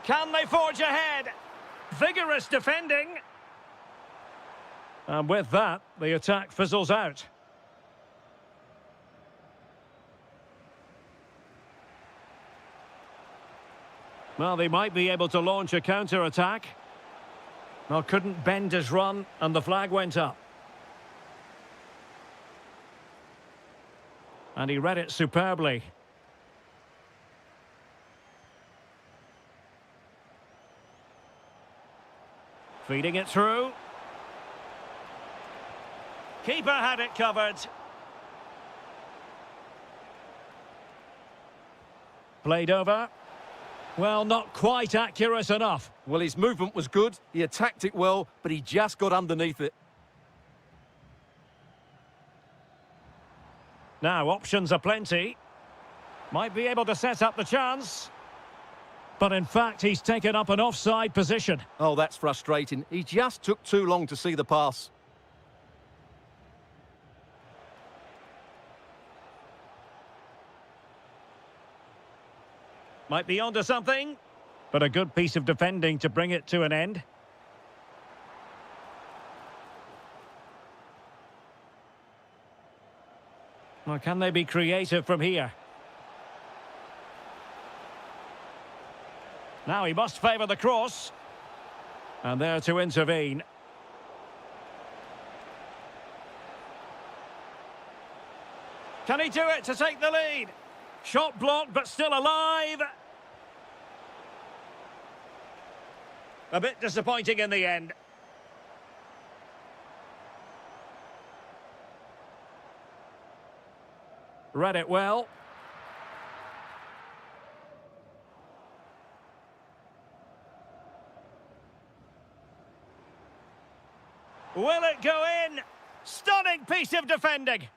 Can they forge ahead? Vigorous defending. And with that, the attack fizzles out. Well, they might be able to launch a counter-attack. Well, couldn't bend his run, and the flag went up. And he read it superbly. Feeding it through. Keeper had it covered. Played over. Well, not quite accurate enough. Well, his movement was good. He attacked it well, but he just got underneath it. Now, options are plenty. Might be able to set up the chance. But in fact, he's taken up an offside position. Oh, that's frustrating. He just took too long to see the pass. Might be onto something. But a good piece of defending to bring it to an end. Well, can they be creative from here? Now he must favour the cross. And there to intervene. Can he do it to take the lead? Shot blocked, but still alive. A bit disappointing in the end. Read it well. Will it go in? Stunning piece of defending.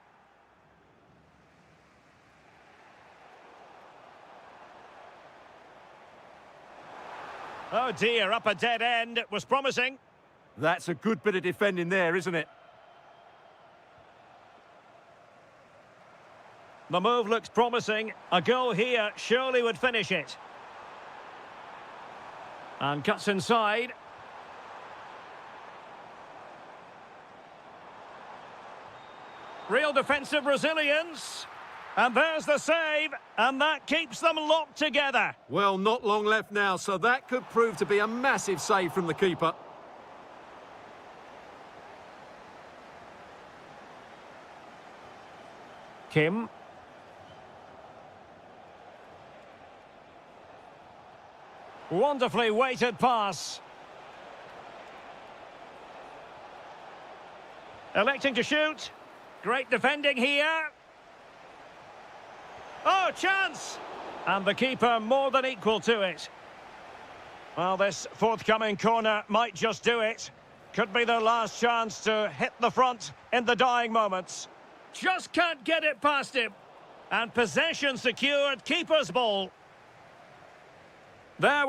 Oh dear, up a dead end. It was promising. That's a good bit of defending there, isn't it? The move looks promising. A goal here surely would finish it. And cuts inside. Real defensive resilience. And there's the save. And that keeps them locked together. Well, not long left now, so that could prove to be a massive save from the keeper. Kim. Wonderfully weighted pass. Electing to shoot. Great defending here. Oh, chance! And the keeper more than equal to it. Well, this forthcoming corner might just do it. Could be their last chance to hit the front in the dying moments. Just can't get it past him. And possession secured, keeper's ball. There.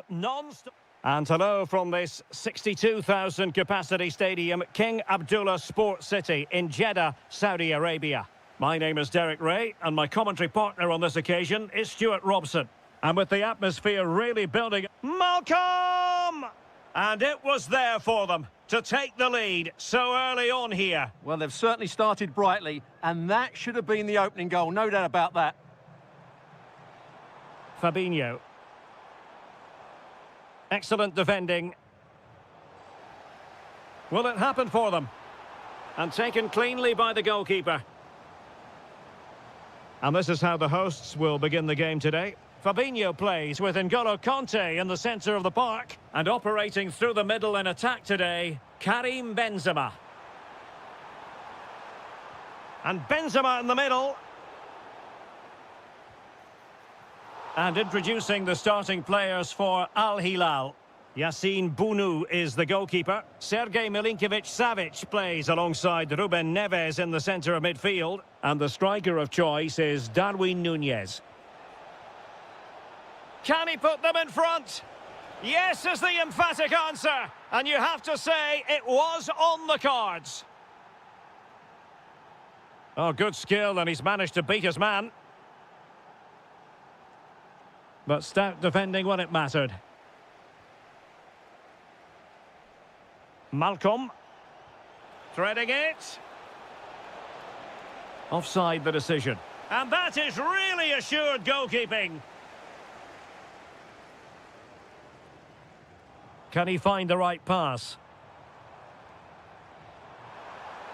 Non-stop. And hello from this 62,000 capacity stadium, King Abdullah Sports City in Jeddah, Saudi Arabia. My name is Derek Ray, and my commentary partner on this occasion is Stuart Robson. And with the atmosphere really building, Malcolm! And it was there for them to take the lead so early on here. Well, they've certainly started brightly, and that should have been the opening goal, no doubt about that. Fabinho. Excellent defending. Will it happen for them? And taken cleanly by the goalkeeper. And this is how the hosts will begin the game today. Fabinho plays with N'Golo Kanté in the centre of the park. And operating through the middle in attack today, Karim Benzema. And Benzema in the middle. And introducing the starting players for Al Hilal. Yassine Bounou is the goalkeeper. Sergej Milinkovic-Savic plays alongside Ruben Neves in the centre of midfield. And the striker of choice is Darwin Núñez. Can he put them in front? Yes is the emphatic answer. And you have to say it was on the cards. Oh, good skill, and he's managed to beat his man. But stout defending when it mattered. Malcolm. Threading it. Offside the decision. And that is really assured goalkeeping. Can he find the right pass?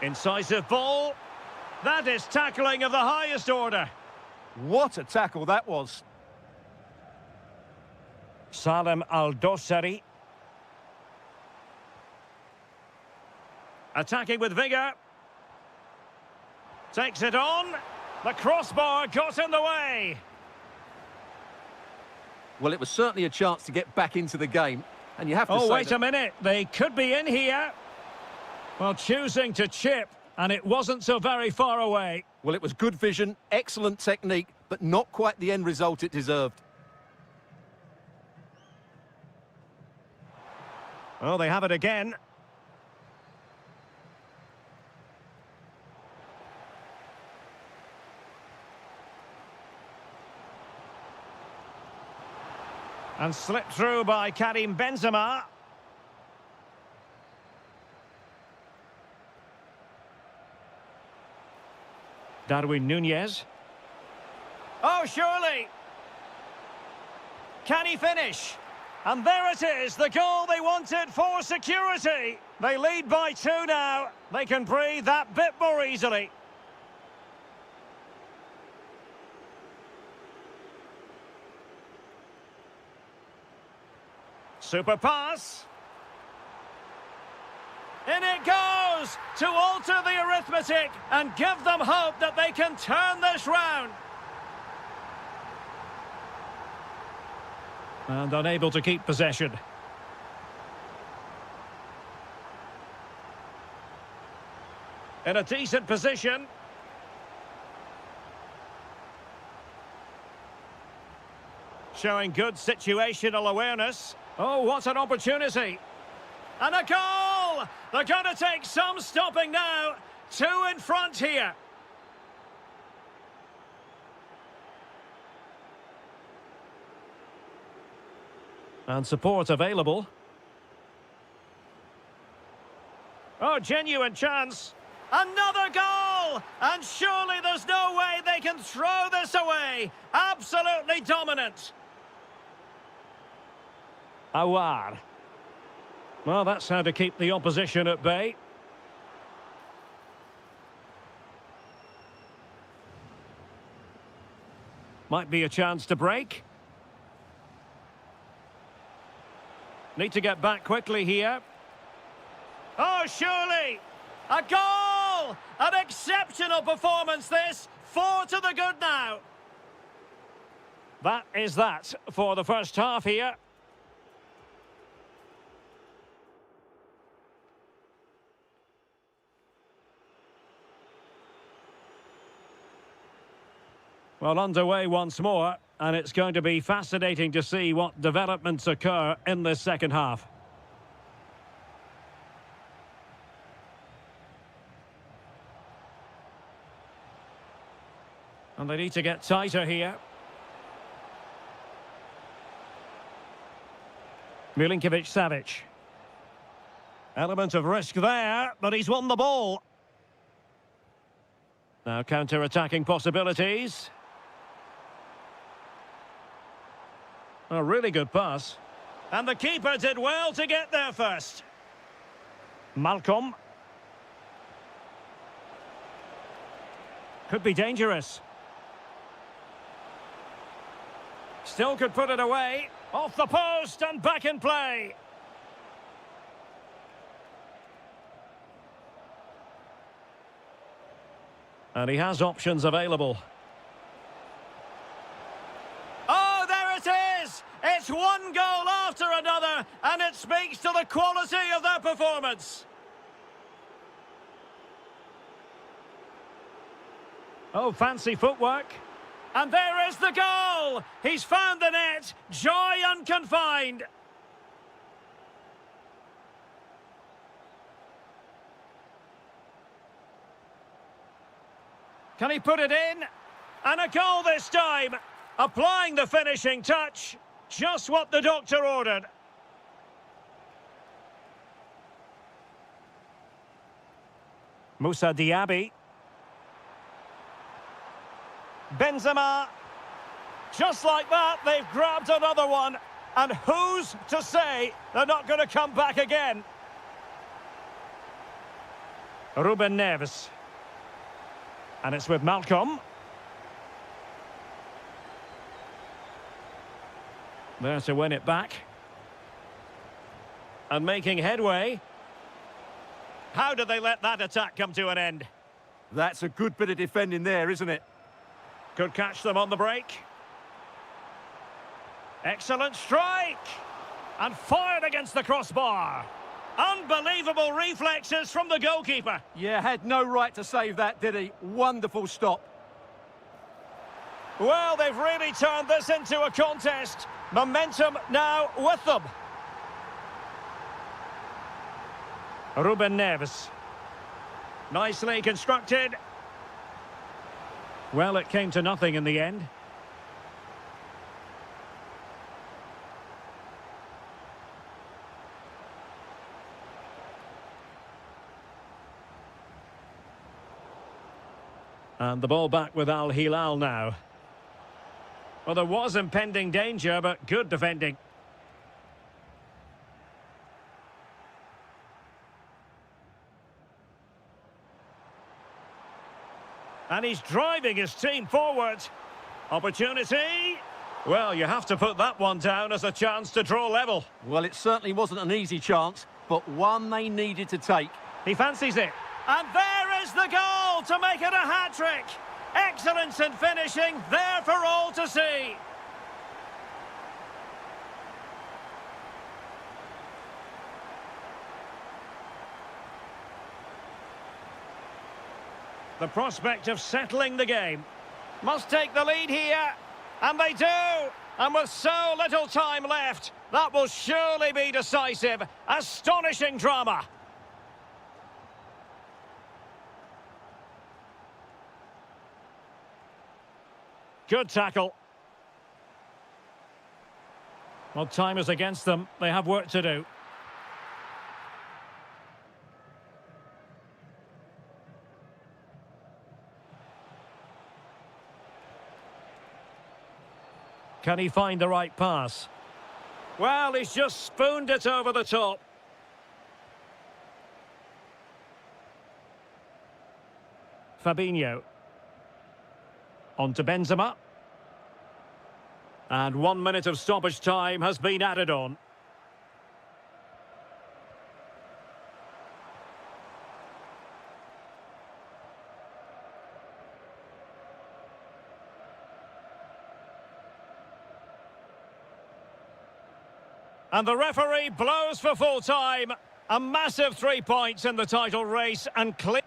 Incisive ball. That is tackling of the highest order. What a tackle that was. Salem Al-Dossari. Attacking with vigour. Takes it on. The crossbar got in the way. Well, it was certainly a chance to get back into the game. And you have to say... Oh, wait a minute. They could be in here. Well, choosing to chip, and it wasn't so very far away. Well, it was good vision, excellent technique, but not quite the end result it deserved. Oh, they have it again. And slipped through by Karim Benzema. Darwin Núñez. Oh, surely! Can he finish? And there it is, the goal they wanted for security. They lead by 2 now. They can breathe that bit more easily. Super pass. In it goes to alter the arithmetic and give them hope that they can turn this round. And unable to keep possession. In a decent position. Showing good situational awareness. Oh, what an opportunity. And a goal! They're going to take some stopping now. 2 in front here. And support available. Oh, genuine chance. Another goal! And surely there's no way they can throw this away. Absolutely dominant. Awar. Well, that's how to keep the opposition at bay. Might be a chance to break. Need to get back quickly here. Oh, surely! A goal! An exceptional performance, this. 4 to the good now. That is that for the first half here. Well, underway once more. and it's going to be fascinating to see what developments occur in this second half. And they need to get tighter here. Milinkovic-Savic. Element of risk there, but he's won the ball. Now counter-attacking possibilities. A really good pass. And the keeper did well to get there first. Malcolm. Could be dangerous. Still could put it away. Off the post and back in play. And he has options available. Oh, there it is! It's one goal after another, and it speaks to the quality of their performance. Oh, fancy footwork. And there is the goal! He's found the net, joy unconfined. Can he put it in? And a goal this time! Applying the finishing touch, just what the doctor ordered. Moussa Diaby. Benzema. Just like that, they've grabbed another one. And who's to say they're not going to come back again? Ruben Neves. And it's with Malcolm. There to win it back. And making headway. How did they let that attack come to an end? That's a good bit of defending there, isn't it? Could catch them on the break. Excellent strike! And fired against the crossbar. Unbelievable reflexes from the goalkeeper. Yeah, had no right to save that, did he? Wonderful stop. Well, they've really turned this into a contest. Momentum now with them. Ruben Neves. Nicely constructed. Well, it came to nothing in the end. And the ball back with Al Hilal now. Well, there was impending danger, but good defending. And he's driving his team forward. Opportunity. Well, you have to put that one down as a chance to draw level. Well, it certainly wasn't an easy chance, but one they needed to take. He fancies it. And there is the goal to make it a hat-trick. Excellence in finishing, there for all to see. The prospect of settling the game. Must take the lead here. And they do. And with so little time left, that will surely be decisive. Astonishing drama. Good tackle. Well, time is against them. They have work to do. Can he find the right pass? Well, he's just spooned it over the top. Fabinho. On to Benzema. And 1 minute of stoppage time has been added on. And the referee blows for full time. A massive 3 points in the title race and clear.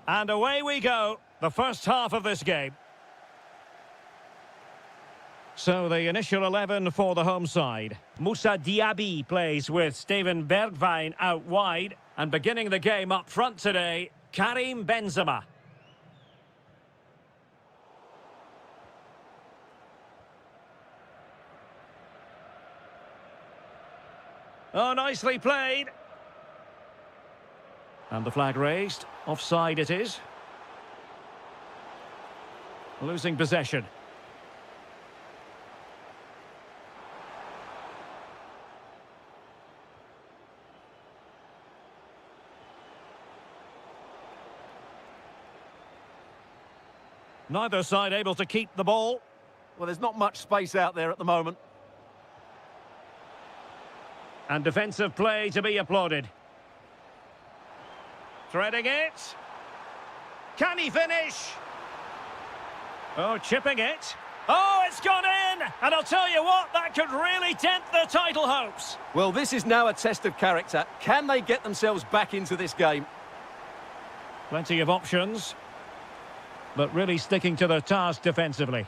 And away we go, the first half of this game. So the initial 11 for the home side. Moussa Diaby plays with Steven Bergwijn out wide. And beginning the game up front today, Karim Benzema. Oh, nicely played. And the flag raised. Offside it is. Losing possession. Neither side able to keep the ball. Well, there's not much space out there at the moment. And defensive play to be applauded. Threading it. Can he finish? Oh, chipping it. Oh, it's gone in! And I'll tell you what, that could really dent their title hopes. Well, this is now a test of character. Can they get themselves back into this game? Plenty of options, but really sticking to their task defensively.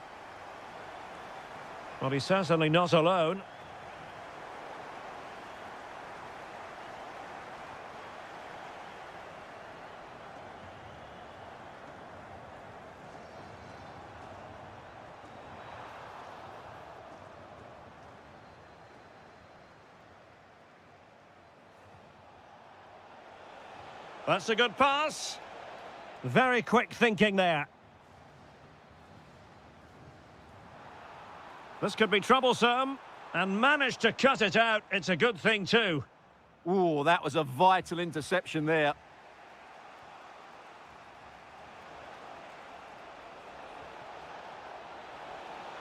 Well, he's certainly not alone. That's a good pass. Very quick thinking there. This could be troublesome, and managed to cut it out. It's a good thing too. Ooh, that was a vital interception there.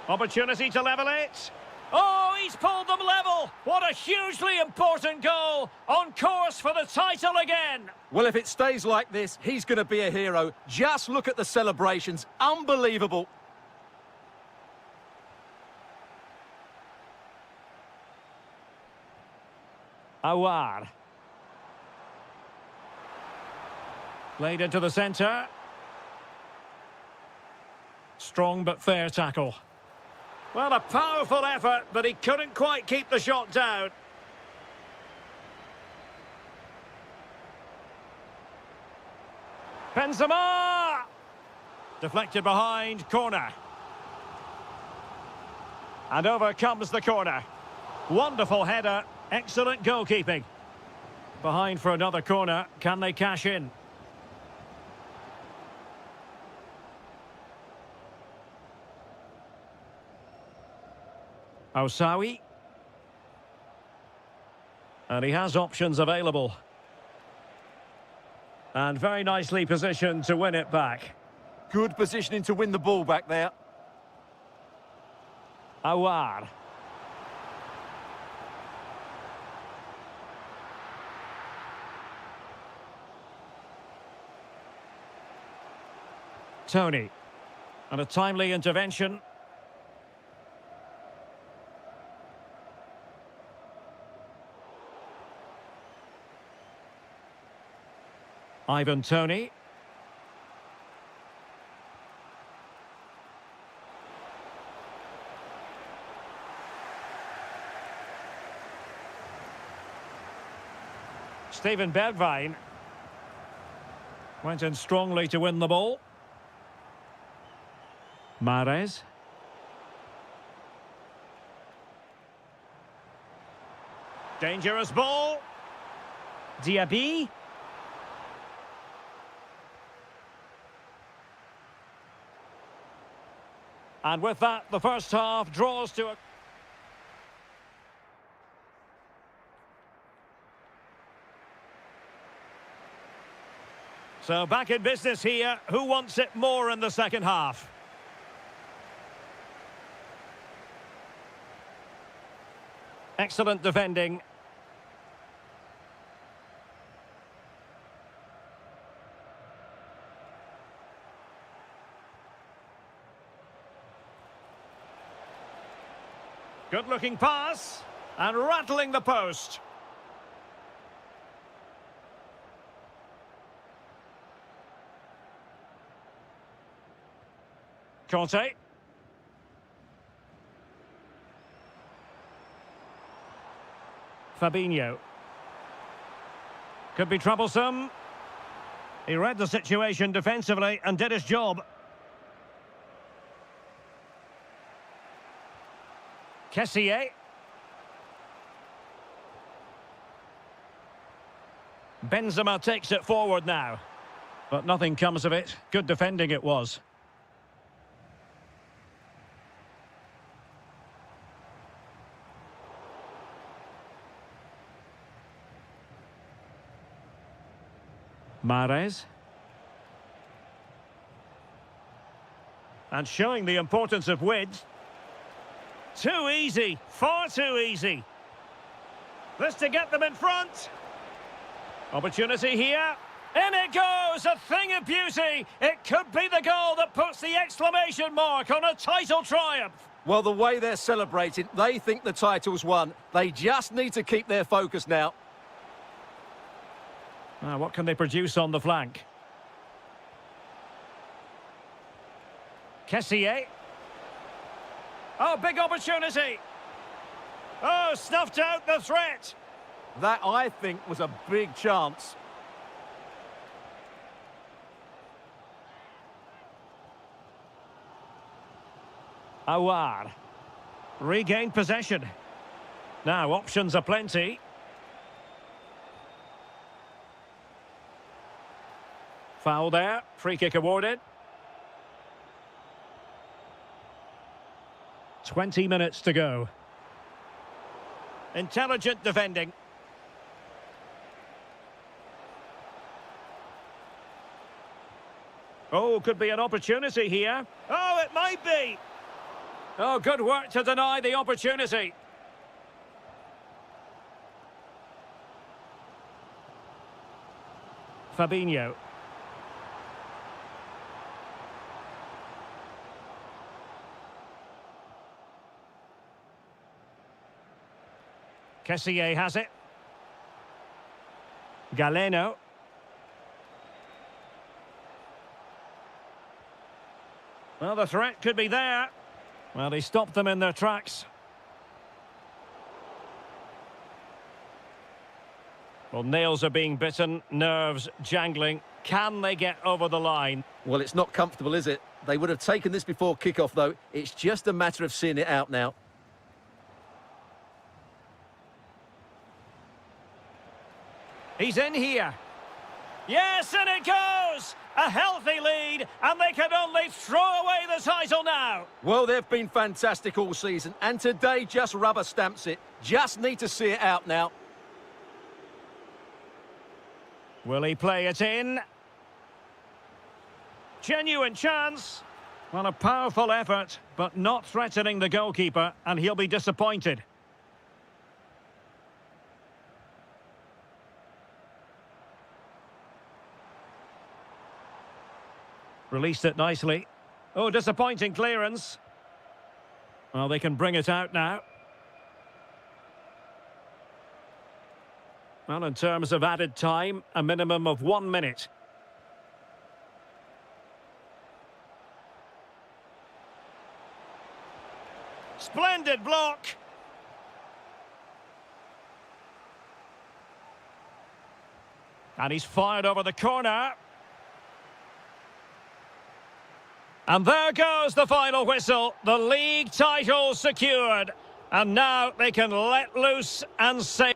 Opportunity to level it. Oh, he's pulled them level. What a hugely important goal. On course for the title again. Well, if it stays like this, he's going to be a hero. Just look at the celebrations. Unbelievable. Awar. Played into the centre. Strong but fair tackle. Well, a powerful effort, but he couldn't quite keep the shot down. Benzema! Deflected behind, corner. And over comes the corner. Wonderful header, excellent goalkeeping. Behind for another corner, can they cash in? Osawi. And he has options available. And very nicely positioned to win it back. Good positioning to win the ball back there. Awar. Tony. And a timely intervention. Ivan Tony. Steven Bergwijn went in strongly to win the ball. Mahrez. Dangerous ball. Diaby. And with that, the first half draws to a... So back in business here. Who wants it more in the second half? Excellent defending. Good-looking pass, and rattling the post. Conte. Fabinho. Could be troublesome. He read the situation defensively and did his job. Kessié. Benzema takes it forward now. But nothing comes of it. Good defending it was. Mahrez. And showing the importance of width. Too easy, far too easy. This to get them in front. Opportunity here. In it goes, a thing of beauty. It could be the goal that puts the exclamation mark on a title triumph. Well, the way they're celebrating, they think the title's won. They just need to keep their focus now. What can they produce on the flank? Kessié. Oh, big opportunity. Oh, snuffed out the threat. That, I think, was a big chance. Awar. Regained possession. Now, options are plenty. Foul there. Free kick awarded. 20 minutes to go. Intelligent defending. Oh, could be an opportunity here. Oh, it might be. Oh, good work to deny the opportunity. Fabinho. Kessié has it. Galeno. Well, the threat could be there. Well, he stopped them in their tracks. Well, nails are being bitten, nerves jangling. Can they get over the line? Well, it's not comfortable, is it? They would have taken this before kickoff, though. It's just a matter of seeing it out now. He's in here. Yes, and it goes! A healthy lead, and they can only throw away the title now. Well, they've been fantastic all season, and today just rubber stamps it. Just need to see it out now. Will he play it in? Genuine chance. Well, a powerful effort, but not threatening the goalkeeper, and he'll be disappointed. Released it nicely. Oh, disappointing clearance. Well, they can bring it out now. Well, in terms of added time, a minimum of 1 minute. Splendid block. And he's fired over the corner. And there goes the final whistle. The league title secured. And now they can let loose and say...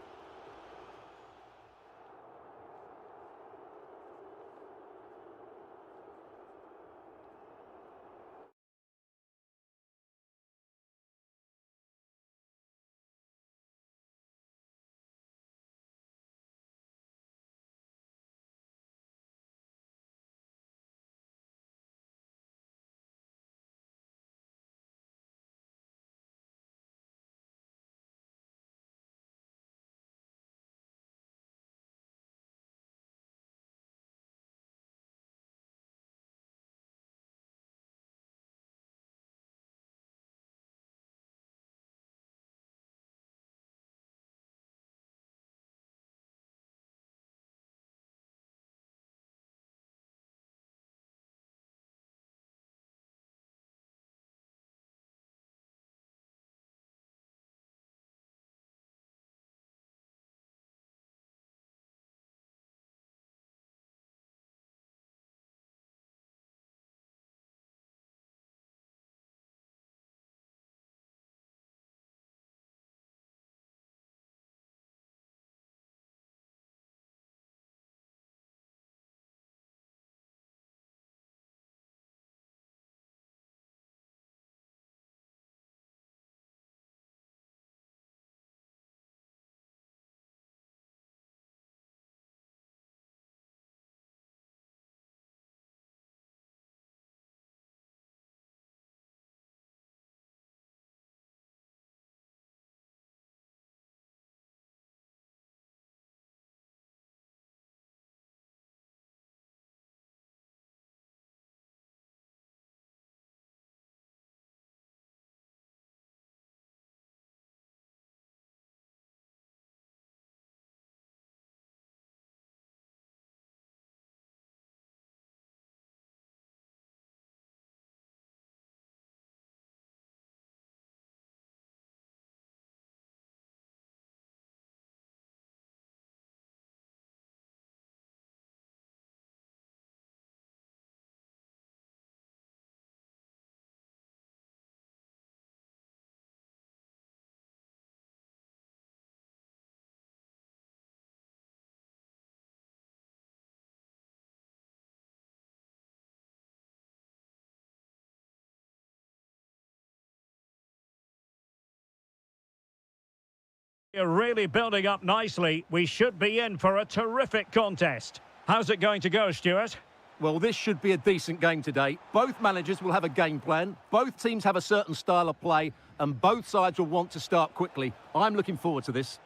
You're really building up nicely. We should be in for a terrific contest. How's it going to go, Stuart? Well, this should be a decent game today. Both managers will have a game plan. Both teams have a certain style of play, and both sides will want to start quickly. I'm looking forward to this.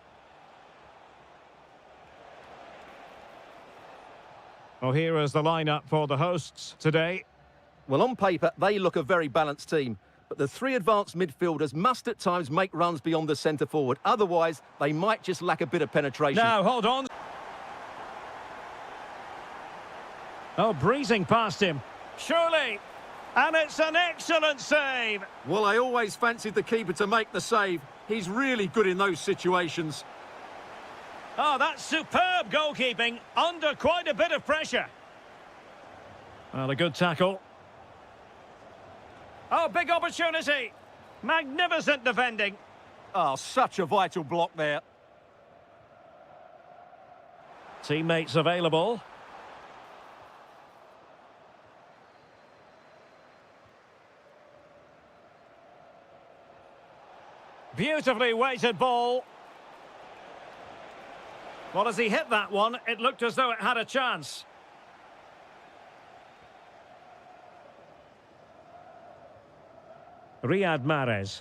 Well, here is the lineup for the hosts today. Well, on paper, they look a very balanced team. But the three advanced midfielders must at times make runs beyond the centre forward. Otherwise, they might just lack a bit of penetration. Now, hold on. Oh, breezing past him. Surely. And it's an excellent save. Well, I always fancied the keeper to make the save. He's really good in those situations. Oh, that's superb goalkeeping under quite a bit of pressure. Well, a good tackle. Oh, big opportunity. Magnificent defending. Oh, such a vital block there. Teammates available. Beautifully weighted ball. Well, as he hit that one, it looked as though it had a chance. Riyad Mahrez.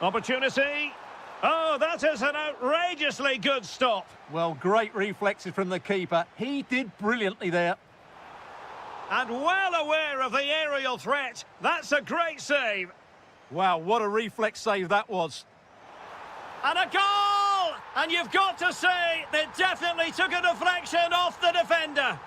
Opportunity. Oh, that is an outrageously good stop. Well, great reflexes from the keeper. He did brilliantly there. And well aware of the aerial threat. That's a great save. Wow, what a reflex save that was. And a goal! And you've got to say, they definitely took a deflection off the defender.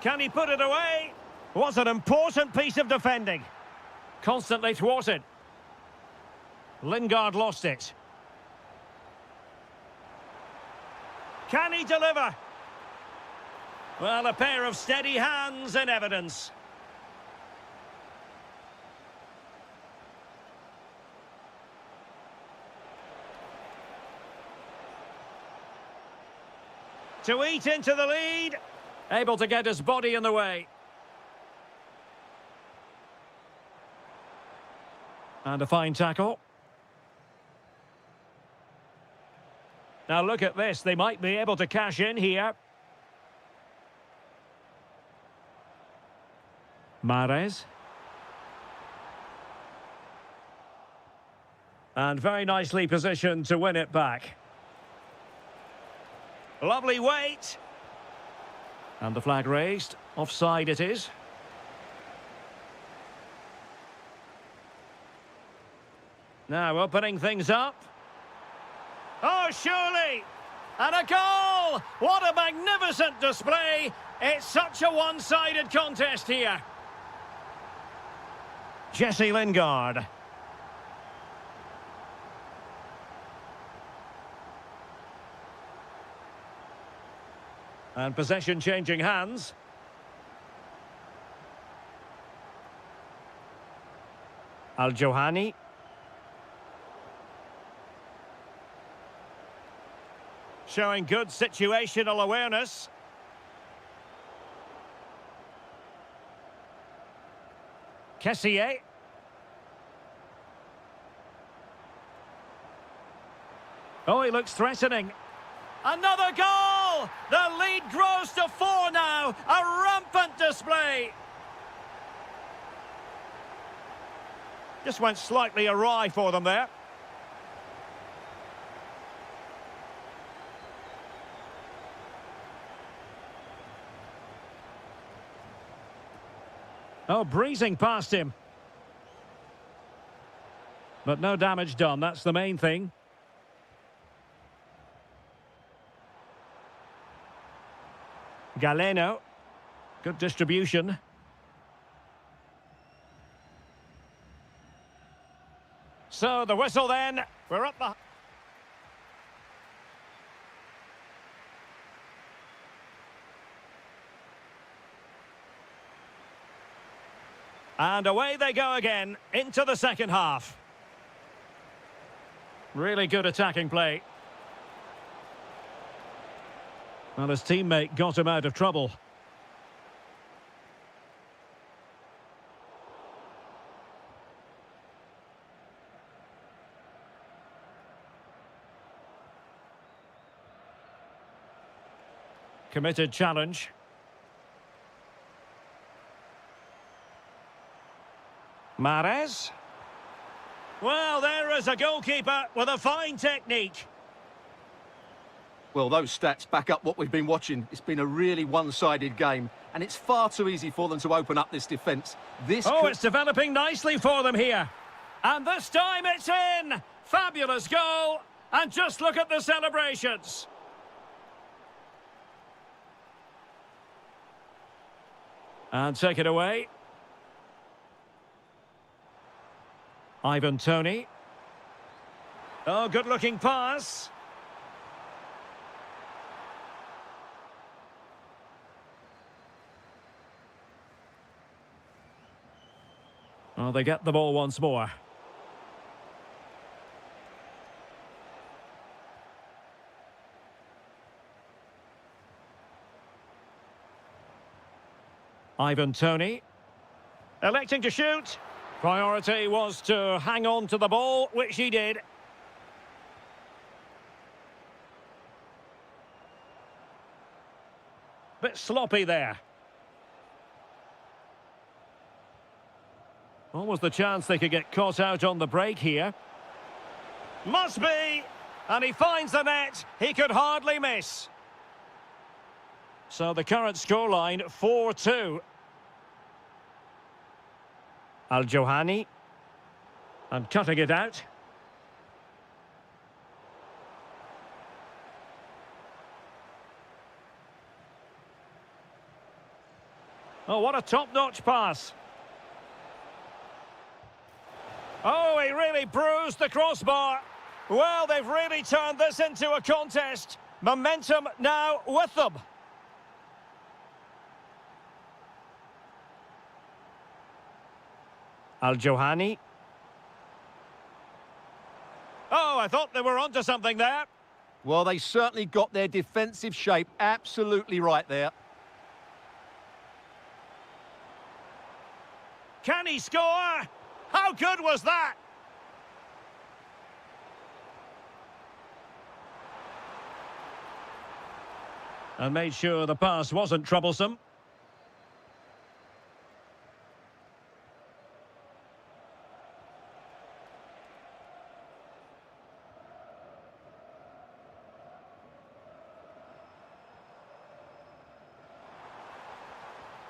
Can he put it away? What an important piece of defending. Constantly thwarted. Lingard lost it. Can he deliver? Well, a pair of steady hands in evidence. To eat into the lead. Able to get his body in the way. And a fine tackle. Now look at this. They might be able to cash in here. Mahrez. And very nicely positioned to win it back. Lovely weight. And the flag raised. Offside it is. Now opening things up. Oh, surely! And a goal! What a magnificent display! It's such a one-sided contest here. Jesse Lingard. And possession changing hands. Al-Johani. Showing good situational awareness. Kessié. Oh, he looks threatening. Another goal! The lead grows to 4 now. A rampant display. Just went slightly awry for them there. Oh, breezing past him. But no damage done, that's the main thing. Galeno. Good distribution. So the whistle then. We're up the... And away they go again, into the second half. Really good attacking play. Well, his teammate got him out of trouble. Committed challenge. Mahrez. Well, there is a goalkeeper with a fine technique. Well, those stats back up what we've been watching. It's been a really one-sided game, and it's far too easy for them to open up this defence. It's developing nicely for them here. And this time it's in! Fabulous goal! And just look at the celebrations. And take it away. Ivan Toney. Oh, good-looking pass. Well, they get the ball once more. Ivan Toney. Electing to shoot. Priority was to hang on to the ball, which he did. Bit sloppy there. Almost the chance they could get caught out on the break here. Must be! And he finds the net. He could hardly miss. So the current scoreline, 4-2. Al-Johani. And cutting it out. Oh, what a top-notch pass. Oh, he really bruised the crossbar. Well, they've really turned this into a contest. Momentum now with them. Al-Johani. Oh, I thought they were onto something there. Well, they certainly got their defensive shape absolutely right there. Can he score? How good was that? And made sure the pass wasn't troublesome.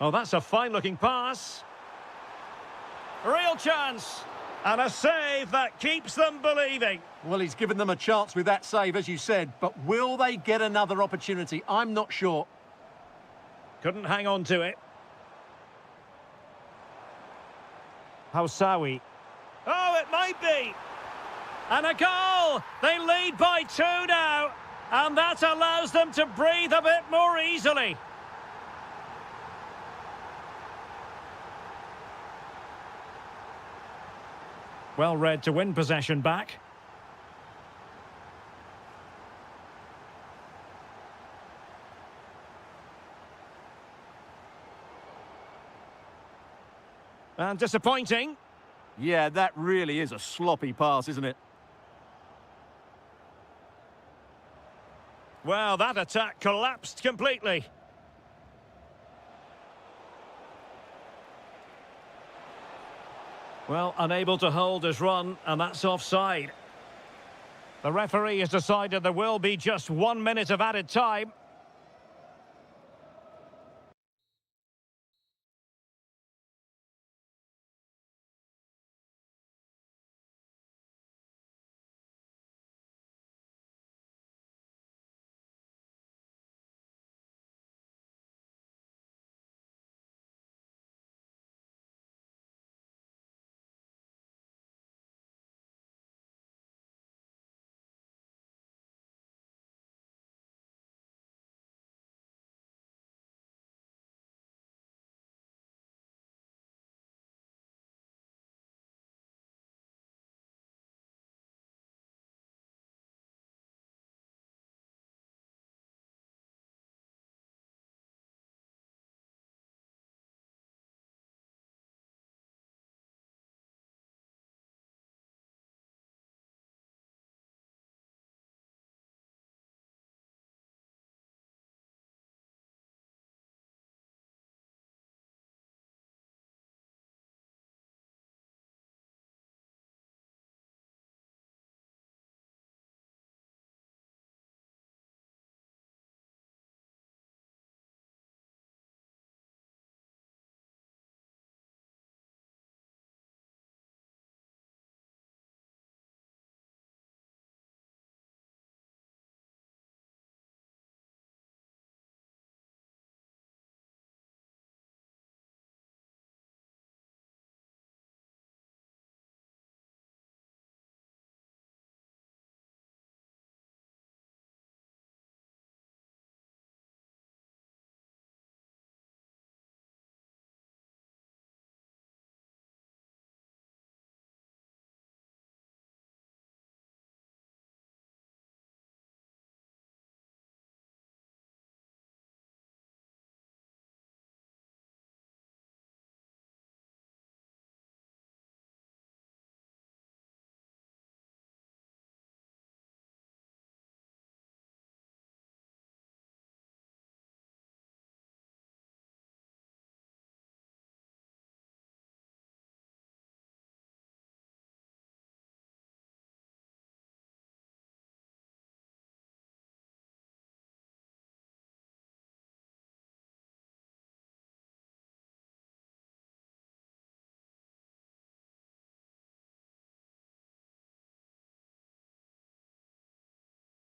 Oh, that's a fine-looking pass. Real chance. And a save that keeps them believing. Well, he's given them a chance with that save, as you said, but will they get another opportunity? I'm not sure. Couldn't hang on to it. Housawi. Oh, it might be. And a goal! They lead by 2 now. And that allows them to breathe a bit more easily. Well read to win possession back. And disappointing. Yeah, that really is a sloppy pass, isn't it? Well, that attack collapsed completely. Well, unable to hold his run, and that's offside. The referee has decided there will be just 1 minute of added time.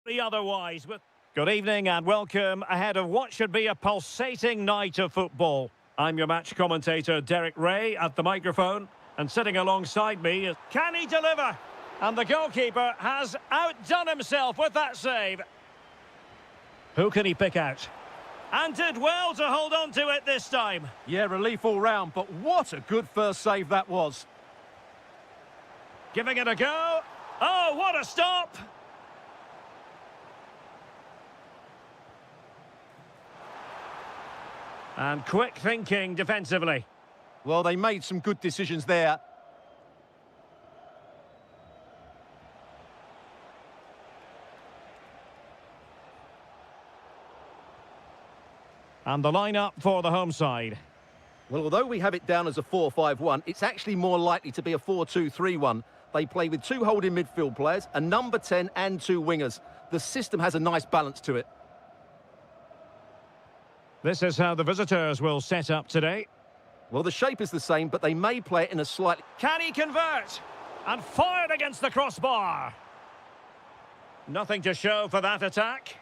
Be otherwise. Good evening and welcome ahead of what should be a pulsating night of football. I'm your match commentator Derek Ray at the microphone, and sitting alongside me is... Can he deliver? And the goalkeeper has outdone himself with that save. Who can he pick out? And did well to hold on to it this time. Yeah, relief all round, but what a good first save that was. Giving it a go. Oh, what a stop! And quick thinking defensively. Well, they made some good decisions there. And the lineup for the home side. Well, although we have it down as a 4-5-1, it's actually more likely to be a 4-2-3-1. They play with two holding midfield players, a number 10 and two wingers. The system has a nice balance to it. This is how the visitors will set up today. Well, the shape is the same, but they may play it in a slightly... Can he convert? And fired against the crossbar. Nothing to show for that attack.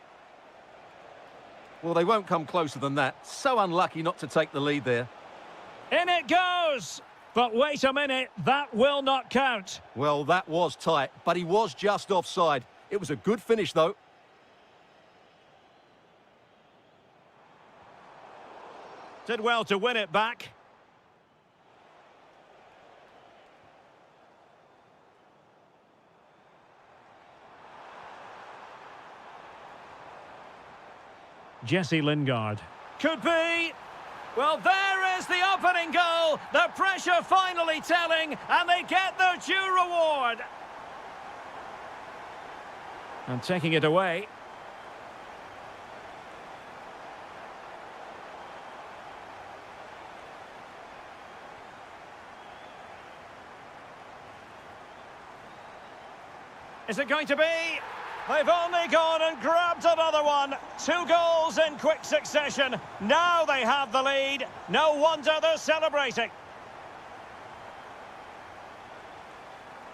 Well, they won't come closer than that. So unlucky not to take the lead there. In it goes! But wait a minute, that will not count. Well, that was tight, but he was just offside. It was a good finish, though. Did well to win it back. Jesse Lingard. Could be. Well, there is the opening goal. The pressure finally telling, and they get their due reward. And taking it away. Is it going to be? They've only gone and grabbed another one. 2 goals in quick succession. Now they have the lead. No wonder they're celebrating.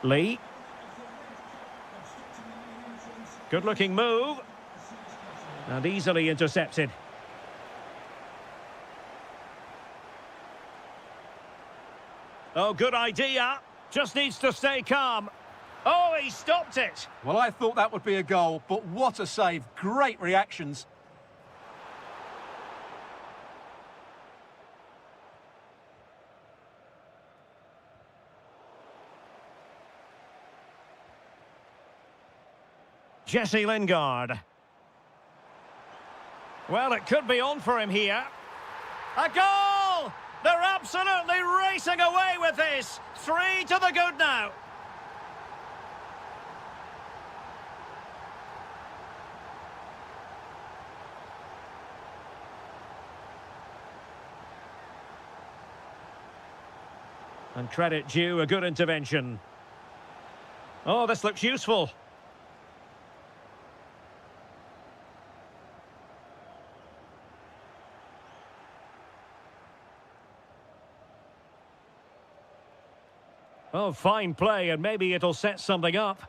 Lee. Good-looking move. And easily intercepted. Oh, good idea. Just needs to stay calm. Oh, he stopped it. Well, I thought that would be a goal, but what a save. Great reactions. Jesse Lingard. Well, it could be on for him here. A goal! They're absolutely racing away with this. 3 to the good now. And credit due, a good intervention. Oh, this looks useful. Oh, fine play, and maybe it'll set something up.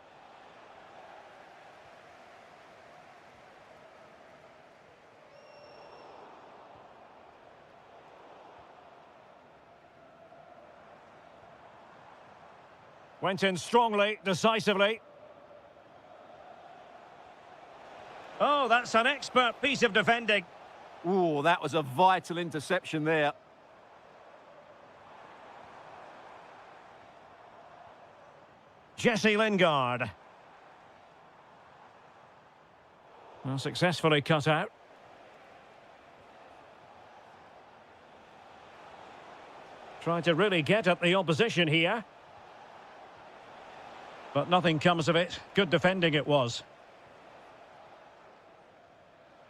Went in strongly, decisively. Oh, that's an expert piece of defending. Ooh, that was a vital interception there. Jesse Lingard. Well, successfully cut out. Tried to really get at the opposition here. But nothing comes of it. Good defending it was.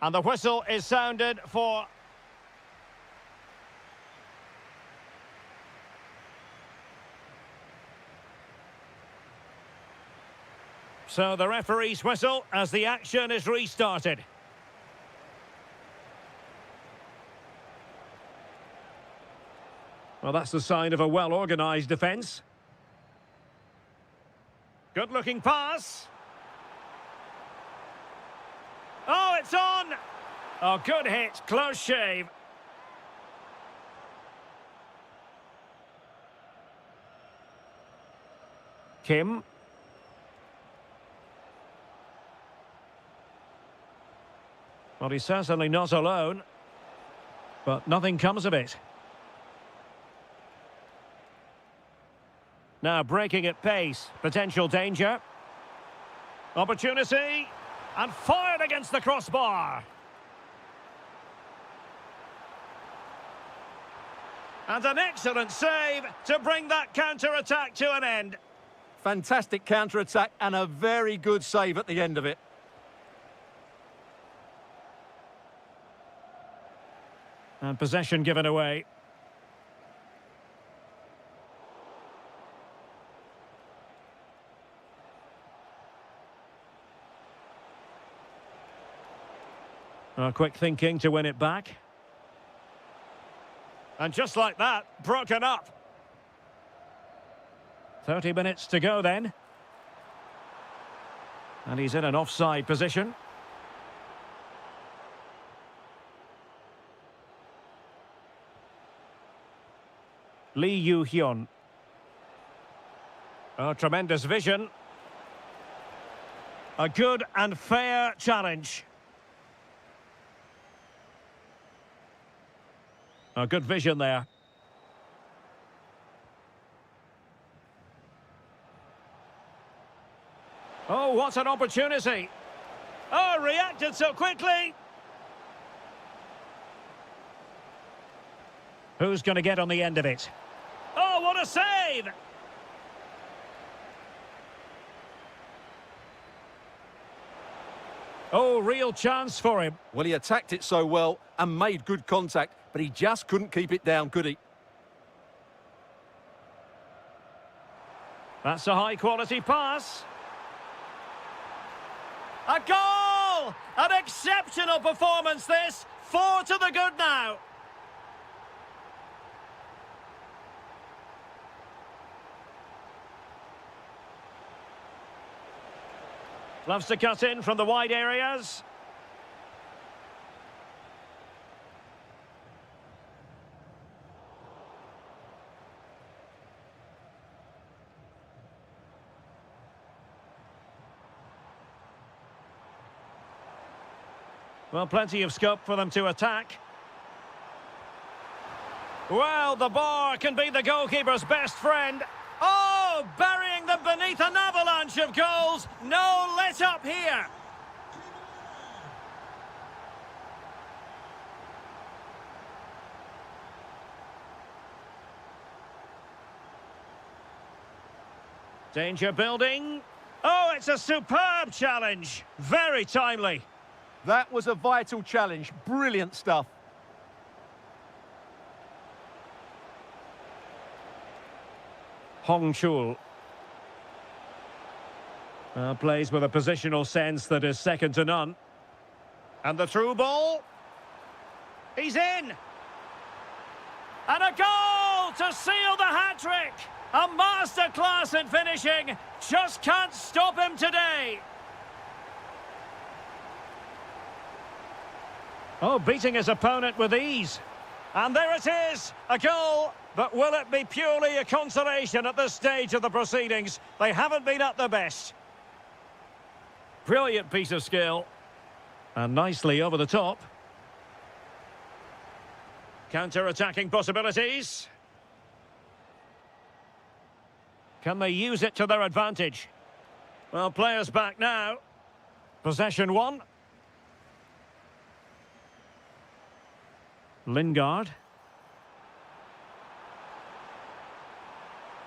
And the whistle is sounded for... So the referee's whistle as the action is restarted. Well, that's the sign of a well-organised defence. Good-looking pass. it's on! Oh, good hit, close shave. Kim. Well, he's certainly not alone, but nothing comes of it. Now breaking at pace, potential danger. Opportunity, and fired against the crossbar. And an excellent save to bring that counter-attack to an end. Fantastic counter-attack and a very good save at the end of it. And possession given away. Quick thinking to win it back. And just like that, broken up. 30 minutes to go then. And he's in an offside position. Lee Yu-hyun. Oh, tremendous vision. A good and fair challenge. A good vision there. Oh, what an opportunity. Oh, reacted so quickly. Who's going to get on the end of it? Oh, what a save! Oh, real chance for him. Well, he attacked it so well and made good contact, but he just couldn't keep it down, could he? That's a high-quality pass. A goal! An exceptional performance, this. 4 to the good now. Loves to cut in from the wide areas. Well, plenty of scope for them to attack. Well, the bar can be the goalkeeper's best friend. Oh, burying them beneath an avalanche of goals. No let up here. Danger building. Oh, it's a superb challenge. Very timely. That was a vital challenge. Brilliant stuff. Hong Chul. Plays with a positional sense that is second to none. And the through ball. He's in. And a goal to seal the hat-trick. A masterclass in finishing. Just can't stop him today. Oh, beating his opponent with ease. And there it is, a goal. But will it be purely a consolation at this stage of the proceedings? They haven't been at their best. Brilliant piece of skill. And nicely over the top. Counter-attacking possibilities. Can they use it to their advantage? Well, players back now. Possession one. Lingard.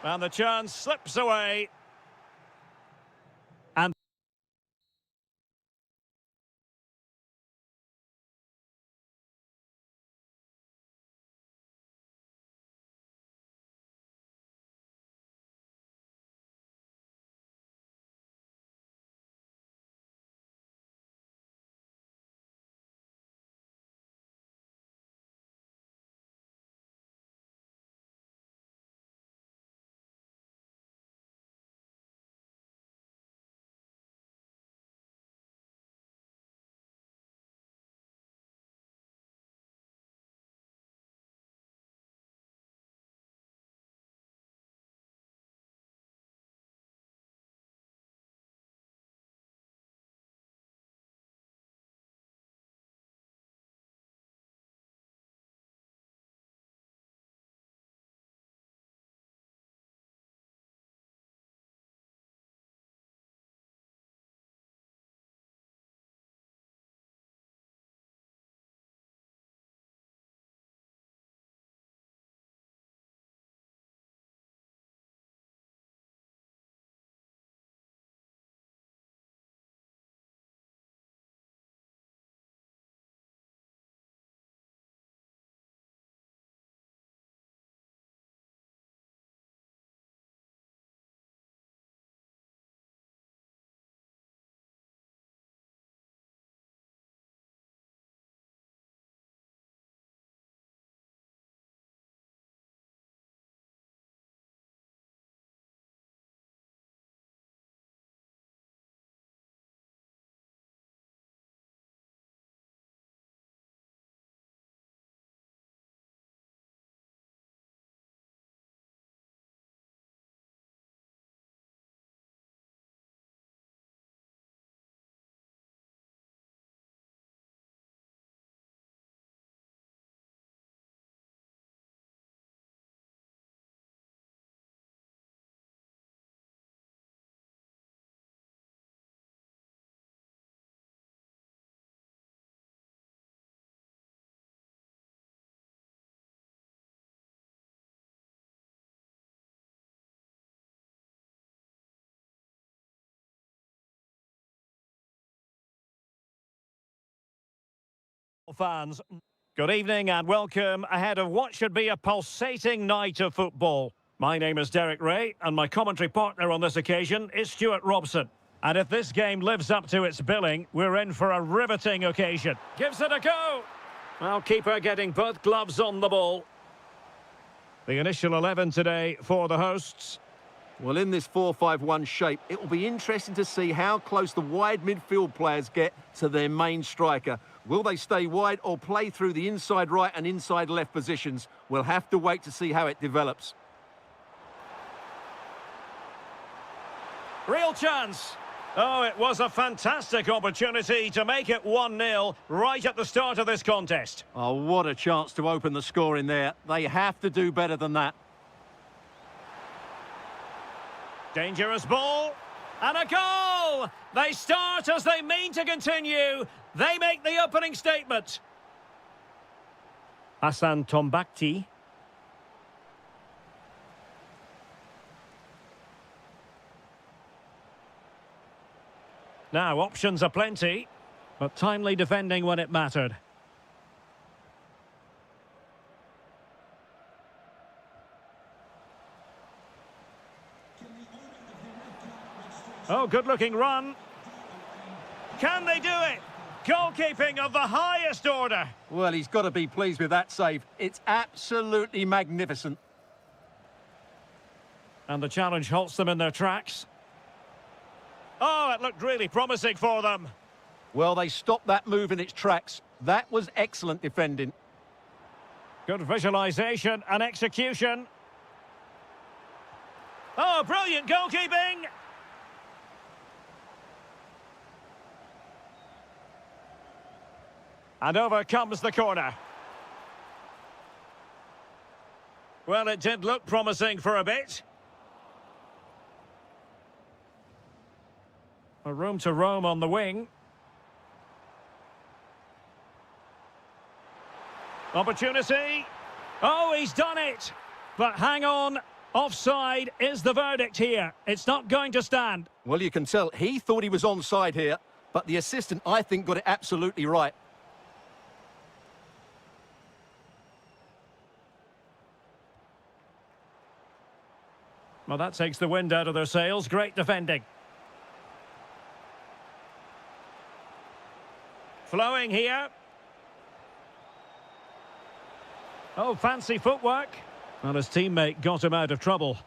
And the chance slips away. And Fans, good evening and welcome ahead of what should be a pulsating night of football. My name is Derek Ray and my commentary partner on this occasion is Stuart Robson. And if this game lives up to its billing, we're in for a riveting occasion. Gives it a go. Well, keeper getting both gloves on the ball. The initial 11 today for the hosts. Well, in this 4-5-1 shape, it will be interesting to see how close the wide midfield players get to their main striker. Will they stay wide or play through the inside right and inside left positions? We'll have to wait to see how it develops. Real chance. Oh, it was a fantastic opportunity to make it 1-0 right at the start of this contest. Oh, what a chance to open the score in there. They have to do better than that. Dangerous ball. And a goal! They start as they mean to continue. They make the opening statement. Hassan Tombakti. Now, options are plenty, but timely defending when it mattered. Oh, good-looking run. Can they do it? Goalkeeping of the highest order. Well, he's got to be pleased with that save. It's absolutely magnificent. And the challenge halts them in their tracks. Oh, it looked really promising for them. Well, they stopped that move in its tracks. That was excellent defending. Good visualisation and execution. Oh, brilliant goalkeeping. And over comes the corner. Well, it did look promising for a bit. A room to roam on the wing. Opportunity. Oh, he's done it. But hang on. Offside is the verdict here. It's not going to stand. Well, you can tell he thought he was onside here, but the assistant, I think, got it absolutely right. Well, that takes the wind out of their sails. Great defending. Flowing here. Oh, fancy footwork. Well, his teammate got him out of trouble.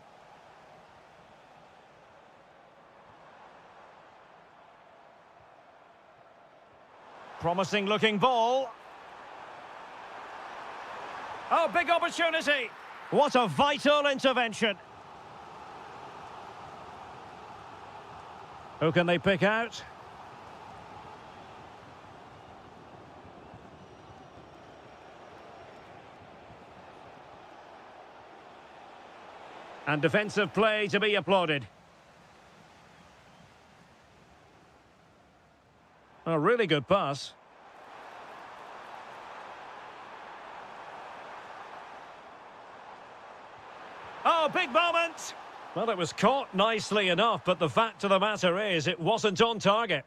Promising looking ball. Oh, big opportunity. What a vital intervention. Who can they pick out? And defensive play to be applauded. A really good pass. Oh, big moment! Well, it was caught nicely enough, but the fact of the matter is it wasn't on target.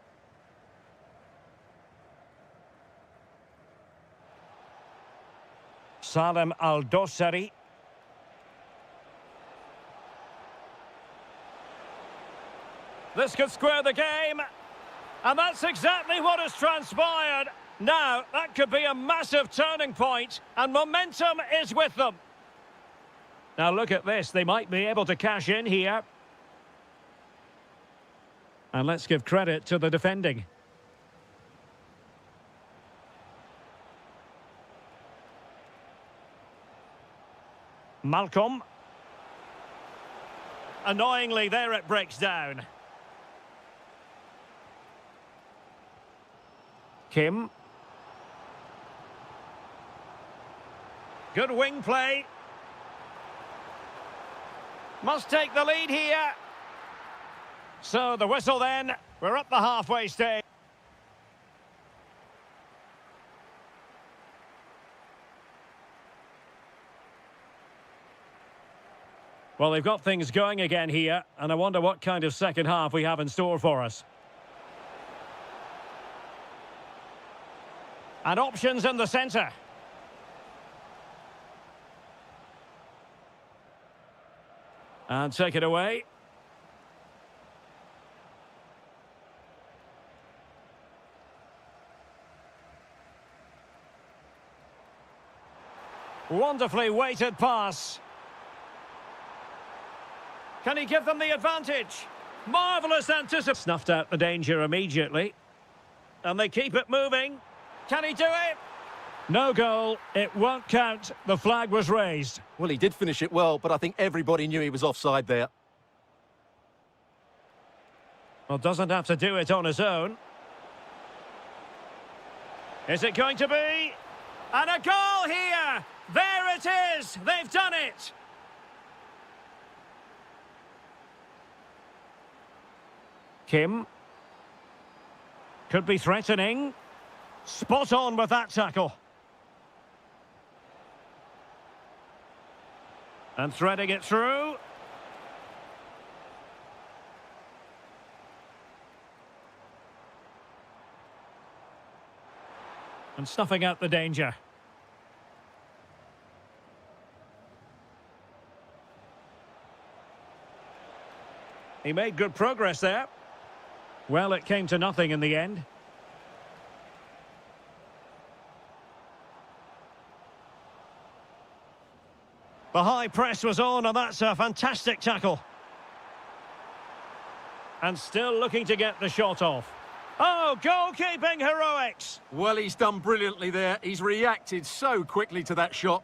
Salem Al-Dossari. This could square the game. And that's exactly what has transpired. Now, that could be a massive turning point, and momentum is with them. Now look at this, they might be able to cash in here. And let's give credit to the defending. Malcolm. Annoyingly, there it breaks down. Kim. Good wing play. Must take the lead here. So the whistle then. We're up the halfway stage. Well, they've got things going again here, and I wonder what kind of second half we have in store for us. And options in the centre. And take it away. Wonderfully weighted pass. Can he give them the advantage? Marvellous anticipation. Snuffed out the danger immediately. And they keep it moving. Can he do it? No goal. It won't count. The flag was raised. Well, he did finish it well, but I think everybody knew he was offside there. Well, doesn't have to do it on his own. Is it going to be? And a goal here! There it is! They've done it! Kim. Could be threatening. Spot on with that tackle. And threading it through. And snuffing out the danger. He made good progress there. Well, it came to nothing in the end. The high press was on, and that's a fantastic tackle. And still looking to get the shot off. Oh, goalkeeping heroics! Well, he's done brilliantly there. He's reacted so quickly to that shot.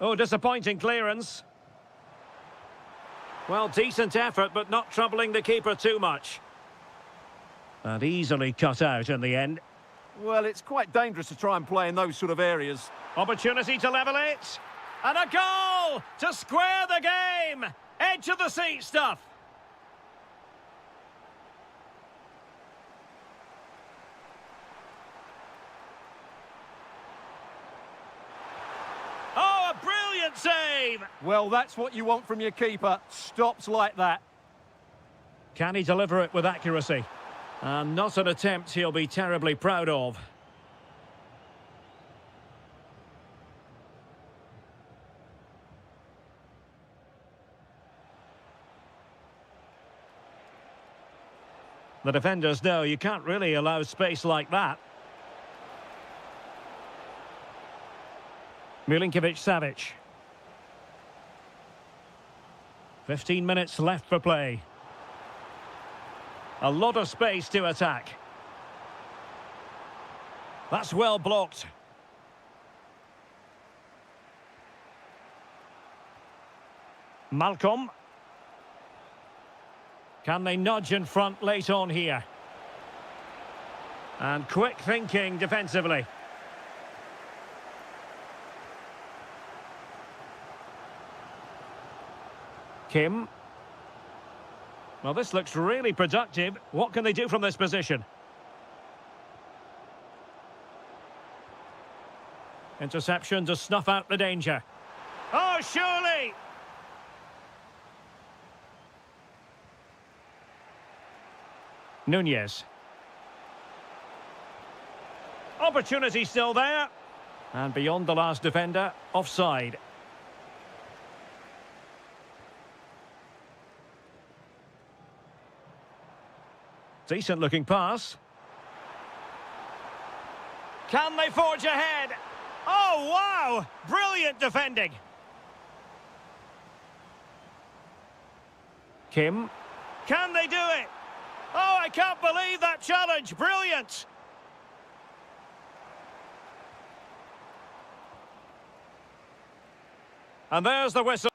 Oh, disappointing clearance. Well, decent effort, but not troubling the keeper too much. And easily cut out in the end. Well, it's quite dangerous to try and play in those sort of areas. Opportunity to level it. And a goal to square the game. Edge of the seat stuff. Oh, a brilliant save. Well, that's what you want from your keeper. Stops like that. Can he deliver it with accuracy? And not an attempt he'll be terribly proud of. The defenders know you can't really allow space like that. Milinkovic-Savic. 15 minutes left for play. A lot of space to attack. That's well blocked. Malcolm. Can they nudge in front late on here? And quick thinking defensively. Kim. Well, this looks really productive. What can they do from this position? Interception to snuff out the danger. Oh, surely! Nunez. Opportunity still there. And beyond the last defender, offside. Decent looking pass. Can they forge ahead? Oh, wow! Brilliant defending. Kim. Can they do it? Oh, I can't believe that challenge. Brilliant. And there's the whistle.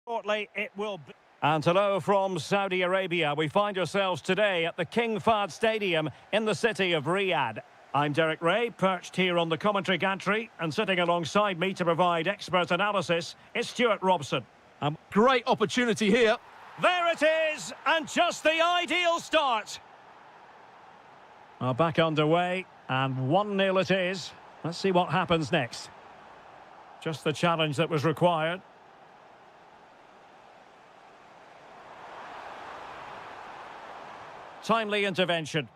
Shortly it will be. And hello from Saudi Arabia. We find ourselves today at the King Fahd Stadium in the city of Riyadh. I'm Derek Ray, perched here on the commentary gantry, and sitting alongside me to provide expert analysis is Stuart Robson. Great opportunity here. There it is, and just the ideal start. Back underway, and 1-0 it is. Let's see what happens next. Just the challenge that was required. Timely intervention.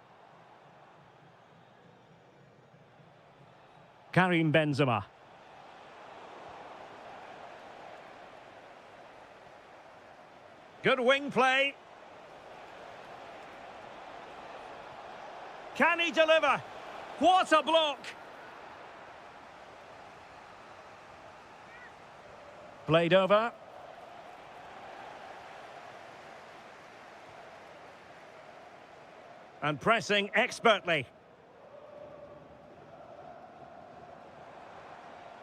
Karim Benzema. Good wing play. Can he deliver? What a block! Played over. And pressing expertly.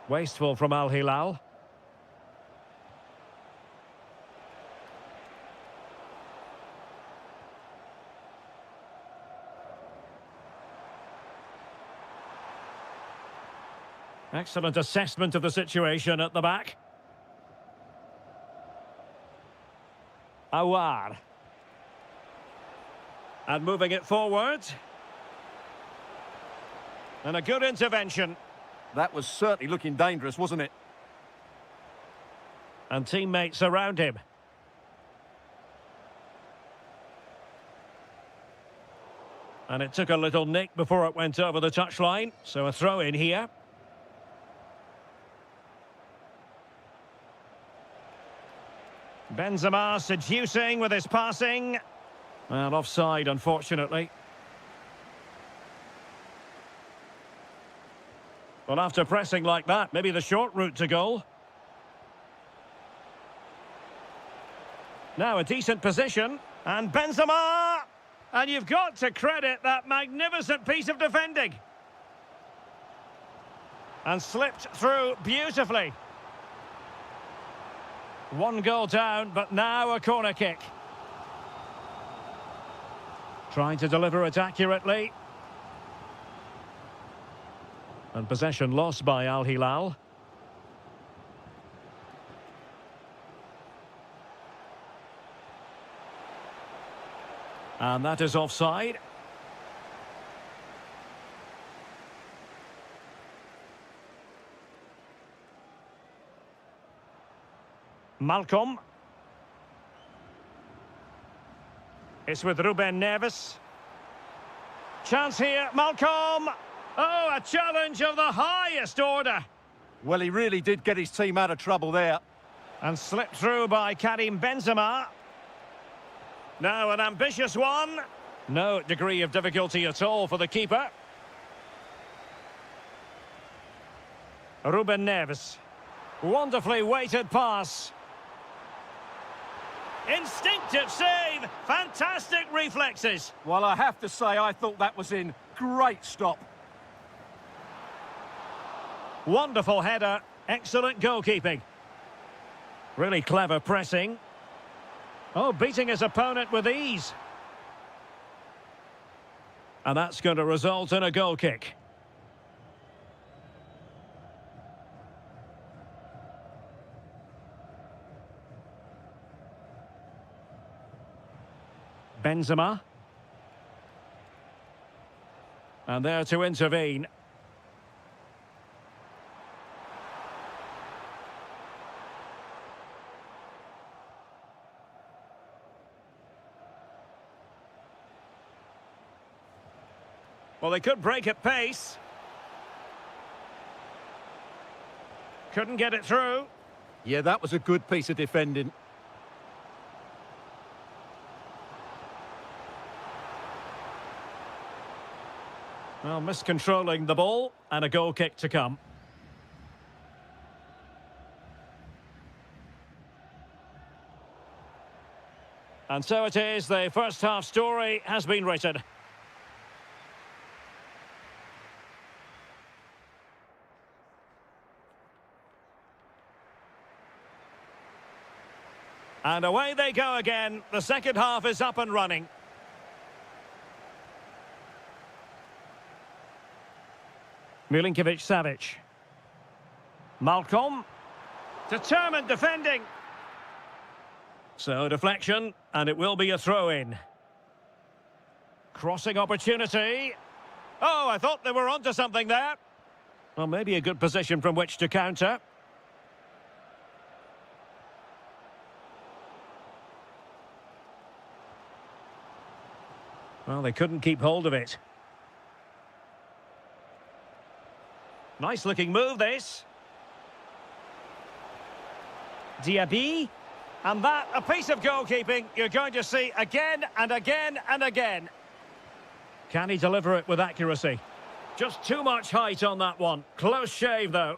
Wasteful from Al Hilal. Excellent assessment of the situation at the back. Awar. And moving it forward. And a good intervention. That was certainly looking dangerous, wasn't it? And teammates around him. And it took a little nick before it went over the touchline. So a throw in here. Benzema seducing with his passing. Well, offside, unfortunately. Well, after pressing like that, maybe the short route to goal. Now a decent position. And Benzema! And you've got to credit that magnificent piece of defending. And slipped through beautifully. 1 goal down, but now a corner kick. Trying to deliver it accurately. And possession lost by Al Hilal. And that is offside. Malcolm. It's with Ruben Neves. Chance here, Malcolm. Oh, a challenge of the highest order. Well, he really did get his team out of trouble there. And slipped through by Karim Benzema. Now an ambitious one. No degree of difficulty at all for the keeper. Ruben Neves. Wonderfully weighted pass. Instinctive save. Fantastic reflexes. Well, I have to say, I thought that was in. Great stop. Wonderful header. Excellent goalkeeping. Really clever pressing. Oh, beating his opponent with ease. And that's going to result in a goal kick. Benzema. And there to intervene. Well, they could break at pace. Couldn't get it through. Yeah, that was a good piece of defending. Well, miscontrolling the ball, and a goal kick to come. And so it is, the first half story has been written. And away they go again. The second half is up and running. Milinkovic-Savic. Malcolm. Determined defending. So deflection, and it will be a throw-in. Crossing opportunity. Oh, I thought they were onto something there. Well, maybe a good position from which to counter. Well, they couldn't keep hold of it. Nice looking move, this. Diaby. And that, a piece of goalkeeping you're going to see again and again and again. Can he deliver it with accuracy? Just too much height on that one. Close shave, though.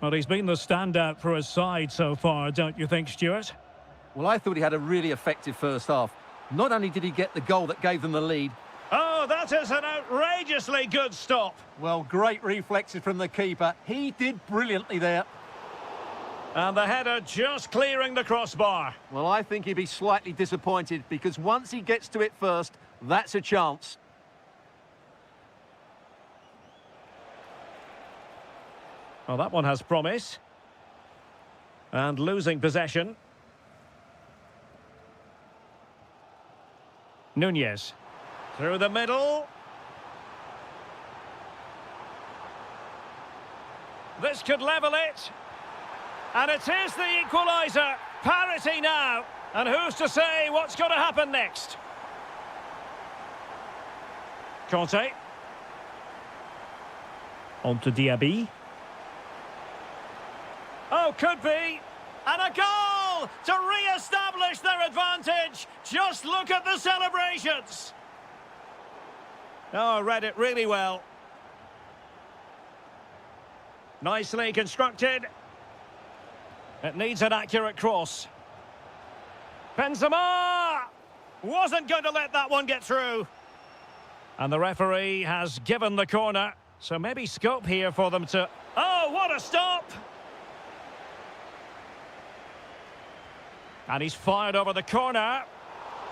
Well, he's been the standout for his side so far, don't you think, Stuart? Well, I thought he had a really effective first half. Not only did he get the goal that gave them the lead. Oh, that is an outrageously good stop. Well, great reflexes from the keeper. He did brilliantly there. And the header just clearing the crossbar. Well, I think he'd be slightly disappointed because once he gets to it first, that's a chance. Well, that one has promise. And losing possession. Nunez. Through the middle. This could level it. And it is the equaliser. Parity now. And who's to say what's going to happen next? Conte. On to Diaby. Oh, could be. And a goal to re-establish their advantage. Just look at the celebrations. Oh, read it really well. Nicely constructed. It needs an accurate cross. Benzema wasn't going to let that one get through. And the referee has given the corner. So maybe scope here for them to... Oh, what a stop! And he's fired over the corner.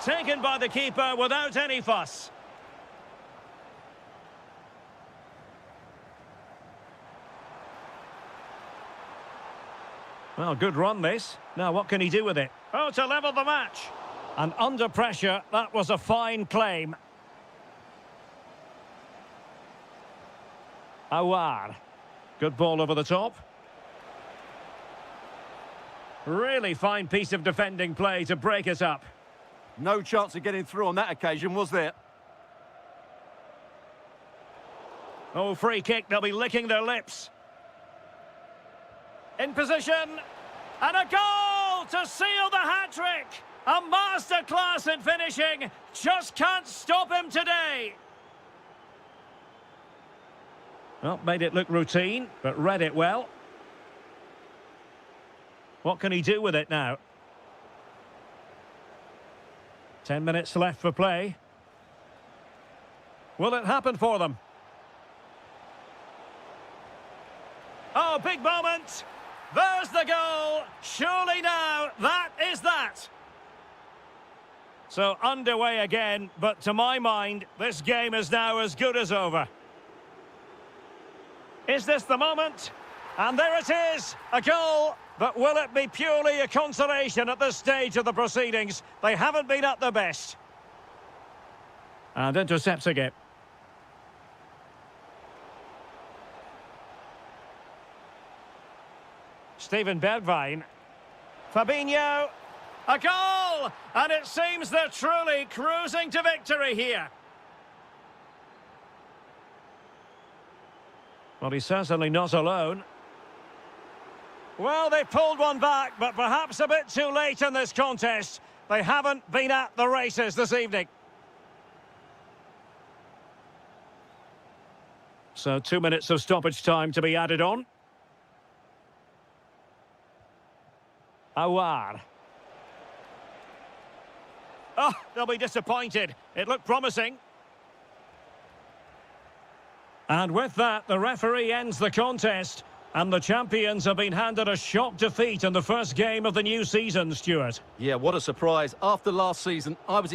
Taken by the keeper without any fuss. Well, good run this. Now what can he do with it? Oh, to level the match. And under pressure, that was a fine claim. Awar. Good ball over the top. Really fine piece of defending play to break it up. No chance of getting through on that occasion, was there? Oh, free kick. They'll be licking their lips. In position. And a goal to seal the hat-trick. A masterclass in finishing. Just can't stop him today. Well, made it look routine, but read it well. What can he do with it now? 10 minutes left for play. Will it happen for them? Oh, big moment. There's the goal. Surely now, that is that. So underway again, but to my mind, this game is now as good as over. Is this the moment? And there it is, a goal. But will it be purely a consolation at this stage of the proceedings? They haven't been at their best. And intercepting it. Steven Bergwijn. Fabinho. A goal! And it seems they're truly cruising to victory here. Well, he's certainly not alone. Well, they pulled one back, but perhaps a bit too late in this contest. They haven't been at the races this evening. So 2 minutes of stoppage time to be added on. Awar. Oh, they'll be disappointed. It looked promising. And with that, the referee ends the contest. And the champions have been handed a shock defeat in the first game of the new season, Stuart. Yeah, what a surprise. After last season, I was